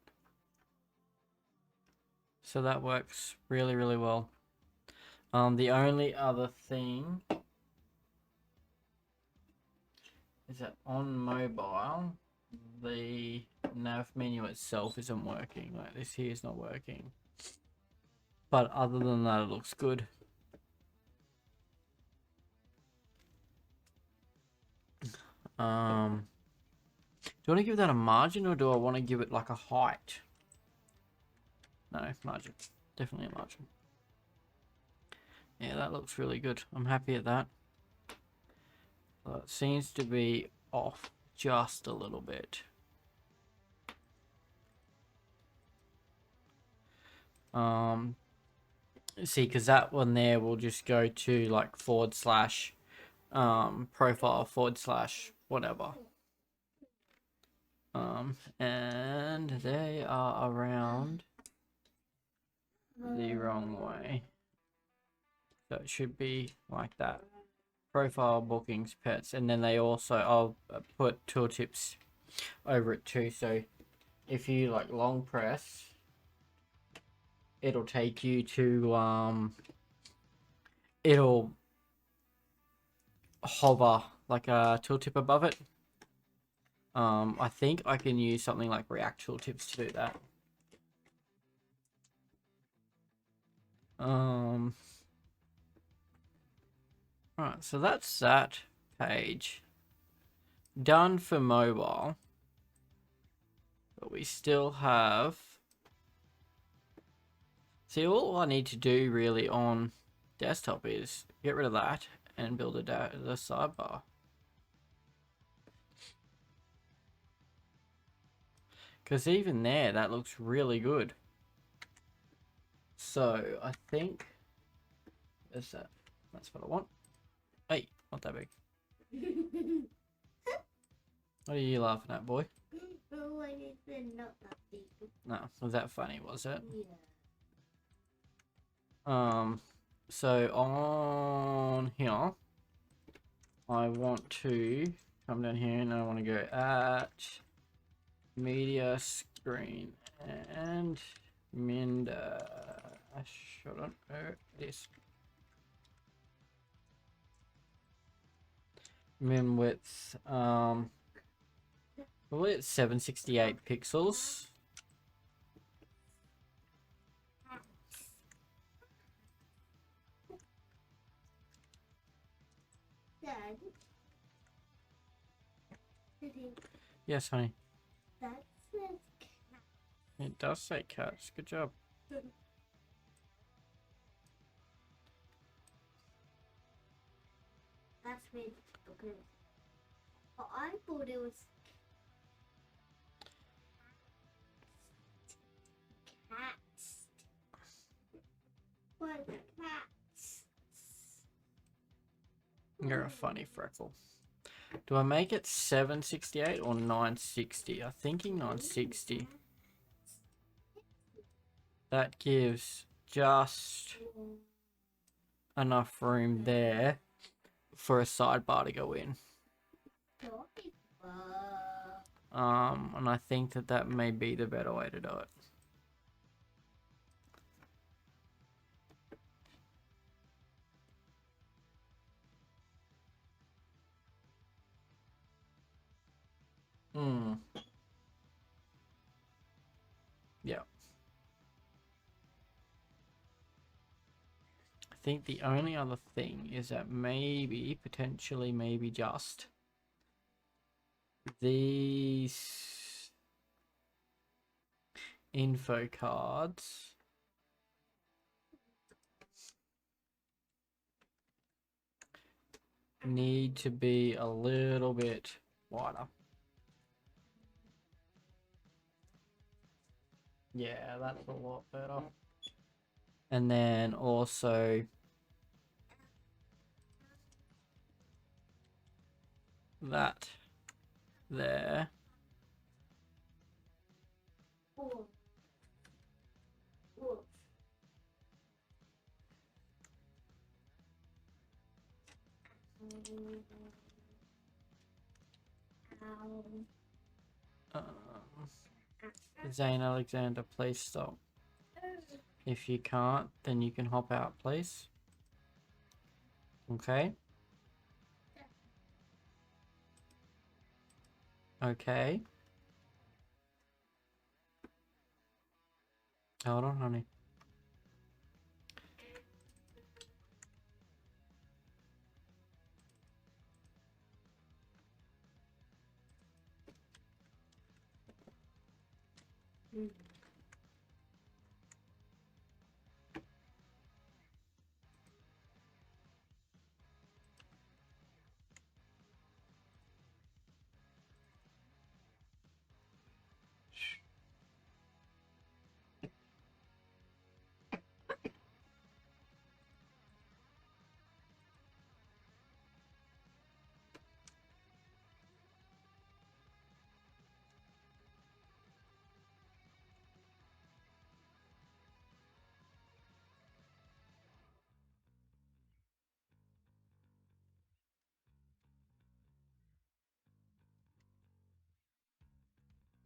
Speaker 1: So that works really, really well. The only other thing is that on mobile, the nav menu itself isn't working. Like this here is not working. But other than that, it looks good. Do I want to give that a margin or do I want to give it like a height? No, margin. Definitely a margin. Yeah, that looks really good. I'm happy at that. Well, it seems to be off just a little bit. See, because that one there will just go to like / profile / whatever. And they are around the wrong way. So it should be like that. Profile, bookings, pets, and then they also, I'll put tooltips over it too. So if you like long press, it'll take you to, it'll hover like a tooltip above it. I think I can use something like React tooltips to do that. Right, so that's that page done for mobile, but we still have. See, all I need to do really on desktop is get rid of that and build the sidebar. Because even there, that looks really good. So I think there's that. That's what I want. Hey, not that big. What are you laughing at, boy?
Speaker 2: Oh, I said not that big.
Speaker 1: No, was that funny, was it?
Speaker 2: Yeah.
Speaker 1: So on here, I want to come down here and I want to go at media screen and min hold on, this min width, probably it's 768 pixels.
Speaker 2: Dad.
Speaker 1: Yes, honey.
Speaker 2: That says cat.
Speaker 1: It does say cats. Good job.
Speaker 2: That's really good. But I thought it was cats. What cats?
Speaker 1: You're a funny freckle. Do I make it 768 or 960? I'm thinking 960. That gives just enough room there for a sidebar to go in. And I think that may be the better way to do it. Yeah. I think the only other thing is that maybe, potentially, maybe just these info cards need to be a little bit wider. Yeah, that's a lot better. And then also that there. Zane Alexander, please stop. If you can't, then you can hop out, please. Okay. Okay. Hold on, honey.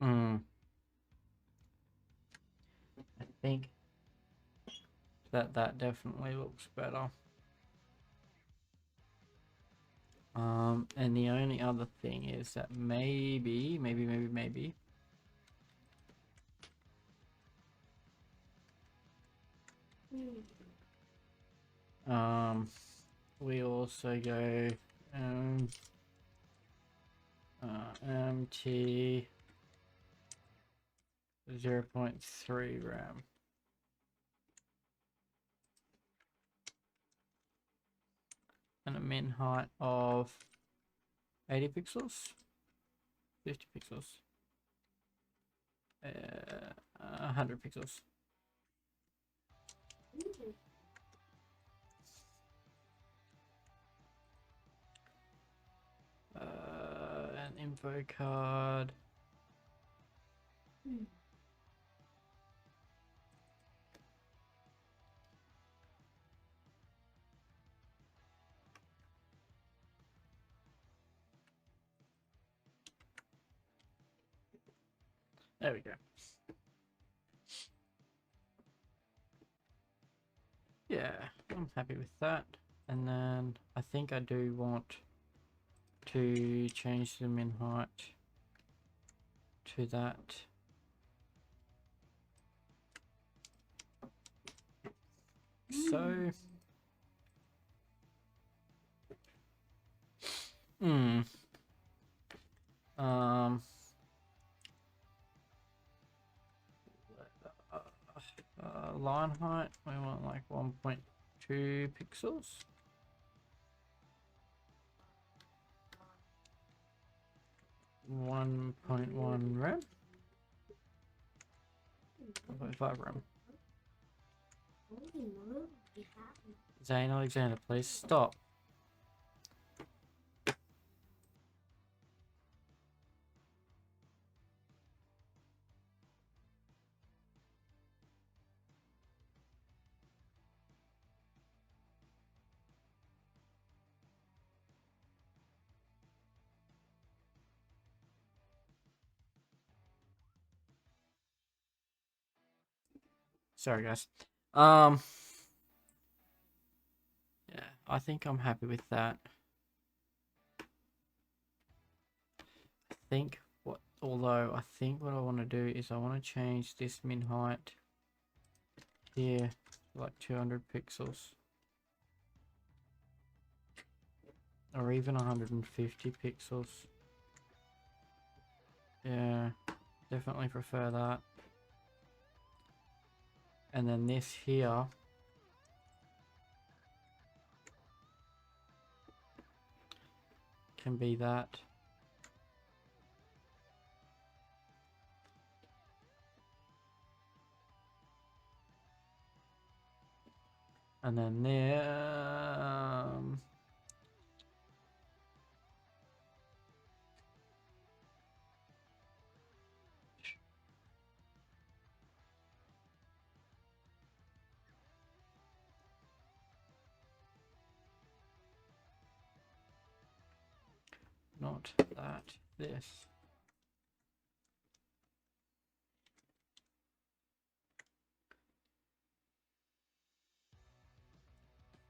Speaker 1: I think that definitely looks better. And the only other thing is that maybe we also go MT 0.3 RAM. And a min height of 80 pixels, 50 pixels, 100 pixels. An info card. There we go. Yeah, I'm happy with that. And then I think I do want to change the min height to that. So, line height, we want like 1.2 pixels. 1.1 RAM. 1.5 RAM. Zane Alexander, please stop. Sorry, guys. Yeah, I think I'm happy with that. Although I think what I want to do is I want to change this min height here to like 200 pixels. Or even 150 pixels. Yeah, definitely prefer that. And then this here can be that. And then there, not that, this.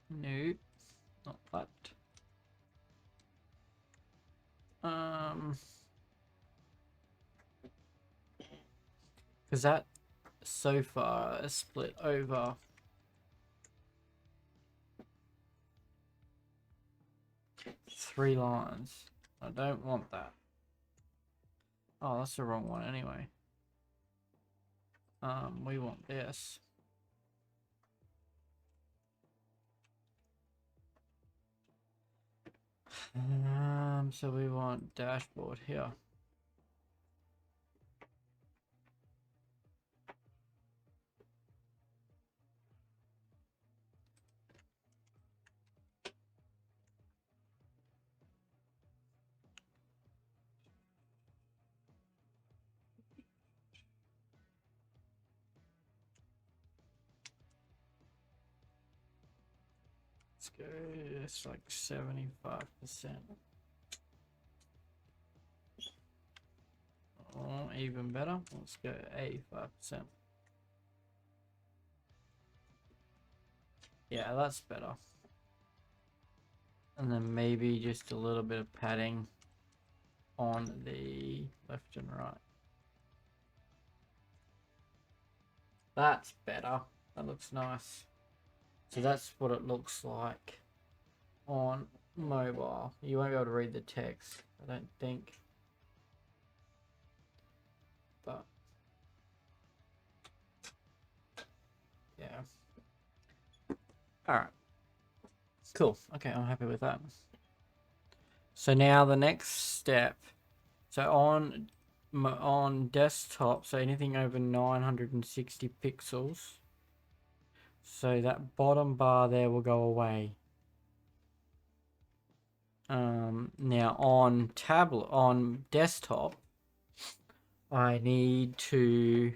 Speaker 1: No, not that. Because that so far is split over 3 lines. I don't want that. Oh, that's the wrong one anyway. We want this. So we want dashboard here. Let's go, it's like 75%. Oh, even better. Let's go 85%. Yeah, that's better. And then maybe just a little bit of padding on the left and right. That's better. That looks nice. So that's what it looks like on mobile. You won't be able to read the text, I don't think. But yeah. Alright. Cool. Okay, I'm happy with that. So now the next step. So on desktop, so anything over 960 pixels. So that bottom bar there will go away. Now on desktop, I need to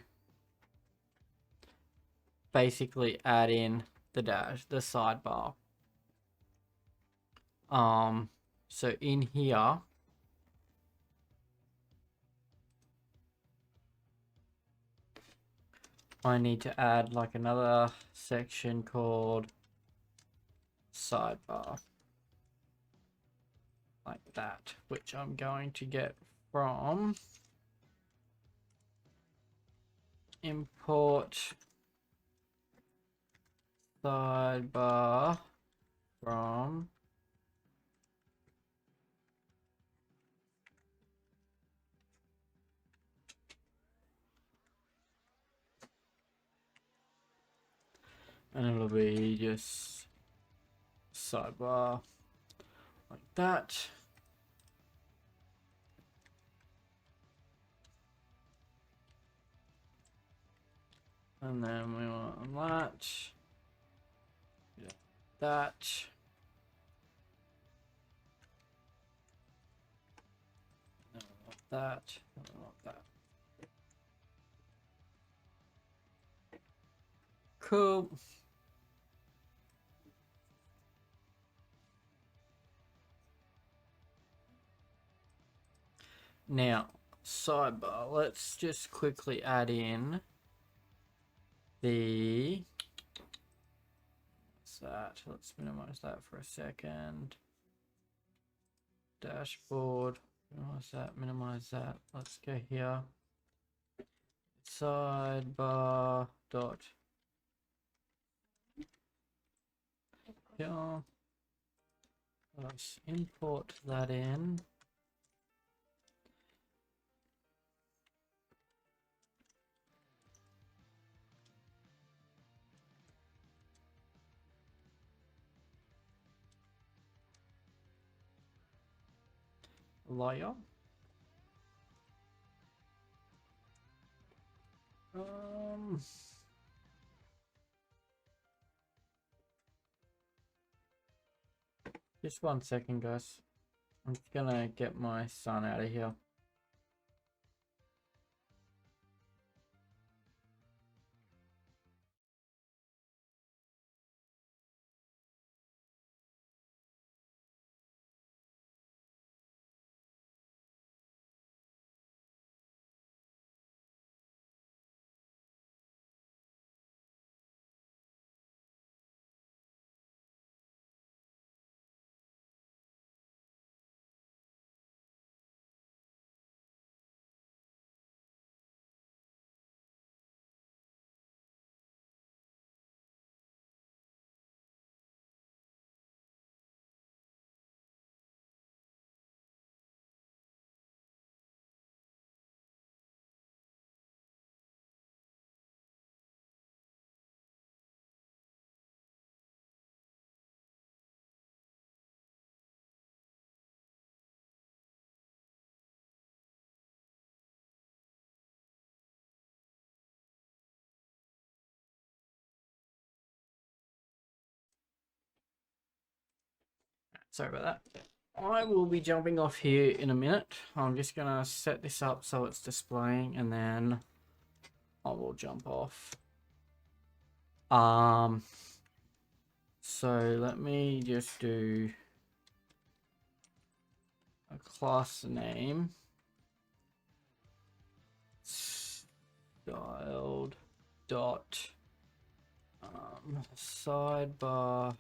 Speaker 1: basically add in the sidebar. So in here, I need to add like another section called sidebar, like that, which I'm going to get from import sidebar from and it'll be just sidebar like that. And then we want that. Yeah, that. No, we want that. No, we want that. Cool. Now, sidebar. Let's just quickly add in the. What's that? Let's minimize that for a second. Dashboard. Minimize that. Minimize that. Let's go here. Sidebar dot. Yeah. Let's import that in. Layer. Just 1 second, guys. I'm just gonna get my son out of here. Sorry about that. I will be jumping off here in a minute. I'm just gonna set this up so it's displaying and then I will jump off. So let me just do a class name. styled dot sidebar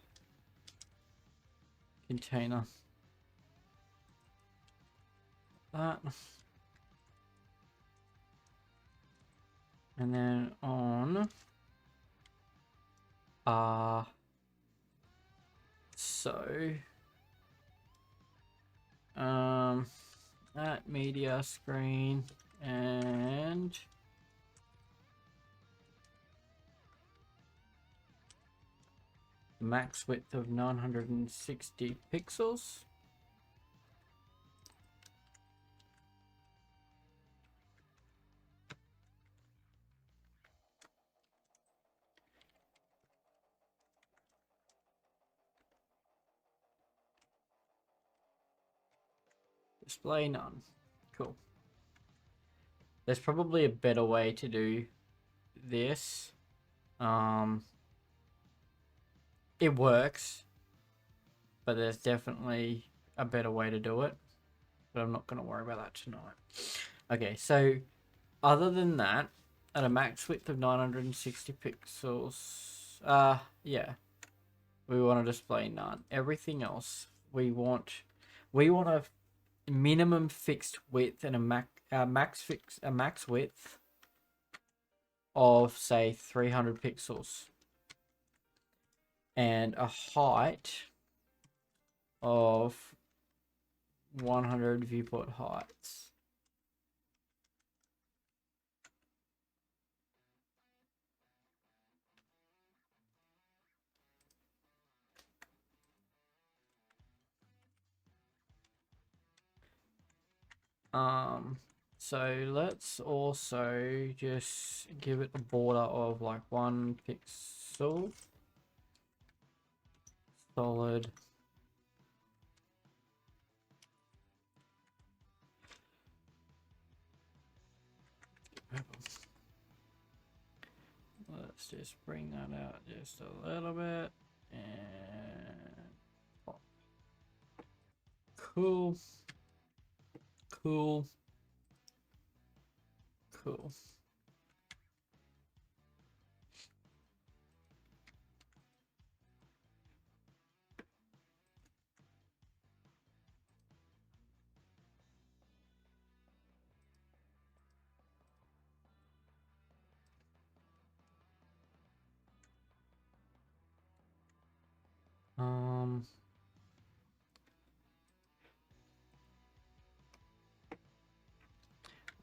Speaker 1: container. That. And then on so at media screen and max width of 960 pixels. Display none. Cool. There's probably a better way to do this. It works, but there's definitely a better way to do it. But I'm not going to worry about that tonight. Okay, so other than that, at a max width of 960 pixels, yeah, we want to display none. Everything else, we want a minimum fixed width and a max width of say 300 pixels and a height of 100 viewport heights. So let's also just give it a border of like 1 pixel. Solid. Let's just bring that out just a little bit and pop. Cool. Cool. Cool.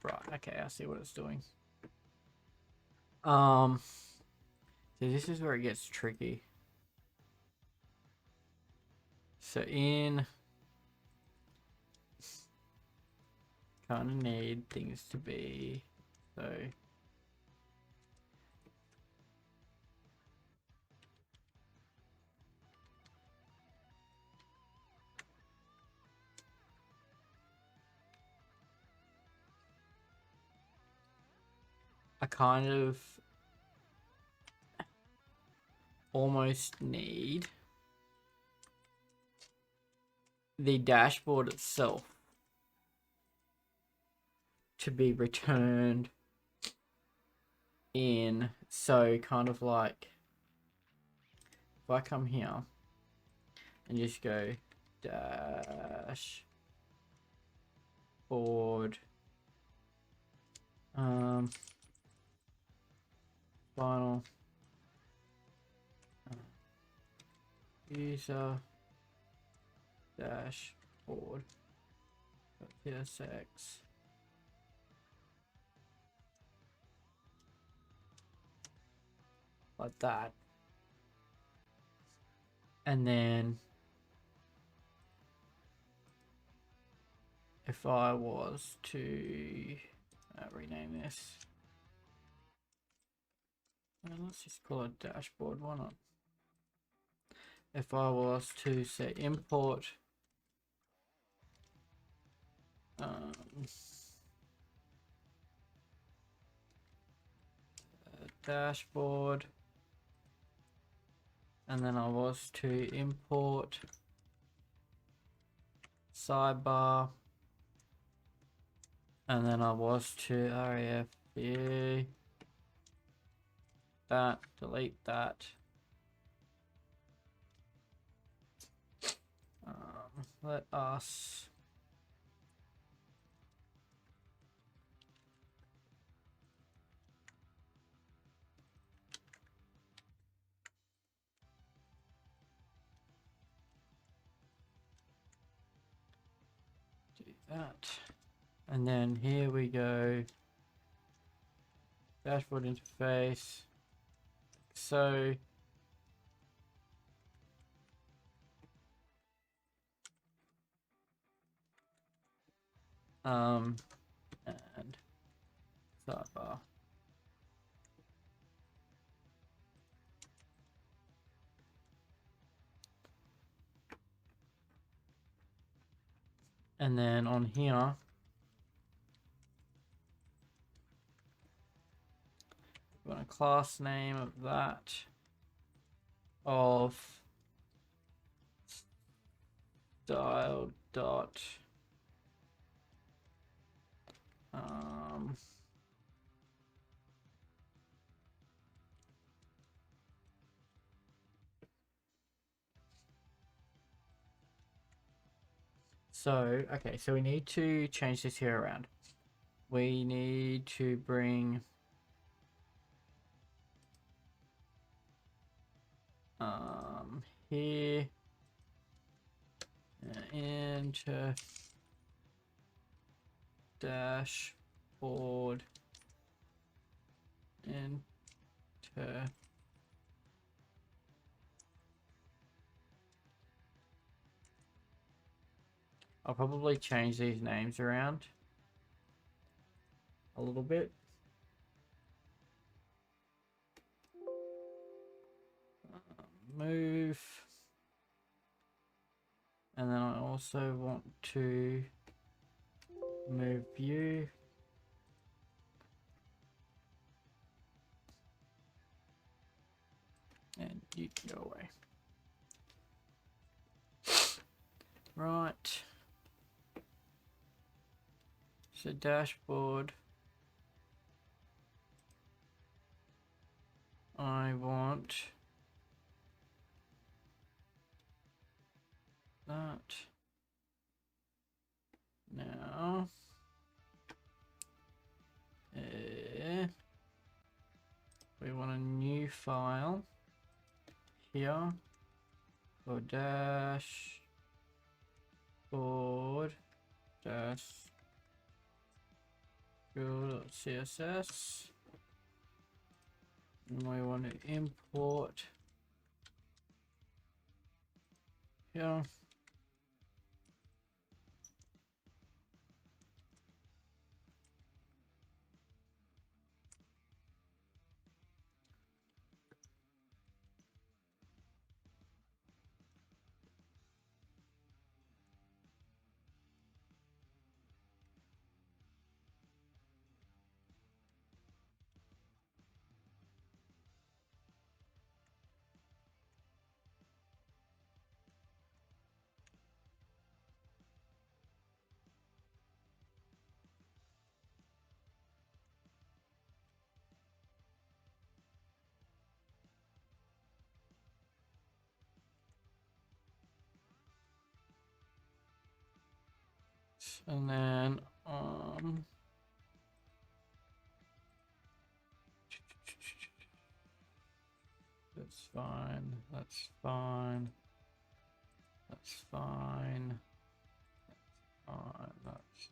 Speaker 1: Right, okay, I see what it's doing. So this is where it gets tricky. So in kind of need things to be so I kind of almost need the dashboard itself to be returned in, so kind of like if I come here and just go dashboard final user dashboard tsx like that, and then if I was to rename this, let's just call it dashboard, why not? If I was to say import dashboard, and then I was to import sidebar, and then I was to ref view that, delete that. Let us do that. And then here we go. Dashboard interface. So and sidebar. And then on here, we want a class name of that of style dot so okay, so we need to change this here around. We need to bring here into dashboard into I'll probably change these names around a little bit. Move. And then I also want to move view. And you can go away. Right. So dashboard. I want that. Now. We want a new file here for dashboard .css, and we want to import here. And then that's fine, that's fine, that's fine, that's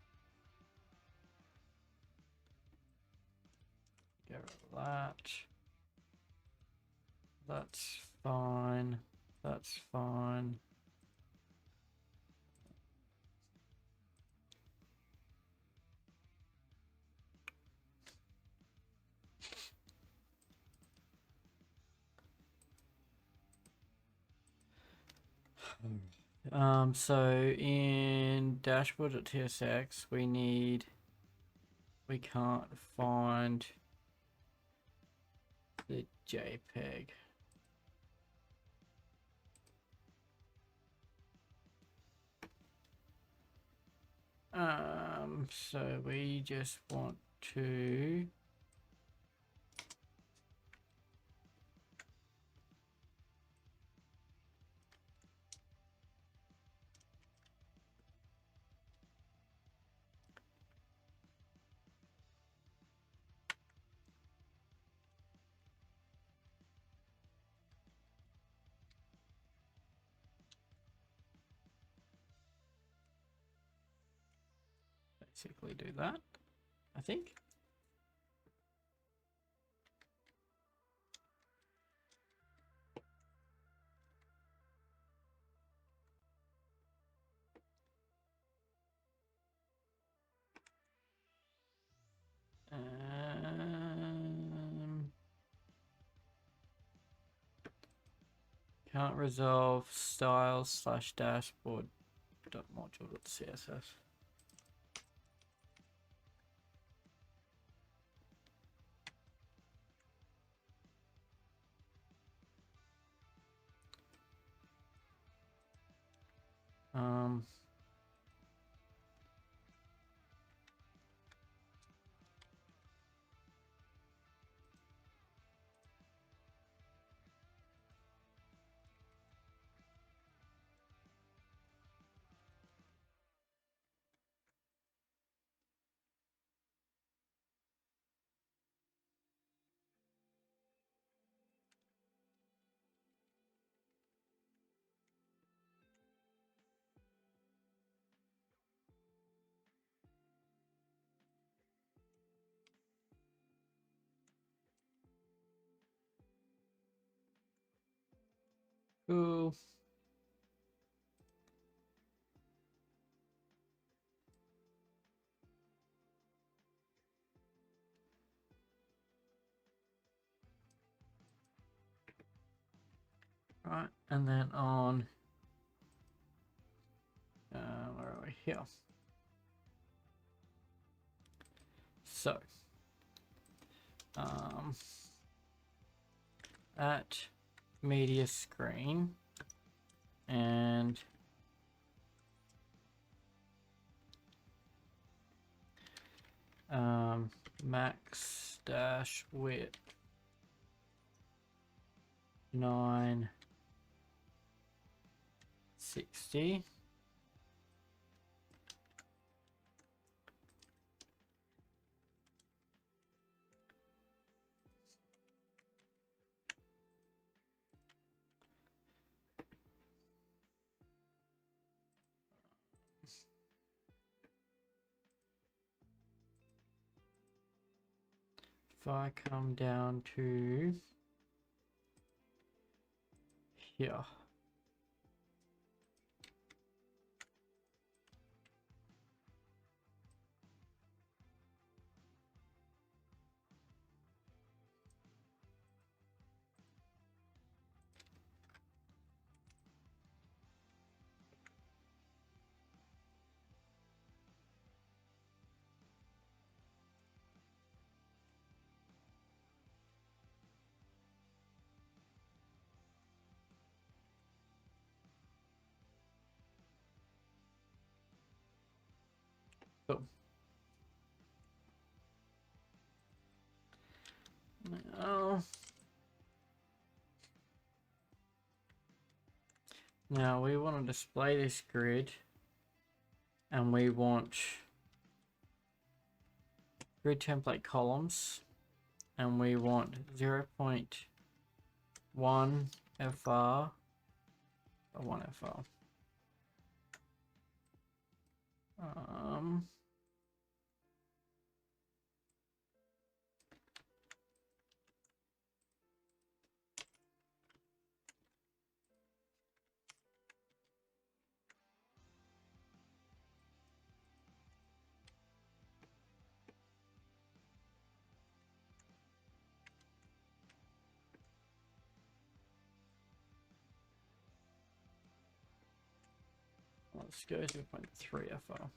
Speaker 1: get rid of that, that's fine, that's fine. So in dashboard.tsx we can't find the JPEG. So we just want to basically do that, I think. Can't resolve styles slash dashboard dot module dot css. Cool. Right, and then on where are we? Here. So at media screen and max dash width 960. If I come down to here, now, now we want to display this grid, and we want grid template columns, and we want 0.1 FR or 1 FR. Let's go 0.3 FR.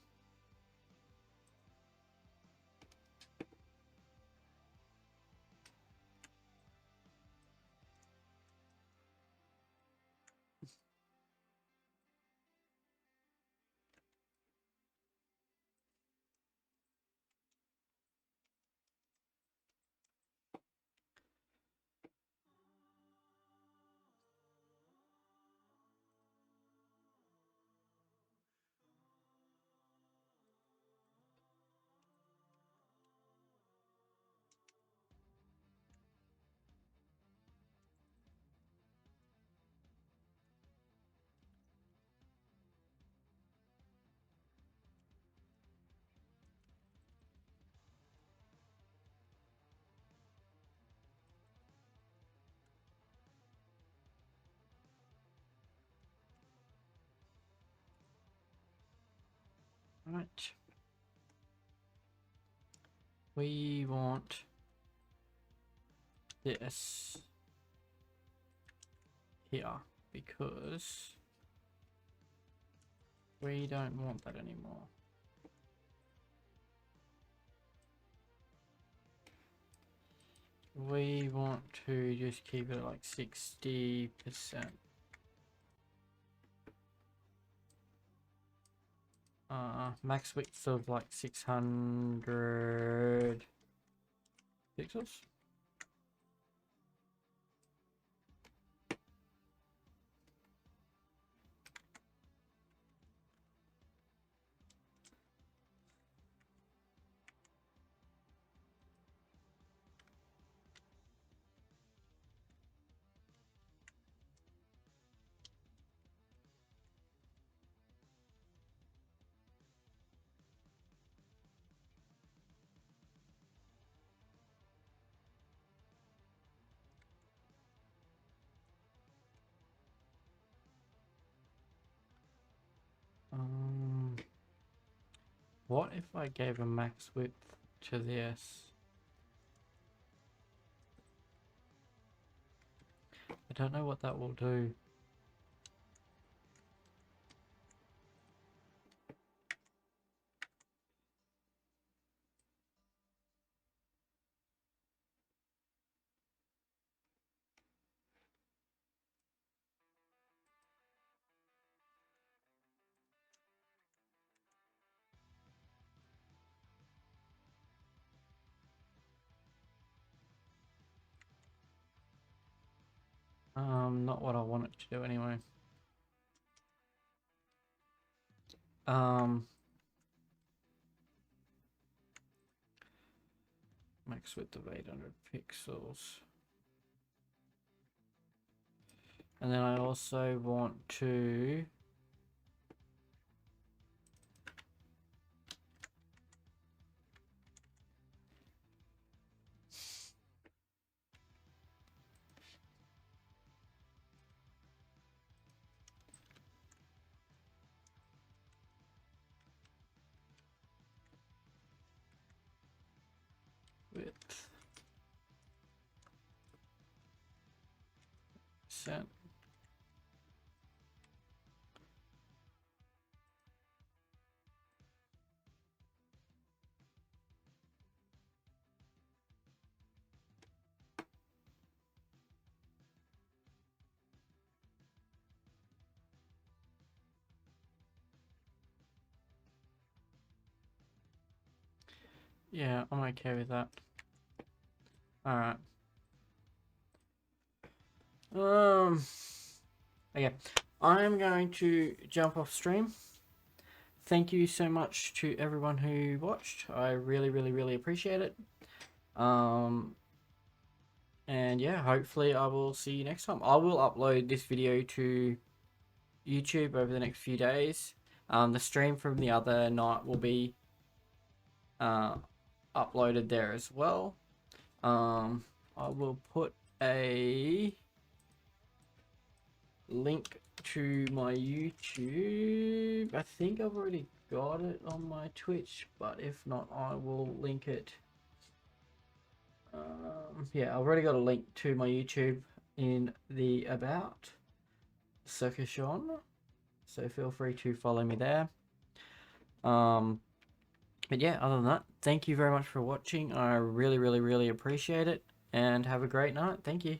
Speaker 1: Right. We want this here because we don't want that anymore. We want to just keep it like 60%. Max width of like 600 pixels. What if I gave a max width to this? I don't know what that will do. Not what I want it to do anyway. Max width of 800 pixels. And then I also want to width percent. Yeah, I'm okay with that. Alright. Okay. I'm going to jump off stream. Thank you so much to everyone who watched. I really, really, really appreciate it. And yeah, hopefully I will see you next time. I will upload this video to YouTube over the next few days. The stream from the other night will be uploaded there as well. I will put a link to my YouTube. I think I've already got it on my Twitch, but if not, I will link it. Yeah, I've already got a link to my YouTube in the about section, so feel free to follow me there. But yeah, other than that, thank you very much for watching. I really, really, really appreciate it, and have a great night. Thank you.